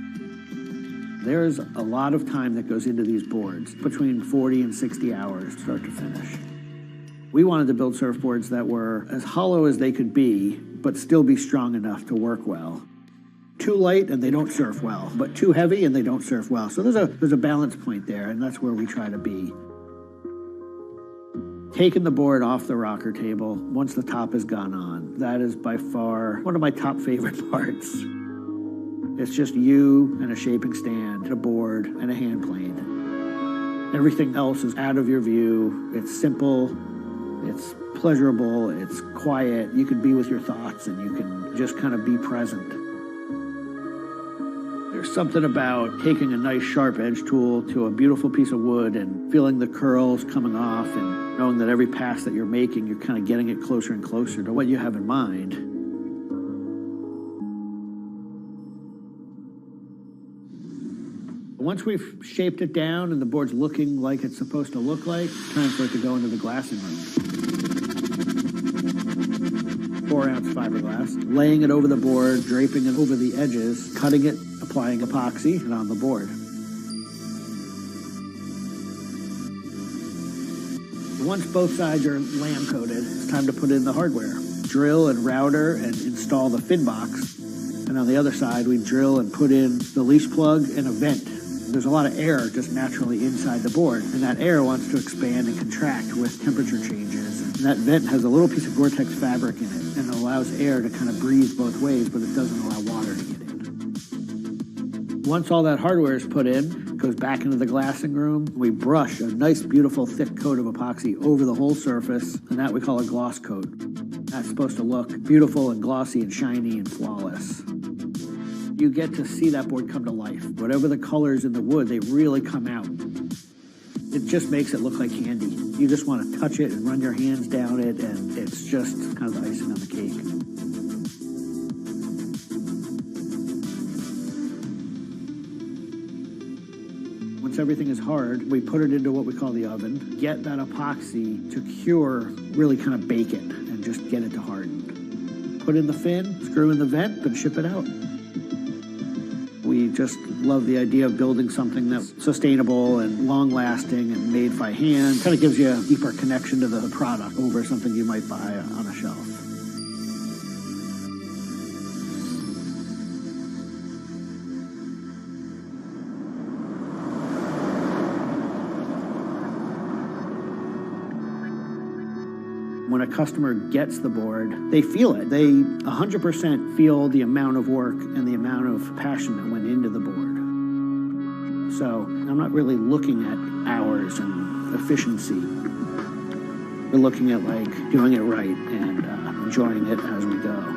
[SPEAKER 23] There's a lot of time that goes into these boards, between 40 and 60 hours start to finish. We wanted to build surfboards that were as hollow as they could be, but still be strong enough to work well. Too light and they don't surf well, but too heavy and they don't surf well. So there's a balance point there, and that's where we try to be. Taking the board off the rocker table once the top has gone on, that is by far one of my top favorite parts. It's just you and a shaping stand, a board, and a hand plane. Everything else is out of your view. It's simple, it's pleasurable, it's quiet. You can be with your thoughts and you can just kind of be present. There's something about taking a nice sharp edge tool to a beautiful piece of wood and feeling the curls coming off and knowing that every pass that you're making, you're kind of getting it closer and closer to what you have in mind. Once we've shaped it down and the board's looking like it's supposed to look like, it's time for it to go into the glassing room. 4-ounce fiberglass, laying it over the board, draping it over the edges, cutting it, applying epoxy, and on the board. Once both sides are lamb coated, it's time to put in the hardware. Drill and router and install the fin box. And on the other side, we drill and put in the leash plug and a vent. There's a lot of air just naturally inside the board, and that air wants to expand and contract with temperature changes. And that vent has a little piece of Gore-Tex fabric in it, and it allows air to kind of breathe both ways, but it doesn't allow water to get in. Once all that hardware is put in, it goes back into the glassing room. We brush a nice, beautiful, thick coat of epoxy over the whole surface, and that we call a gloss coat. That's supposed to look beautiful and glossy and shiny and flawless. You get to see that board come to life. Whatever the colors in the wood, they really come out. It just makes it look like candy. You just want to touch it and run your hands down it, and it's just kind of the icing on the cake. Once everything is hard, we put it into what we call the oven, get that epoxy to cure, really kind of bake it, and just get it to harden. Put in the fin, screw in the vent, and ship it out. We just love the idea of building something that's sustainable and long-lasting and made by hand. Kind of gives you a deeper connection to the product over something you might buy on a shelf. When a customer gets the board, they feel it. They 100% feel the amount of work and the amount of passion that went into the board. So I'm not really looking at hours and efficiency. We're looking at like doing it right and enjoying it as we go.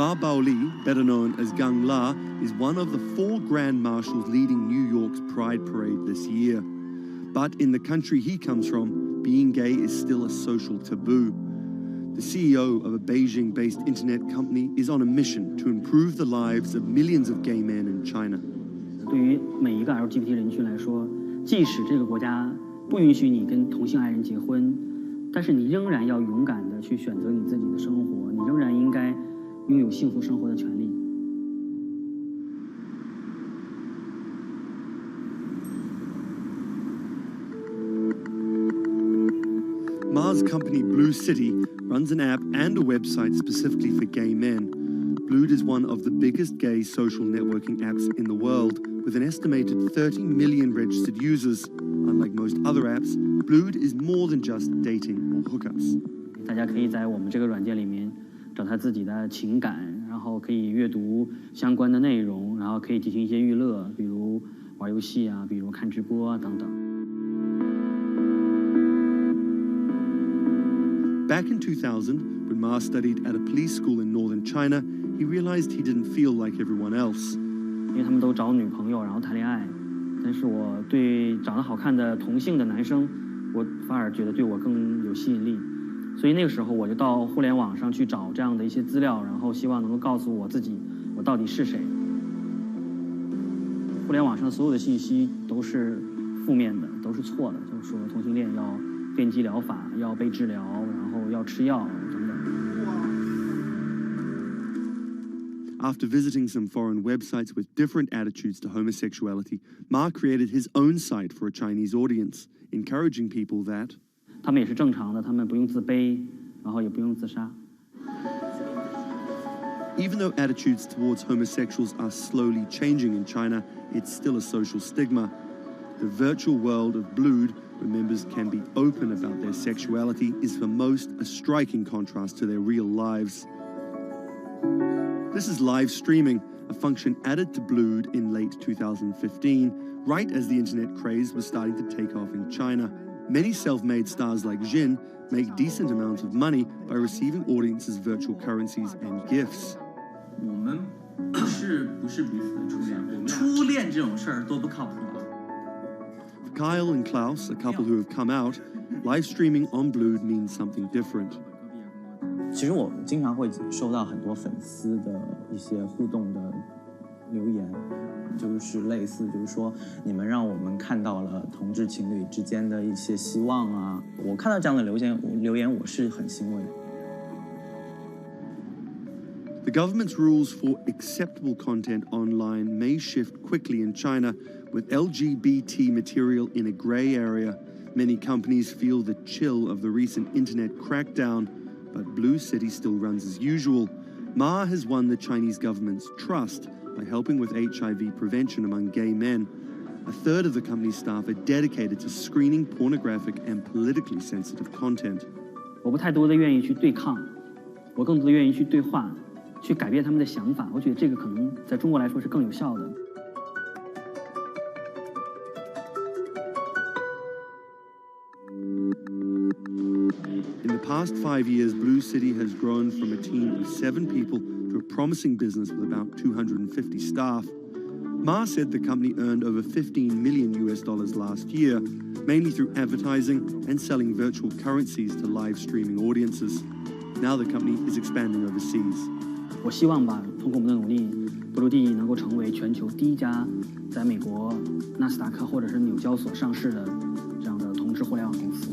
[SPEAKER 13] Ma Baoli, better known as Gang La, is one of the 4 Grand Marshals leading New York's Pride Parade this year. But in the country he comes from, being gay is still a social taboo. The CEO of a Beijing-based internet company is on a mission to improve the lives of millions of gay men in China.
[SPEAKER 17] 对于每一个 LGBT 人群来说，即使这个国家不允许你跟同性爱人结婚，但是你仍然要勇敢地去选择你自己的生活，你仍然应该拥有幸福生活的权利。
[SPEAKER 13] Ma's company Blue City runs an app and a website specifically for gay men. Blued is one of the biggest gay social networking apps in the world, with an estimated 30 million registered users. Unlike most other apps, Blued is more than just dating or hookups.
[SPEAKER 17] 大家可以在我们这个软件里面找他自己的情感，然后可以阅读相关的内容，然后可以进行一些娱乐，比如玩游戏啊，比如看直播啊等等。
[SPEAKER 13] Back in 2000, when Ma studied at a police school in northern China, he realized he didn't feel like everyone else.
[SPEAKER 17] 因为他们都找女朋友，然后谈恋爱，但是我对长得好看的同性的男生，我反而觉得对我更有吸引力。所以那个时候我就到互联网上去找这样的一些资料，然后希望能够告诉我自己，我到底是谁。互联网上所有的信息都是负面的，都是错的，就是说同性恋要电击疗法，要被治疗，然后要吃药等等。
[SPEAKER 13] After visiting some foreign websites with different attitudes to homosexuality, Ma created his own site for a Chinese audience, encouraging people that
[SPEAKER 17] 他们也是正常的，他们不用自卑，然后也不用自杀。
[SPEAKER 13] Even though attitudes towards homosexuals are slowly changing in China, it's still a social stigma. The virtual world of Blued, where members can be open about their sexuality, is for most a striking contrast to their real lives. This is live streaming, a function added to Blued in late 2015, right as the internet craze was starting to take off in China. Many self-made stars like Jin make decent amounts of money by receiving audiences' virtual currencies and gifts.
[SPEAKER 20] 我们不是彼此的初恋，我们初恋这种事儿多不靠谱啊。
[SPEAKER 13] For Kyle and Klaus, a couple who have come out, live streaming on Blued means something different.
[SPEAKER 22] 其实我经常会收到很多粉丝的一些互动的留言，就是类似就是说你们让我们看到了同志情侣之间的一些希望啊，我看到这样的留言我是很欣慰。
[SPEAKER 13] The government's rules for acceptable content online may shift quickly in China, with LGBT material in a grey area. Many companies feel the chill of the recent internet crackdown, but Blue City still runs as usual. Ma has won the Chinese government's trust by helping with HIV prevention among gay men. A third of the company's staff are dedicated to screening pornographic and politically sensitive content.
[SPEAKER 17] 我不太多的愿意去对抗，我更多的愿意去对话，去改变他们的想法。我觉得这个可能在中国来说是更有效的。
[SPEAKER 13] In the past 5 years, Blue City has grown from a team of 7 people to a promising business with about 250 staff. Ma said the company earned over $15 million last year, mainly through advertising and selling virtual currencies to live streaming audiences. Now the company is expanding overseas.
[SPEAKER 17] 我希望吧，通过我们的努力，Blue能够成为全球第一家在美国纳斯达克或者是纽交所上市的这样的同质互联网公司。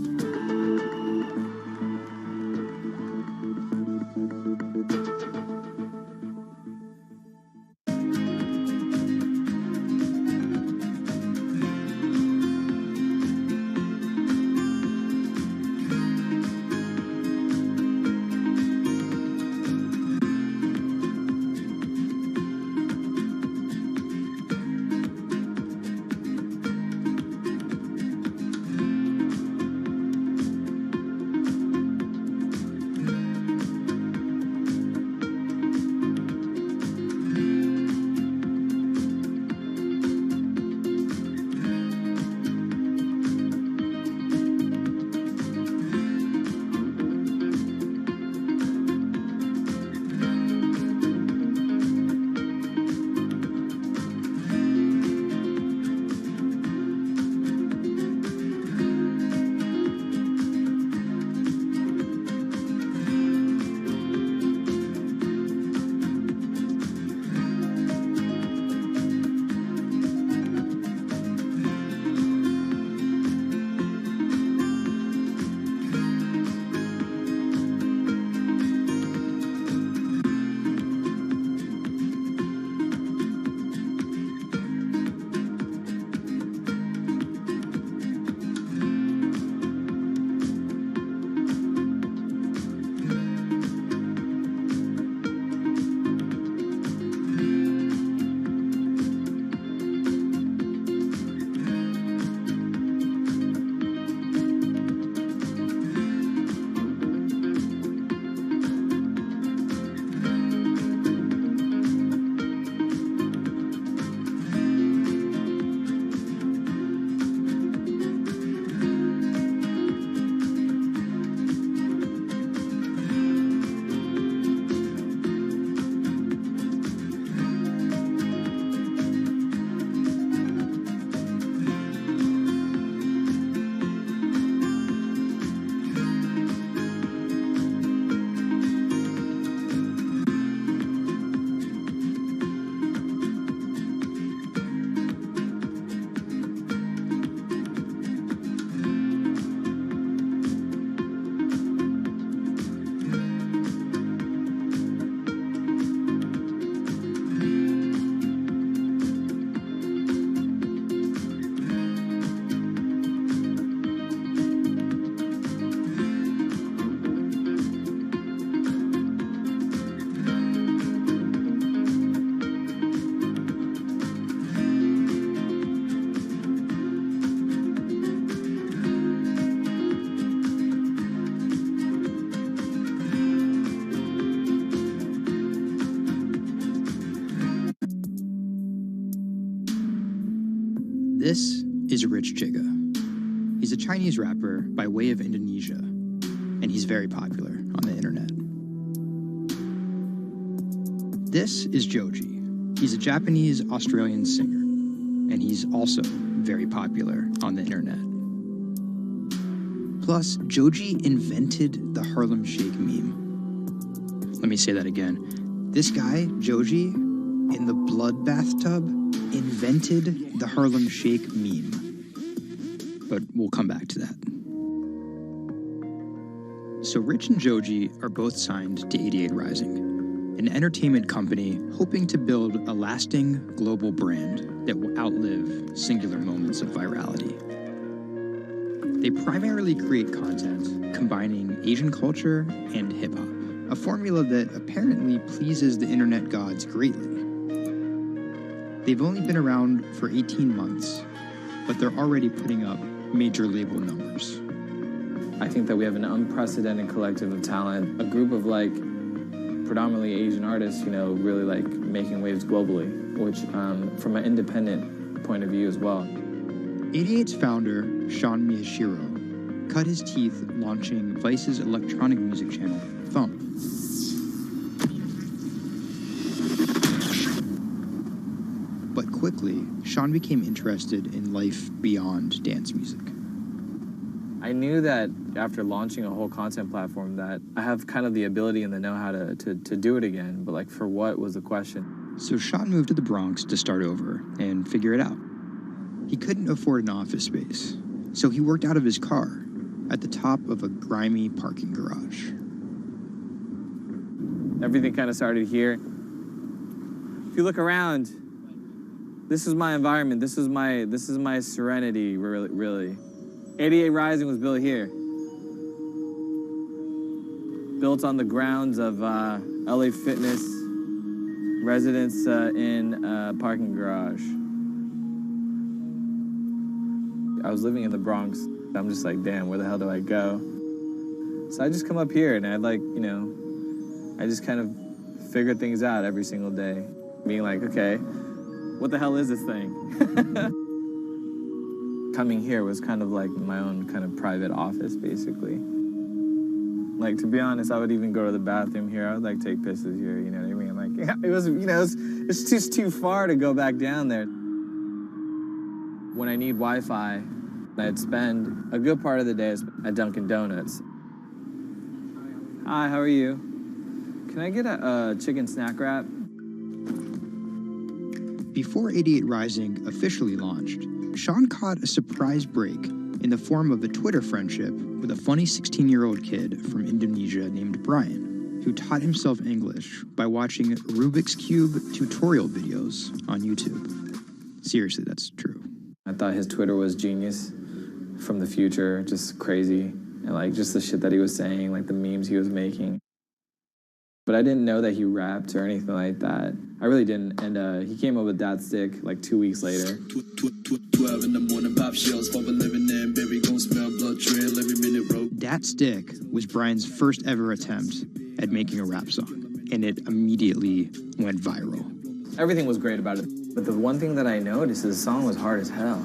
[SPEAKER 2] This is Rich Chiga. He's a Chinese rapper by way of Indonesia, and he's very popular on the internet. This is Joji. He's a Japanese-Australian singer, and he's also very popular on the internet. Plus, Joji invented the Harlem Shake meme. Let me say that again. This guy, Joji, in the blood bathtub, invented the Harlem Shake meme. But we'll come back to that. So Rich and Joji are both signed to 88 Rising, an entertainment company hoping to build a lasting global brand that will outlive singular moments of virality. They primarily create content combining Asian culture and hip-hop, a formula that apparently pleases the internet gods greatly. They've only been around for 18 months, but they're already putting up major label numbers.
[SPEAKER 22] I think that we have an unprecedented collective of talent, a group of like predominantly Asian artists, you know, really like making waves globally, which from an independent point of view as well.
[SPEAKER 2] 88's founder, Sean Miyashiro, cut his teeth launching Vice's electronic music channel, Thump. But quickly, Sean became interested in life beyond dance music.
[SPEAKER 22] I knew that after launching a whole content platform that I have kind of the ability and the know-how to do it again, but like for what was the question?
[SPEAKER 2] So Sean moved to the Bronx to start over and figure it out. He couldn't afford an office space, so he worked out of his car at the top of a grimy parking garage.
[SPEAKER 22] Everything kind of started here. If you look around, this is my environment. This is my serenity, really. 88 Rising was built here. Built on the grounds of LA Fitness residence in a parking garage. I was living in the Bronx. I'm just like, damn, where the hell do I go? So I just come up here and I just kind of figure things out every single day. Being like, okay, what the hell is this thing? Coming here was kind of like my own kind of private office, basically. Like, to be honest, I would even go to the bathroom here. I would like take pisses here, you know what I mean? Like, yeah, it was, you know, it's just too far to go back down there. When I need Wi-Fi, I'd spend a good part of the day at Dunkin' Donuts. Hi, how are you? Can I get a chicken snack wrap?
[SPEAKER 2] Before 88 Rising officially launched, Sean caught a surprise break in the form of a Twitter friendship with a funny 16-year-old kid from Indonesia named Brian, who taught himself English by watching Rubik's Cube tutorial videos on YouTube. Seriously, that's true.
[SPEAKER 22] I thought his Twitter was genius, from the future, just crazy. And like just the shit that he was saying, like the memes he was making. But I didn't know that he rapped or anything like that. I really didn't. And he came up with Dat Stick like 2 weeks later.
[SPEAKER 5] 12 in the morning, pop shells for a living and baby gon' smell blood trail every minute road.
[SPEAKER 2] Dat Stick was Brian's first ever attempt at making a rap song, and it immediately went viral.
[SPEAKER 22] Everything was great about it. But the one thing that I noticed is the song was hard as hell.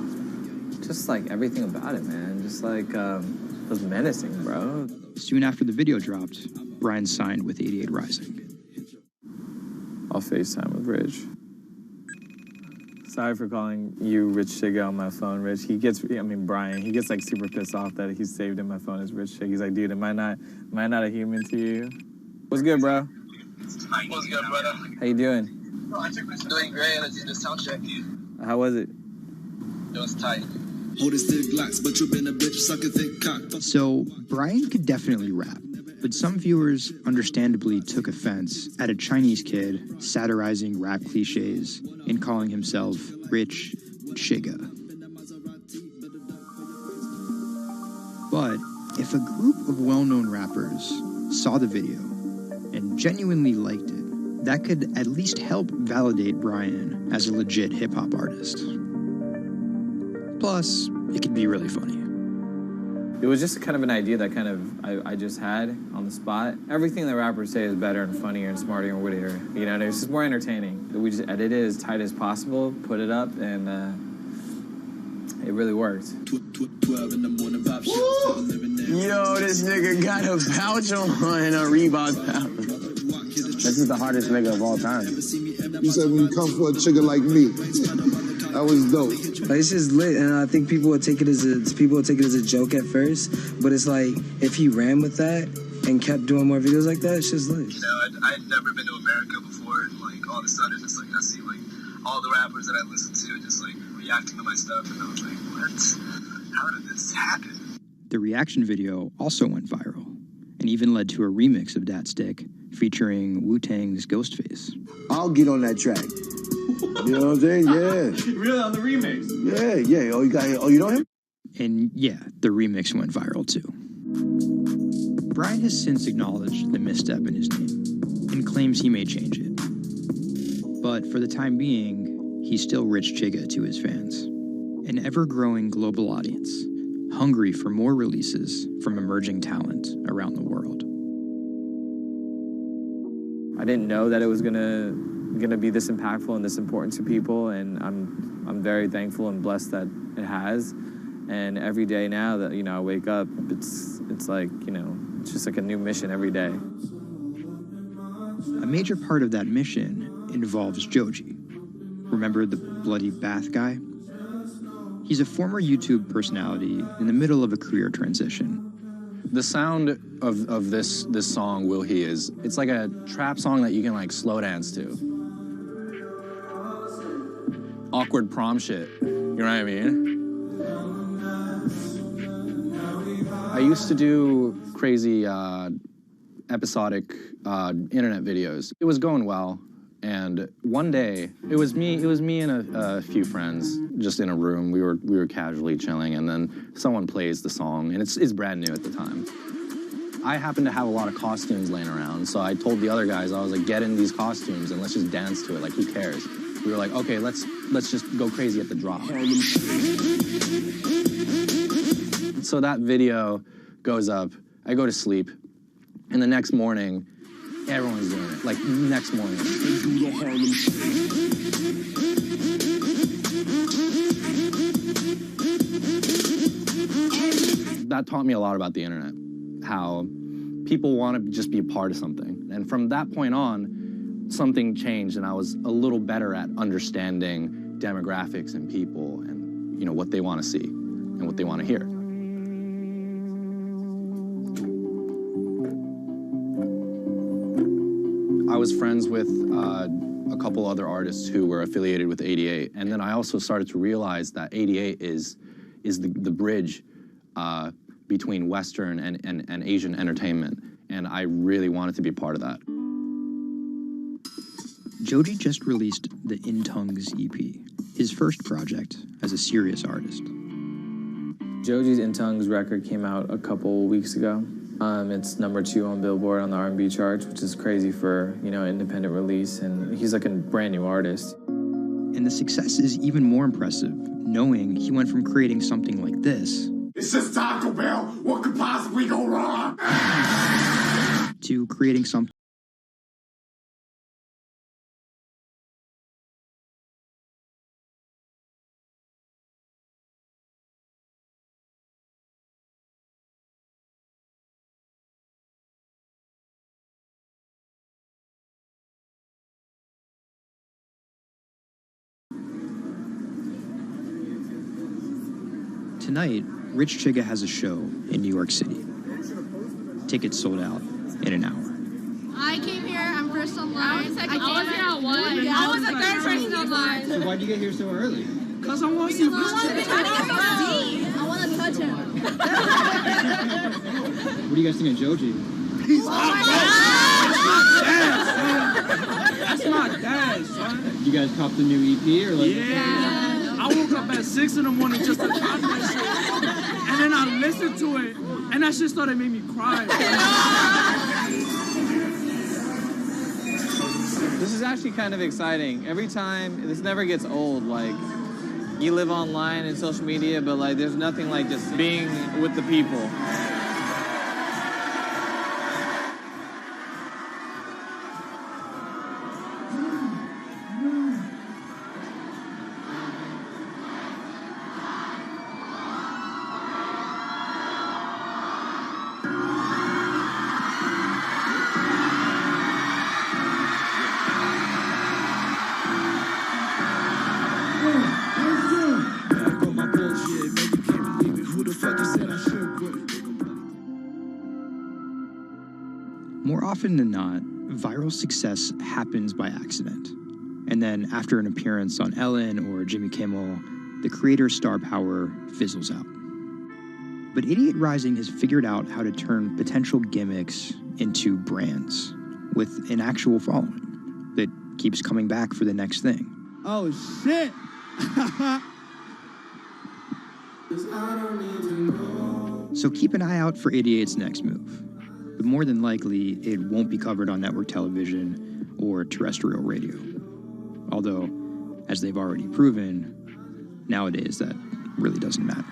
[SPEAKER 22] Just like everything about it, man. Just like, it was menacing, bro.
[SPEAKER 2] Soon after the video dropped, Brian signed with 88 Rising.
[SPEAKER 22] I'll FaceTime with Rich. Sorry for calling you Rich Chiga on my phone, Rich. Brian, he gets like super pissed off that he's saved in my phone as Rich Chiga. He's like, dude, am I not a human to you? What's good, bro?
[SPEAKER 5] What's good, brother?
[SPEAKER 22] How you doing?
[SPEAKER 5] Doing great. Let's do the sound check.
[SPEAKER 22] How was it?
[SPEAKER 5] It was tight. Hold his thick locks, but you been a bitch, suck a thick cock.
[SPEAKER 2] So, Brian could definitely rap, but some viewers understandably took offense at a Chinese kid satirizing rap cliches and calling himself Rich Chiga. But if a group of well-known rappers saw the video and genuinely liked it, that could at least help validate Brian as a legit hip-hop artist. Plus, it could be really funny.
[SPEAKER 22] It was just kind of an idea that I just had on the spot. Everything that rappers say is better and funnier and smarter and wittier. You know, it's just more entertaining. We just edit it as tight as possible, put it up, and
[SPEAKER 3] it really worked.
[SPEAKER 5] 12 in the morning, pop shows.
[SPEAKER 3] Yo, this nigga got a pouch on and a Reebok pouch. This is the hardest nigga of all time.
[SPEAKER 7] You said when you come for a trigger like me, that was dope.
[SPEAKER 3] Like, it's just lit, and I think people would take it as a joke at first, but it's like if he ran with that and kept doing more videos like that, it's just lit.
[SPEAKER 15] You know, I'd never been to America before, and like all of a sudden, it's like I see like all the rappers that I listen to just like reacting to my stuff, and I was like, what? How did this happen?
[SPEAKER 2] The reaction video also went viral and even led to a remix of Dat Stick featuring Wu-Tang's Ghostface.
[SPEAKER 7] I'll get on that track. You know what I'm saying? Yeah.
[SPEAKER 20] Really, on the remix?
[SPEAKER 7] Yeah. Oh, you know him?
[SPEAKER 2] And yeah, the remix went viral too. Brian has since acknowledged the misstep in his name and claims he may change it. But for the time being, he's still Rich Chigga to his fans. An ever-growing global audience, hungry for more releases from emerging talent around the world.
[SPEAKER 3] I didn't know that it was gonna be this impactful and this important to people, and I'm very thankful and blessed that it has. And every day now that I wake up, it's like it's just like a new mission every day.
[SPEAKER 2] A major part of that mission involves Joji. Remember the bloody bath guy? He's a former YouTube personality in the middle of a career transition.
[SPEAKER 18] The sound of this song, Will He, it's like a trap song that you can like slow dance to. Awkward prom shit, you know what I mean? I used to do crazy episodic internet videos. It was going well, and one day it was me and a few friends just in a room. We were casually chilling, and then someone plays the song, and it's brand new at the time. I happened to have a lot of costumes laying around, so I told the other guys, I was like, get in these costumes and let's just dance to it. Like, who cares? We were like, okay, let's just go crazy at the drop. So that video goes up. I go to sleep, and the next morning, everyone's doing it. Like, next morning. That taught me a lot about the internet, how people want to just be a part of something. And from that point on, something changed, and I was a little better at understanding demographics and people and, what they want to see and what they want to hear. I was friends with a couple other artists who were affiliated with 88, and then I also started to realize that 88 is the bridge between Western and Asian entertainment, and I really wanted to be a part of that.
[SPEAKER 2] Joji just released the In Tongues EP, his first project as a serious artist.
[SPEAKER 3] Joji's In Tongues record came out a couple weeks ago. It's #2 on Billboard on the R&B charts, which is crazy for, independent release, and he's like a brand new artist.
[SPEAKER 2] And the success is even more impressive, knowing he went from creating something like this,
[SPEAKER 7] It's just Taco Bell. What could possibly go wrong?
[SPEAKER 2] to creating something Tonight, Rich Chigga has a show in New York City. Tickets sold out in an hour.
[SPEAKER 24] I came here, I'm first online. I was here at 1. I was the third person online.
[SPEAKER 2] So why'd you get here so early?
[SPEAKER 24] Because I want to see Rich Chigga. I want to touch him.
[SPEAKER 2] What do you guys think of Joji?
[SPEAKER 24] He's
[SPEAKER 20] That's my dad, son.
[SPEAKER 2] You guys cop the new EP or like?
[SPEAKER 20] Yeah. I woke up at 6 in the morning just to cop that shit. And then I listened to it, and that shit started making me cry.
[SPEAKER 3] This is actually kind of exciting. Every time, this never gets old. Like, you live online and social media, but like, there's nothing like just being with the people.
[SPEAKER 2] More often than not, viral success happens by accident. And then after an appearance on Ellen or Jimmy Kimmel, the creator's star power fizzles out. But Idiot Rising has figured out how to turn potential gimmicks into brands with an actual following that keeps coming back for the next thing.
[SPEAKER 28] Oh, shit!
[SPEAKER 2] So keep an eye out for Idiot's next move. But more than likely, it won't be covered on network television or terrestrial radio. Although, as they've already proven, nowadays that really doesn't matter.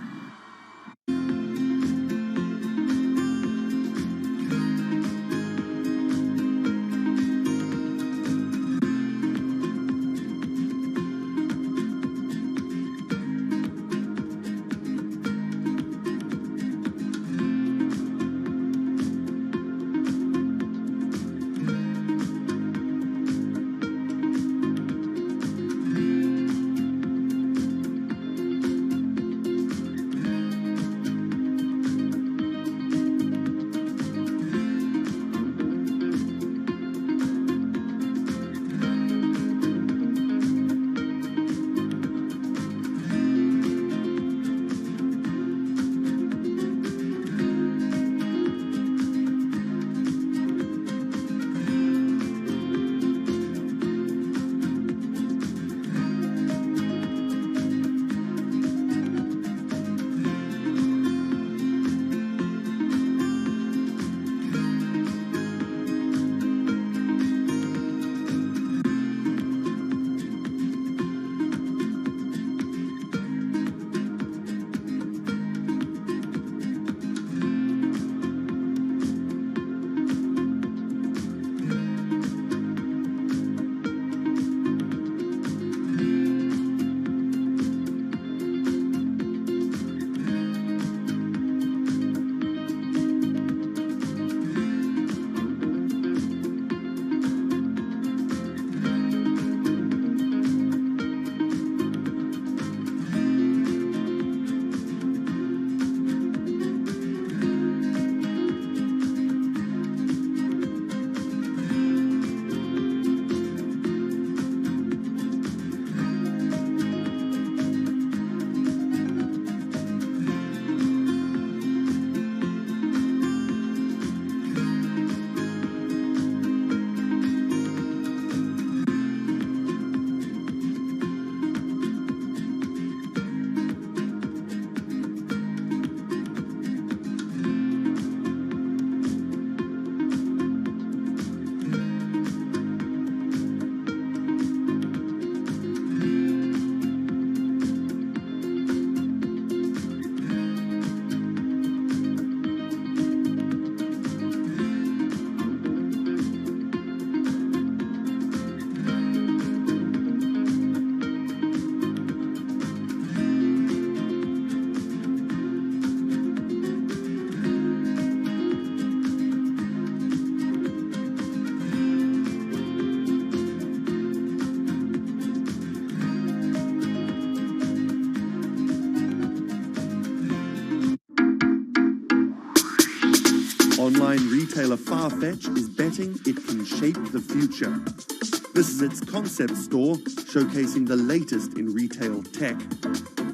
[SPEAKER 13] Online retailer Farfetch is betting it can shape the future. This is its concept store, showcasing the latest in retail tech.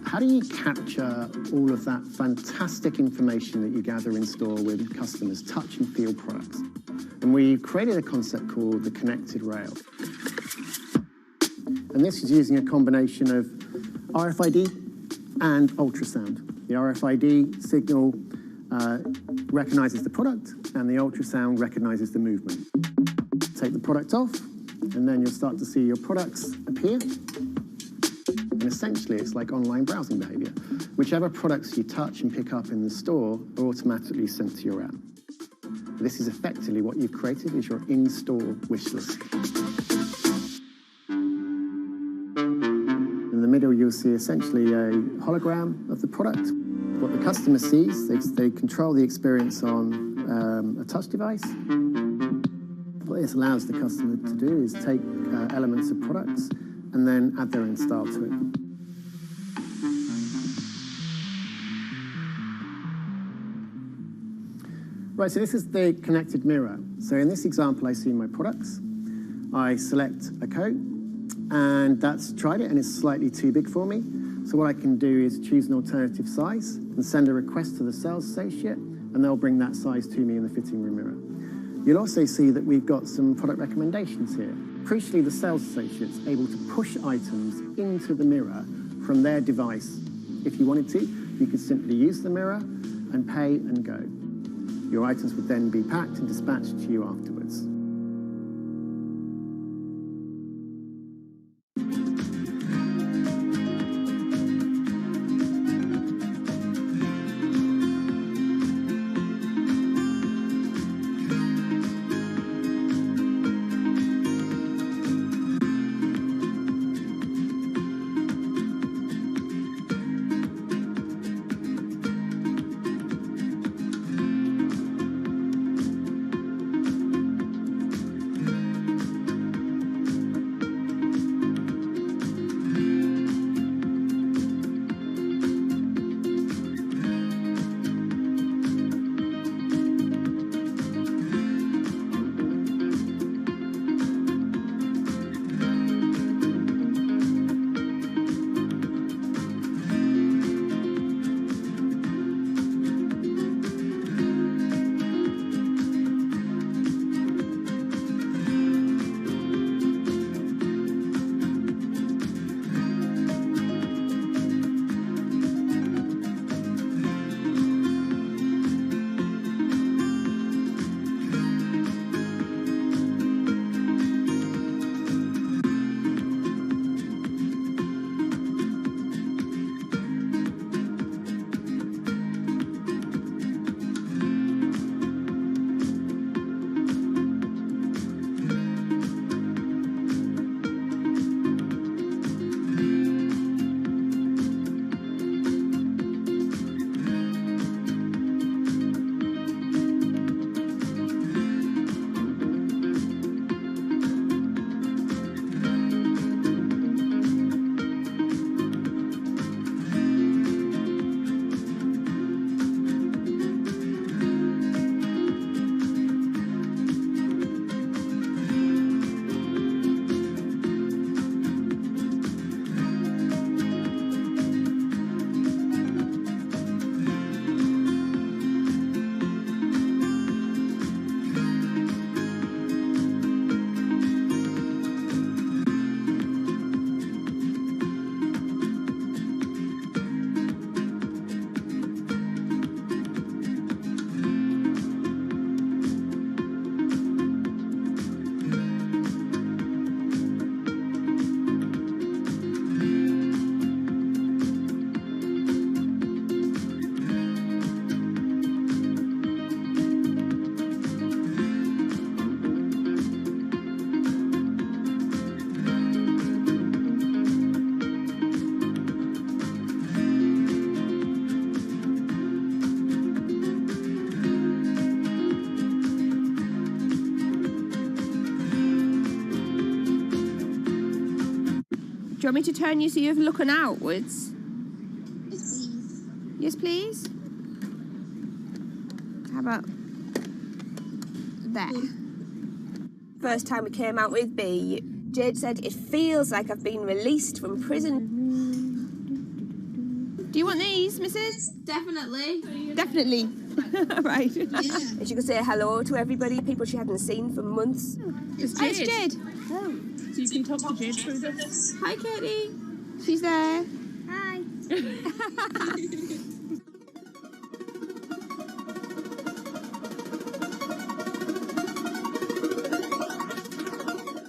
[SPEAKER 8] How do you capture all of that fantastic information that you gather in store with customers, touch and feel products? And we created a concept called the Connected Rail. And this is using a combination of RFID and ultrasound. The RFID signal recognizes the product, and the ultrasound recognizes the movement. Take the product off, and then you'll start to see your products appear. And essentially, it's like online browsing behavior. Whichever products you touch and pick up in the store are automatically sent to your app. This is effectively what you've created is your in-store wish list. In the middle, you'll see essentially a hologram of the product. What the customer sees, they control the experience on a touch device. What this allows the customer to do is take elements of products and then add their own style to it. Right, so this is the connected mirror. So in this example, I see my products. I select a coat, and that's tried it, and it's slightly too big for me. So what I can do is choose an alternative size and send a request to the sales associate, and they'll bring that size to me in the fitting room mirror. You'll also see that we've got some product recommendations here. Crucially, the sales associate's able to push items into the mirror from their device. If you wanted to, you could simply use the mirror and pay and go. Your items would then be packed and dispatched to you afterwards.
[SPEAKER 9] Do you want me to turn you so you're looking outwards? Yes, please. How about there? First time we came out with B, Jade said, "It feels like I've been released from prison." Do you want these, missus?
[SPEAKER 24] Definitely.
[SPEAKER 9] Definitely. Right.
[SPEAKER 24] Yeah.
[SPEAKER 9] And she could say hello to everybody, people she hadn't seen for months.
[SPEAKER 24] It's
[SPEAKER 9] Hi, it's
[SPEAKER 24] Jade.
[SPEAKER 9] Jade.
[SPEAKER 24] Oh. So you can talk to Jade through this.
[SPEAKER 9] Hi, Katie. She's there.
[SPEAKER 24] Hi.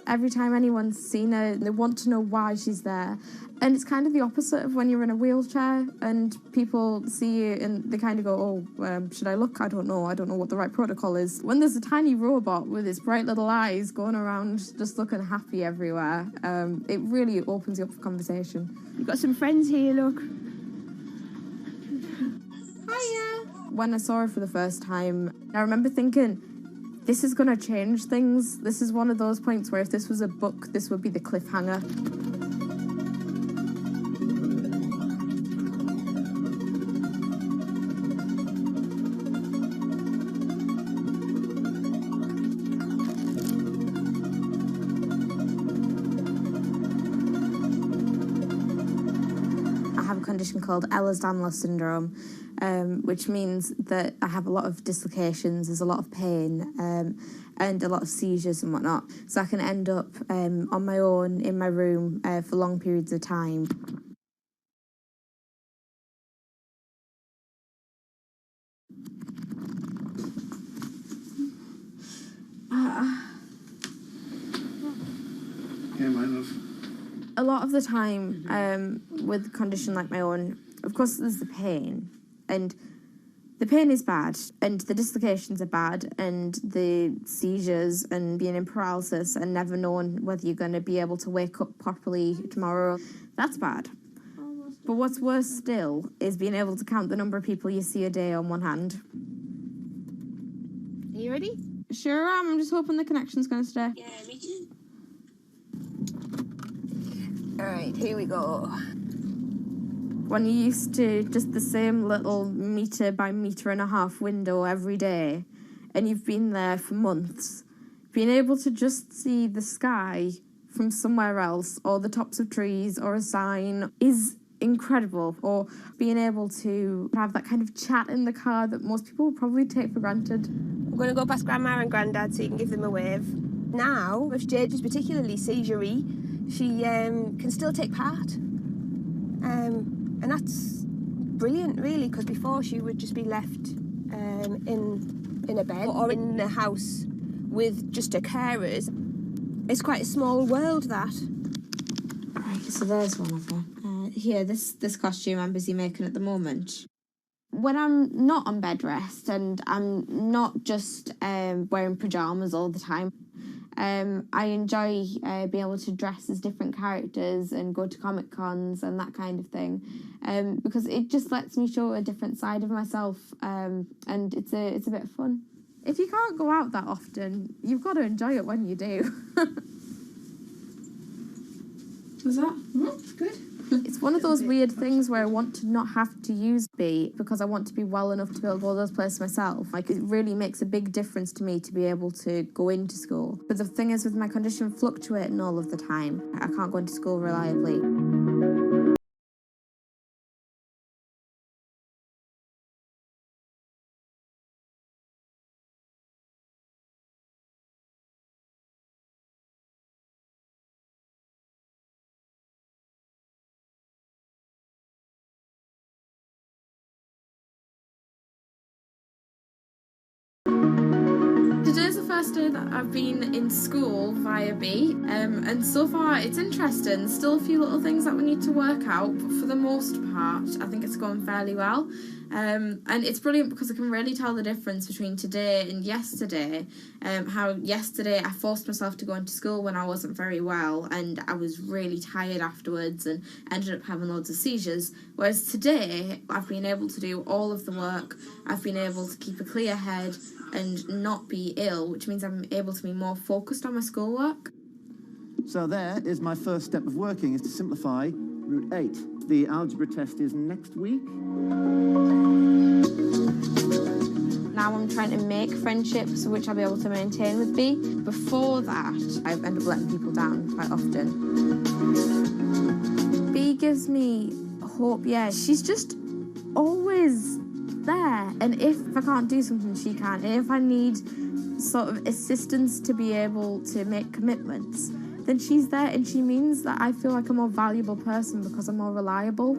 [SPEAKER 10] Every time anyone's seen her, they want to know why she's there. And it's kind of the opposite of when you're in a wheelchair and people see you and they kind of go, oh, should I look? I don't know what the right protocol is. When there's a tiny robot with its bright little eyes going around just looking happy everywhere, it really opens you up for conversation.
[SPEAKER 9] You've got some friends here, look.
[SPEAKER 10] Hiya! When I saw her for the first time, I remember thinking, this is going to change things. This is one of those points where if this was a book, this would be the cliffhanger. condition called Ehlers-Danlos syndrome, which means that I have a lot of dislocations, there's a lot of pain, and a lot of seizures and whatnot. So I can end up on my own in my room for long periods of time.
[SPEAKER 28] Yeah, my love.
[SPEAKER 10] A lot of the time, with a condition like my own, of course there's the pain, and the pain is bad, and the dislocations are bad, and the seizures and being in paralysis and never knowing whether you're going to be able to wake up properly tomorrow, that's bad. But what's worse still is being able to count the number of people you see a day on one hand.
[SPEAKER 9] Are you ready?
[SPEAKER 10] Sure am, I'm just hoping the connection's going to stay.
[SPEAKER 9] Yeah, me too. Alright, here we go.
[SPEAKER 10] When you're used to just the same little metre by metre and a half window every day, and you've been there for months, being able to just see the sky from somewhere else, or the tops of trees, or a sign, is incredible. Or being able to have that kind of chat in the car that most people would probably take for granted.
[SPEAKER 9] I'm going to go past Grandma and Grandad so you can give them a wave. Now, if Jade is particularly seizure-y, she can still take part. And that's brilliant, really, because before she would just be left in a bed or in a house with just her carers. It's quite a small world, that.
[SPEAKER 10] Right, so there's one of her. Here, this costume I'm busy making at the moment. When I'm not on bed rest and I'm not just wearing pyjamas all the time, I enjoy being able to dress as different characters and go to Comic Cons and that kind of thing, because it just lets me show a different side of myself, and it's a bit of fun. If you can't go out that often, you've got to enjoy it when you do. Was that? Good. It's one of those weird things where I want to not have to use B because I want to be well enough to be able to go to those places myself. Like, it really makes a big difference to me to be able to go into school. But the thing is, with my condition fluctuating all of the time, I can't go into school reliably. Today's the first day that I've been in school via B, and so far it's interesting. Still a few little things that we need to work out, but for the most part I think it's going fairly well. And it's brilliant because I can really tell the difference between today and yesterday. How yesterday I forced myself to go into school when I wasn't very well, and I was really tired afterwards and ended up having loads of seizures, whereas today I've been able to do all of the work. I've been able to keep a clear head and not be ill, which means I'm able to be more focused on my schoolwork.
[SPEAKER 11] So there is my first step of working, is to simplify root 8. The algebra test is next week.
[SPEAKER 10] Now I'm trying to make friendships which I'll be able to maintain with B. Before that, I end up letting people down quite often. B gives me hope, yeah. She's just always there, and if I can't do something, she can. And if I need sort of assistance to be able to make commitments, then she's there, and she means that I feel like a more valuable person because I'm more reliable.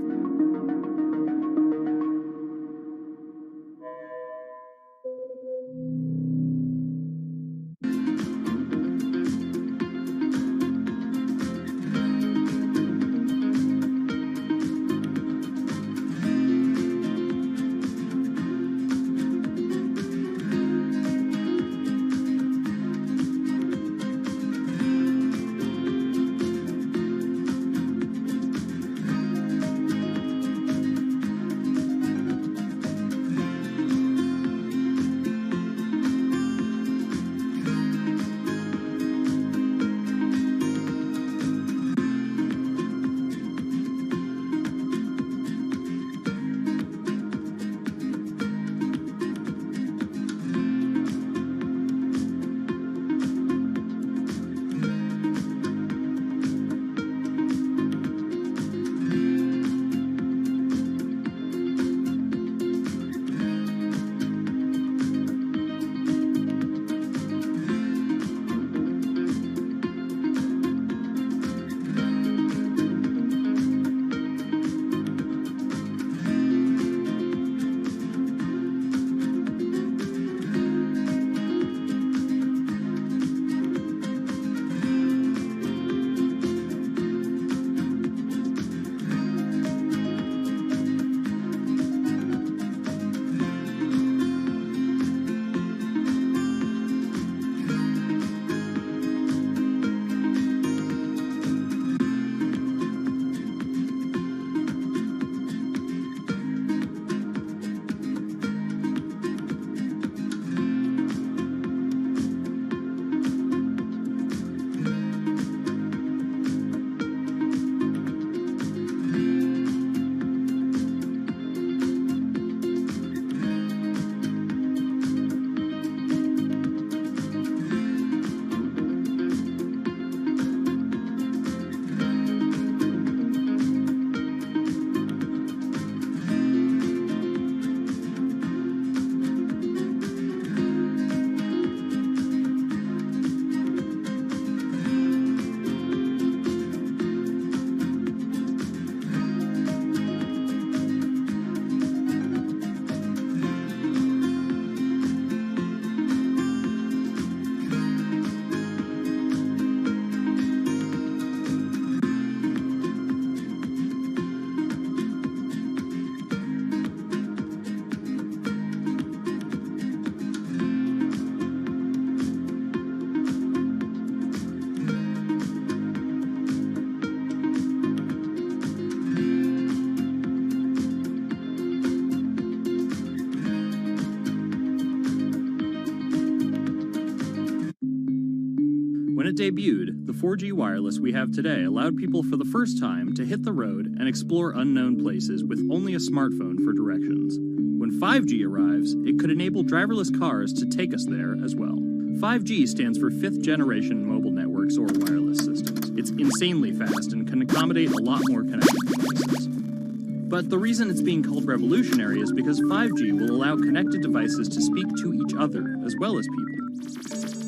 [SPEAKER 1] When it debuted, the 4G wireless we have today allowed people for the first time to hit the road and explore unknown places with only a smartphone for directions. When 5G arrives, it could enable driverless cars to take us there as well. 5G stands for fifth generation mobile networks or wireless systems. It's insanely fast and can accommodate a lot more connected devices. But the reason it's being called revolutionary is because 5G will allow connected devices to speak to each other as well as people.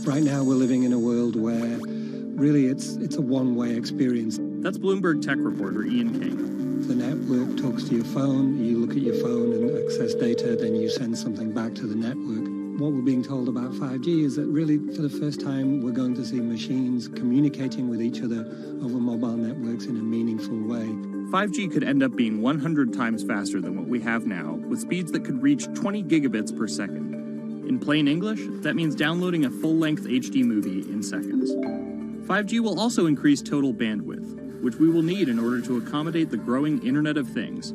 [SPEAKER 6] Right now we're living in a world where really it's a one-way experience.
[SPEAKER 1] That's Bloomberg tech reporter Ian King.
[SPEAKER 6] The network talks to your phone, you look at your phone and access data, then you send something back to the network. What we're being told about 5G is that really for the first time we're going to see machines communicating with each other over mobile networks in a meaningful way.
[SPEAKER 1] 5G could end up being 100 times faster than what we have now, with speeds that could reach 20 gigabits per second. In plain English, that means downloading a full-length HD movie in seconds. 5G will also increase total bandwidth, which we will need in order to accommodate the growing Internet of Things.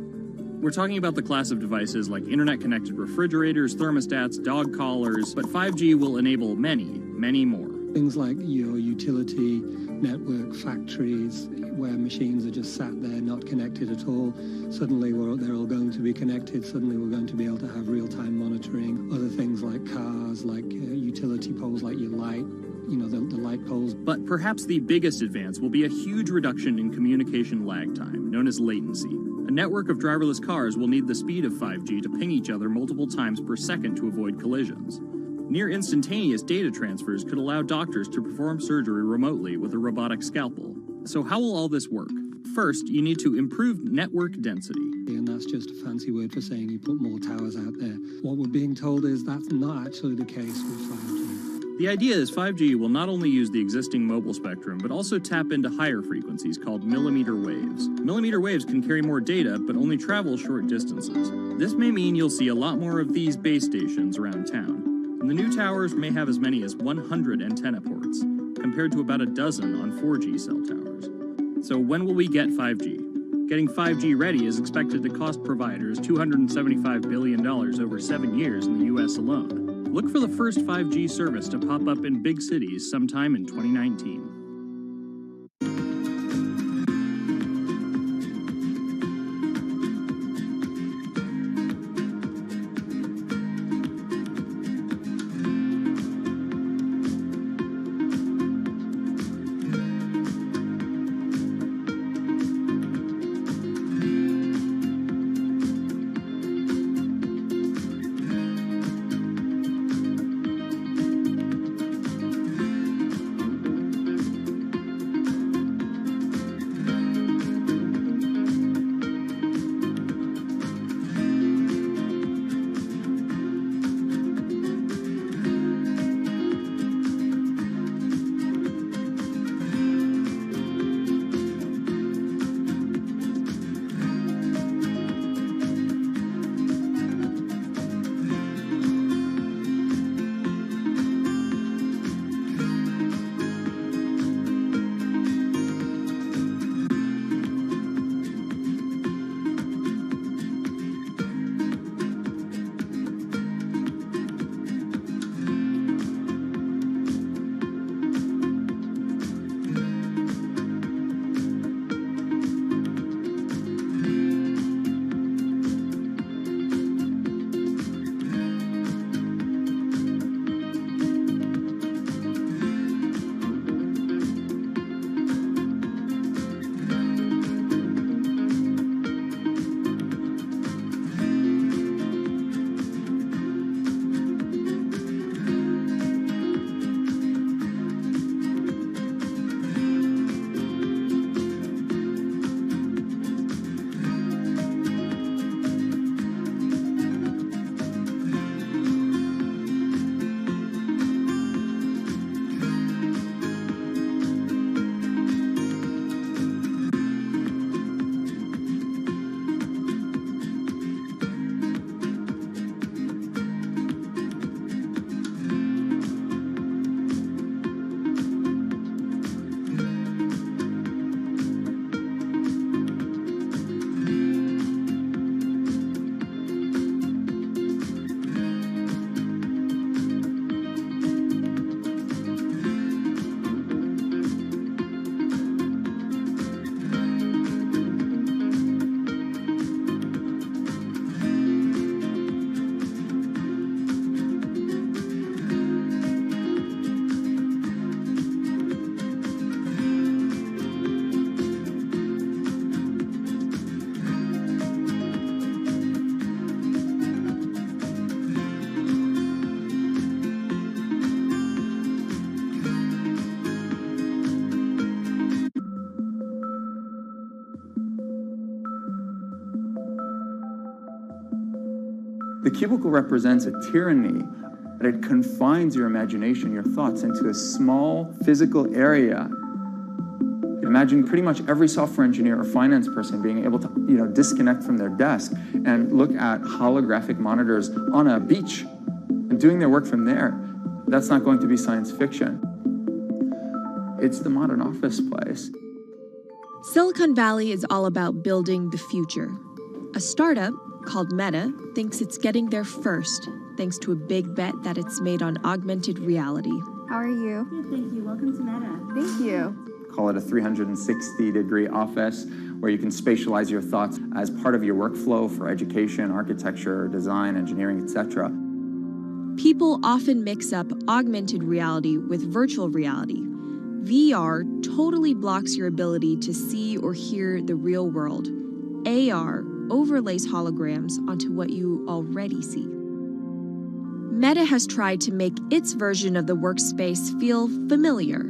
[SPEAKER 1] We're talking about the class of devices like internet-connected refrigerators, thermostats, dog collars, but 5G will enable many, many more.
[SPEAKER 6] Things like your utility network factories, where machines are just sat there not connected at all. Suddenly they're all going to be connected. Suddenly we're going to be able to have real-time monitoring. Other things like cars, like utility poles, like your light, the light poles.
[SPEAKER 1] But perhaps the biggest advance will be a huge reduction in communication lag time, known as latency. A network of driverless cars will need the speed of 5G to ping each other multiple times per second to avoid collisions. Near instantaneous data transfers could allow doctors to perform surgery remotely with a robotic scalpel. So how will all this work? First, you need to improve network density.
[SPEAKER 6] And that's just a fancy word for saying you put more towers out there. What we're being told is that's not actually the case with 5G.
[SPEAKER 1] The idea is 5G will not only use the existing mobile spectrum, but also tap into higher frequencies called millimeter waves. Millimeter waves can carry more data, but only travel short distances. This may mean you'll see a lot more of these base stations around town. And the new towers may have as many as 100 antenna ports, compared to about a dozen on 4G cell towers. So when will we get 5G? Getting 5G ready is expected to cost providers $275 billion over 7 years in the US alone. Look for the first 5G service to pop up in big cities sometime in 2019.
[SPEAKER 4] The cubicle represents a tyranny, but it confines your imagination, your thoughts, into a small physical area. Imagine pretty much every software engineer or finance person being able to, disconnect from their desk and look at holographic monitors on a beach and doing their work from there. That's not going to be science fiction. It's the modern office place.
[SPEAKER 12] Silicon Valley is all about building the future. A startup called Meta thinks it's getting there first, thanks to a big bet that it's made on augmented reality.
[SPEAKER 10] How are you?
[SPEAKER 14] Good, thank you. Welcome to Meta.
[SPEAKER 10] Thank you.
[SPEAKER 4] Call it a 360-degree office where you can spatialize your thoughts as part of your workflow for education, architecture, design, engineering, etc.
[SPEAKER 12] People often mix up augmented reality with virtual reality. VR totally blocks your ability to see or hear the real world. AR overlays holograms onto what you already see. Meta has tried to make its version of the workspace feel familiar.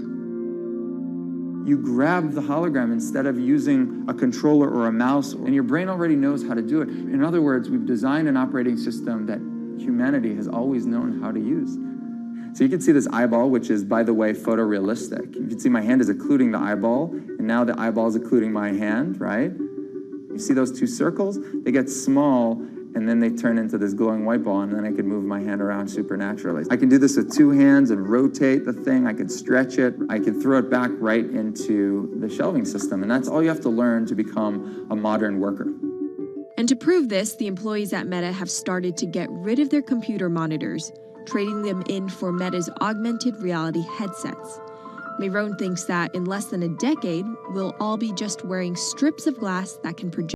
[SPEAKER 4] You grab the hologram instead of using a controller or a mouse, and your brain already knows how to do it. In other words, we've designed an operating system that humanity has always known how to use. So you can see this eyeball, which is, by the way, photorealistic. You can see my hand is occluding the eyeball, and now the eyeball is occluding my hand, right? You see those two circles? They get small, and then they turn into this glowing white ball, and then I can move my hand around supernaturally. I can do this with two hands and rotate the thing. I can stretch it. I can throw it back right into the shelving system, and that's all you have to learn to become a modern worker.
[SPEAKER 12] And to prove this, the employees at Meta have started to get rid of their computer monitors, trading them in for Meta's augmented reality headsets. Myron thinks that in less than a decade, we'll all be just wearing strips of glass that can project.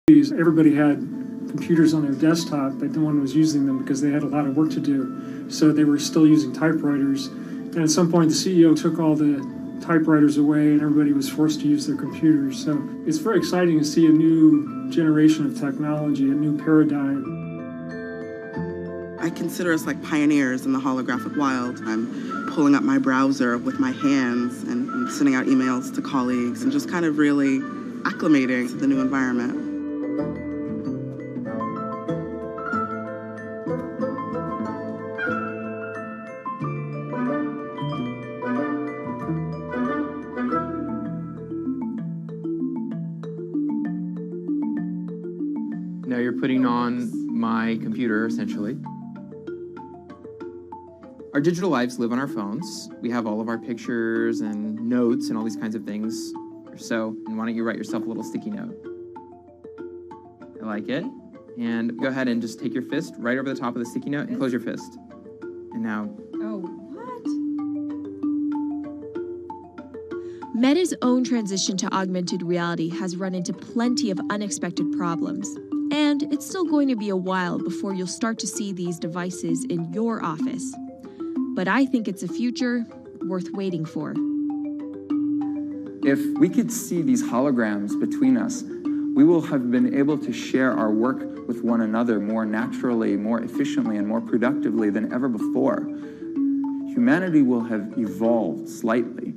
[SPEAKER 19] Everybody had computers on their desktop, but no one was using them because they had a lot of work to do. So they were still using typewriters. And at some point, the CEO took all the typewriters away and everybody was forced to use their computers. So it's very exciting to see a new generation of technology, a new paradigm.
[SPEAKER 21] I consider us like pioneers in the holographic wild. I'm pulling up my browser with my hands and sending out emails to colleagues and just kind of really acclimating to the new environment.
[SPEAKER 2] Now you're putting on my computer, essentially. Our digital lives live on our phones. We have all of our pictures and notes and all these kinds of things. So, and why don't you write yourself a little sticky note? I like it. And go ahead and just take your fist right over the top of the sticky note and close your fist. And now...
[SPEAKER 12] Oh, what? Meta's own transition to augmented reality has run into plenty of unexpected problems. And it's still going to be a while before you'll start to see these devices in your office. But I think it's a future worth waiting for.
[SPEAKER 4] If we could see these holograms between us, we will have been able to share our work with one another more naturally, more efficiently, and more productively than ever before. Humanity will have evolved slightly.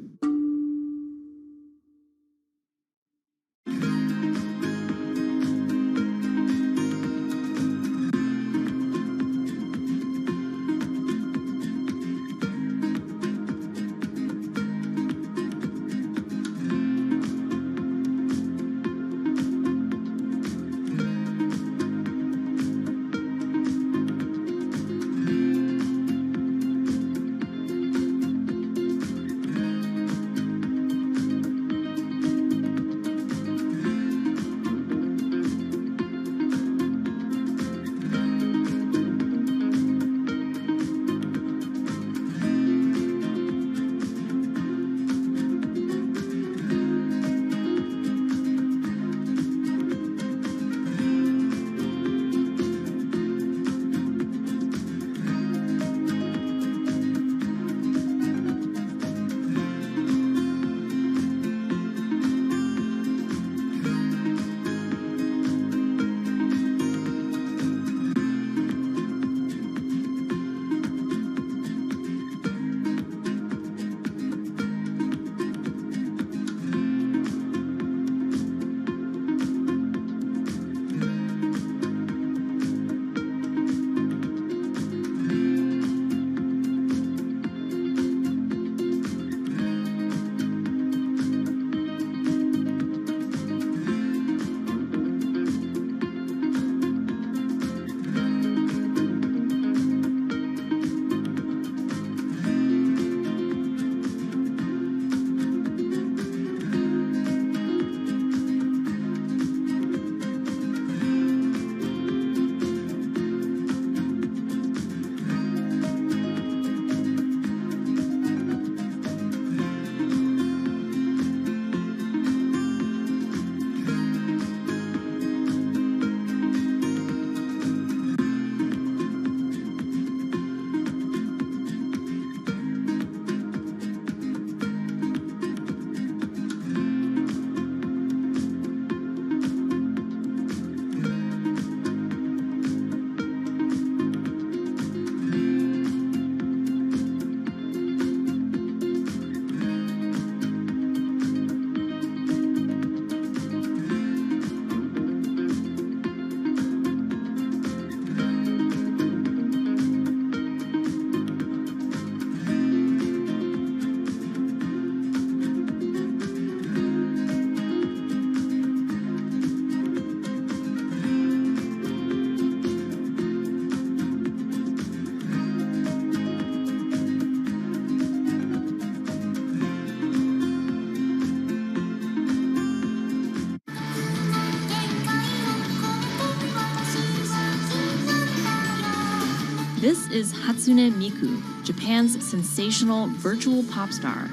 [SPEAKER 14] This is Hatsune Miku, Japan's sensational virtual pop star.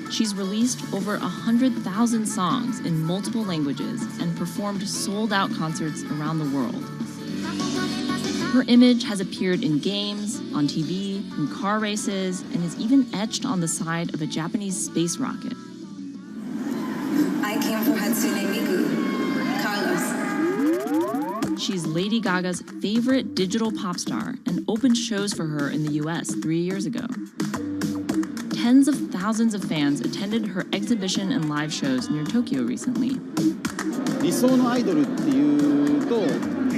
[SPEAKER 14] She's released over 100,000 songs in multiple languages and performed sold-out concerts around the world. Her image has appeared in games, on TV, in car races, and is even etched on the side of a Japanese space rocket.
[SPEAKER 16] I came for Hatsune Miku, Carlos.
[SPEAKER 14] She's Lady Gaga's favorite digital pop star and opened shows for her in the US 3 years ago. Tens of thousands of fans attended her exhibition and live shows near Tokyo recently.
[SPEAKER 17] 理想のアイドルっていうと、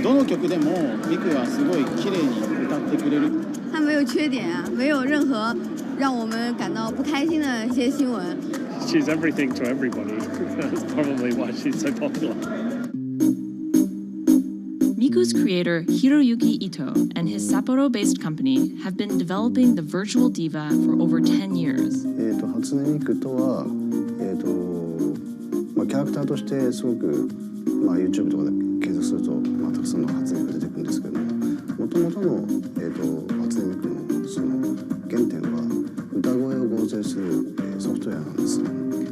[SPEAKER 17] どの曲でもミクはすごい綺麗に歌ってくれる。
[SPEAKER 24] 他没有缺点啊，没有任何让我们感到不开心的一些新闻。
[SPEAKER 22] She's everything to everybody. That's probably why she's so popular.
[SPEAKER 14] Miku's creator, Hiroyuki Ito, and his Sapporo-based company have been developing the virtual diva for over 10 years.
[SPEAKER 23] 初音ミクとは、キャラクターとしてすごく、YouTube とかで検索すると、たくさんの初音ミクが出てくるんですけども、元々の、初音ミクのその原点は歌声を合成する、ソフトウェアなんです。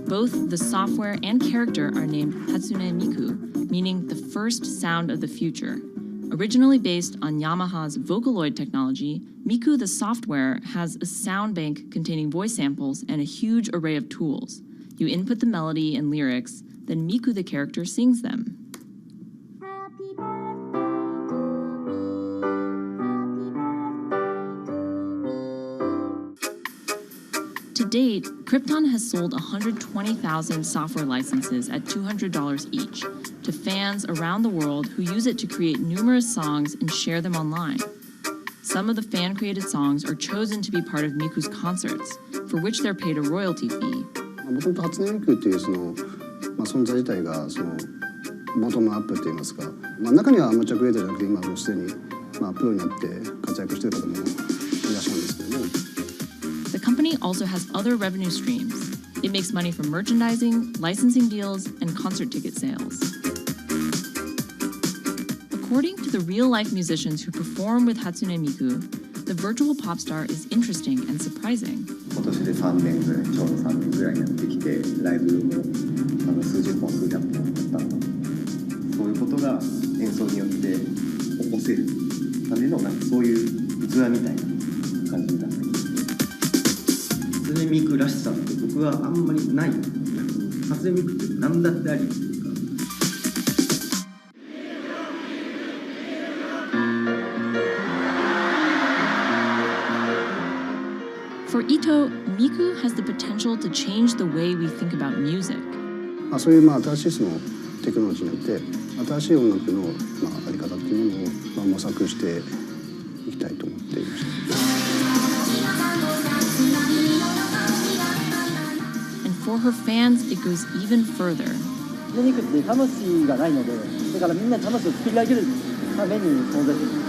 [SPEAKER 14] Both the software and character are named Hatsune Miku, meaning the first sound of the future. Originally based on Yamaha's Vocaloid technology, Miku the software has a sound bank containing voice samples and a huge array of tools. You input the melody and lyrics, then Miku the character sings them. To date, Krypton has sold 120,000 software licenses at $200 each to fans around the world who use it to create numerous songs and share them online. Some of the fan-created songs are chosen to be part of Miku's concerts, for which they're paid a royalty fee.
[SPEAKER 23] もともと初音ミクっていうその、存在自体がそのボトムアップって言いますか、中にはアマチュアクリエイターじゃなくて今もうすでに、プロになって活躍している方もいらっしゃるんですけども。
[SPEAKER 14] The company also has other revenue streams. It makes money from merchandising, licensing deals, and concert ticket sales. According to the real-life musicians who perform with Hatsune Miku, the virtual pop star is interesting and surprising.
[SPEAKER 25] 今年で3年ぐらい、ちょうど3年ぐらいになってきて、ライブも数十本、数百本だったので、そういうことが演奏によって起こせるためのそういう器みたいな感じになっています。初音ミクらしさって僕はあんまりない。初音ミクって何だってあり。
[SPEAKER 14] For Ito, Miku has the potential to change the way we think about music.
[SPEAKER 23] そういう新しいそのテクノロジーによって新しい音楽のあり方っていうものを模索していきたいと思っていました。
[SPEAKER 14] And for her fans, it goes even further.
[SPEAKER 26] 初音ミクって魂がないので、だからみんな魂を作り上げるために存在している。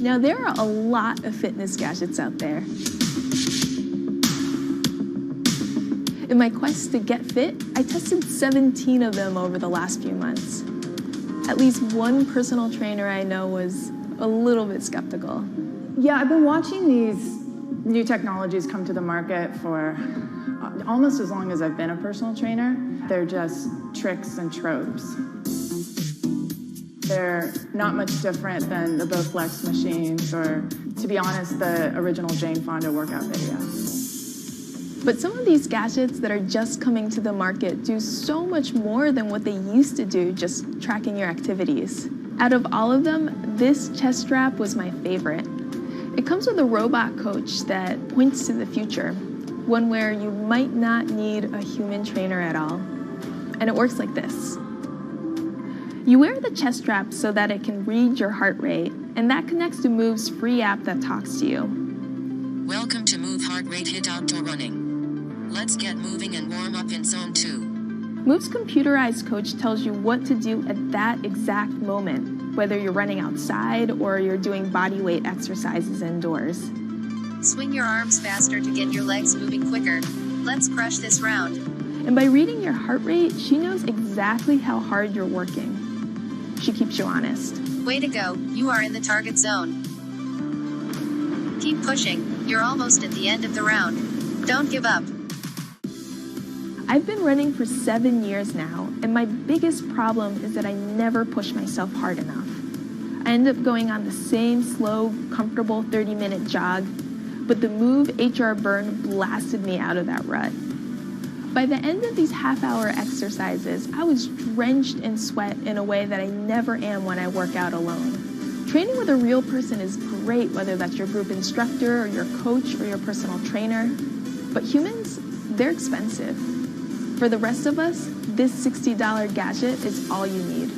[SPEAKER 3] Now, there are a lot of fitness gadgets out there. In my quest to get fit, I tested 17 of them over the last few months. At least one personal trainer I know was a little bit skeptical.
[SPEAKER 5] Yeah, I've been watching these new technologies come to the market for almost as long as I've been a personal trainer. They're just tricks and tropes. They're not much different than the Bowflex machines or, to be honest, the original Jane Fonda workout video.
[SPEAKER 3] But some of these gadgets that are just coming to the market do so much more than what they used to do, just tracking your activities. Out of all of them, this chest strap was my favorite. It comes with a robot coach that points to the future, one where you might not need a human trainer at all. And it works like this. You wear the chest strap so that it can read your heart rate, and that connects to Move's free app that talks to you.
[SPEAKER 7] Welcome to Move Heart Rate Hit Outdoor Running. Let's get moving and warm up in Zone 2.
[SPEAKER 3] Move's computerized coach tells you what to do at that exact moment, whether you're running outside or you're doing body weight exercises indoors.
[SPEAKER 13] Swing your arms faster to get your legs moving quicker. Let's crush this round.
[SPEAKER 3] And by reading your heart rate, she knows exactly how hard you're working. She keeps you honest.
[SPEAKER 13] Way to go, you are in the target zone. Keep pushing, you're almost at the end of the round. Don't give up.
[SPEAKER 3] I've been running for 7 years now, and my biggest problem is that I never push myself hard enough. I end up going on the same slow, comfortable 30-minute jog, but the Move HR Burn blasted me out of that rut. By the end of these half-hour exercises, I was drenched in sweat in a way that I never am when I work out alone. Training with a real person is great, whether that's your group instructor or your coach or your personal trainer. But humans, they're expensive. For the rest of us, this $60 gadget is all you need.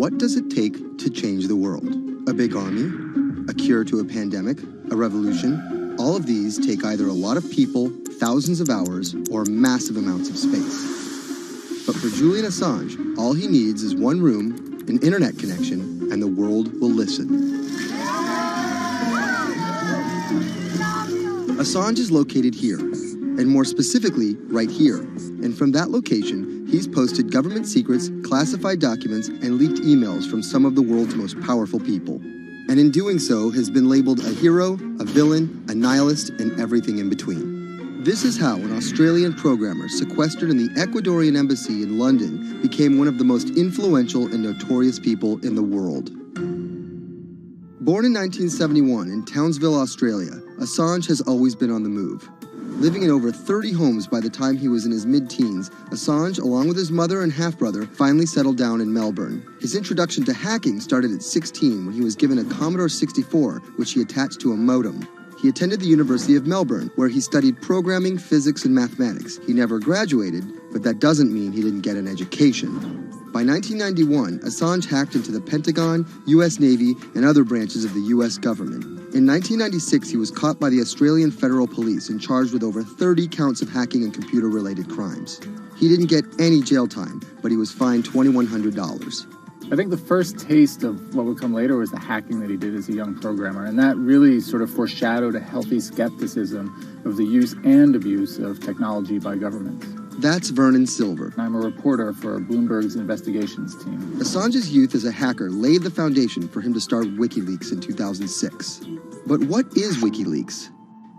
[SPEAKER 8] what does it take to change the world? A big army? A cure to a pandemic? A revolution? All of these take either a lot of people, thousands of hours, or massive amounts of space. But for Julian Assange, all he needs is one room, an internet connection, and the world will listen. Assange is located here, and more specifically, right here. And from that location, he's posted government secrets, classified documents, and leaked emails from some of the world's most powerful people. And in doing so, has been labeled a hero, a villain, a nihilist, and everything in between. This is how an Australian programmer sequestered in the Ecuadorian embassy in London became one of the most influential and notorious people in the world. Born in 1971 in Townsville, Australia, Assange has always been on the move. Living in over 30 homes by the time he was in his mid-teens, Assange, along with his mother and half-brother, finally settled down in Melbourne. His introduction to hacking started at 16 when he was given a Commodore 64, which he attached to a modem. He attended the University of Melbourne, where he studied programming, physics, and mathematics. He never graduated, but that doesn't mean he didn't get an education. By 1991, Assange hacked into the Pentagon, U.S. Navy, and other branches of the U.S. government. In 1996, he was caught by the Australian Federal Police and charged with over 30 counts of hacking and computer-related crimes. He didn't get any jail time, but he was fined $2,100.
[SPEAKER 9] I think the first taste of what would come later was the hacking that he did as a young programmer, and that really sort of foreshadowed a healthy skepticism of the use and abuse of technology by governments.
[SPEAKER 8] That's Vernon Silver.
[SPEAKER 9] I'm a reporter for Bloomberg's investigations team.
[SPEAKER 8] Assange's youth as a hacker laid the foundation for him to start WikiLeaks in 2006. But what is WikiLeaks?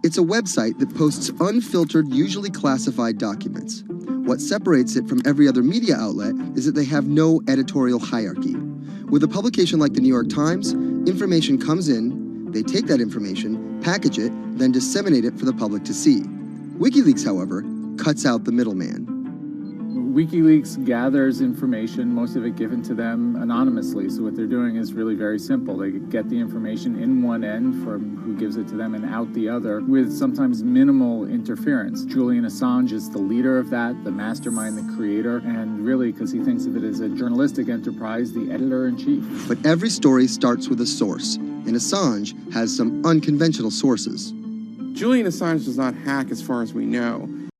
[SPEAKER 8] It's a website that posts unfiltered, usually classified documents. What separates it from every other media outlet is that they have no editorial hierarchy. With a publication like the New York Times, information comes in, they take that information, package it, then disseminate it for the public to see. WikiLeaks, however, cuts out the middleman.
[SPEAKER 9] WikiLeaks gathers information, most of it given to them anonymously. So what they're doing is really very simple. They get the information in one end from who gives it to them and out the other with sometimes minimal interference. Julian Assange is the leader of that, the mastermind, the creator, and really, because he thinks of it as a journalistic enterprise, the editor-in-chief.
[SPEAKER 8] But every story starts with a source, and Assange has some unconventional sources.
[SPEAKER 11] Julian Assange does not hack as far as we know.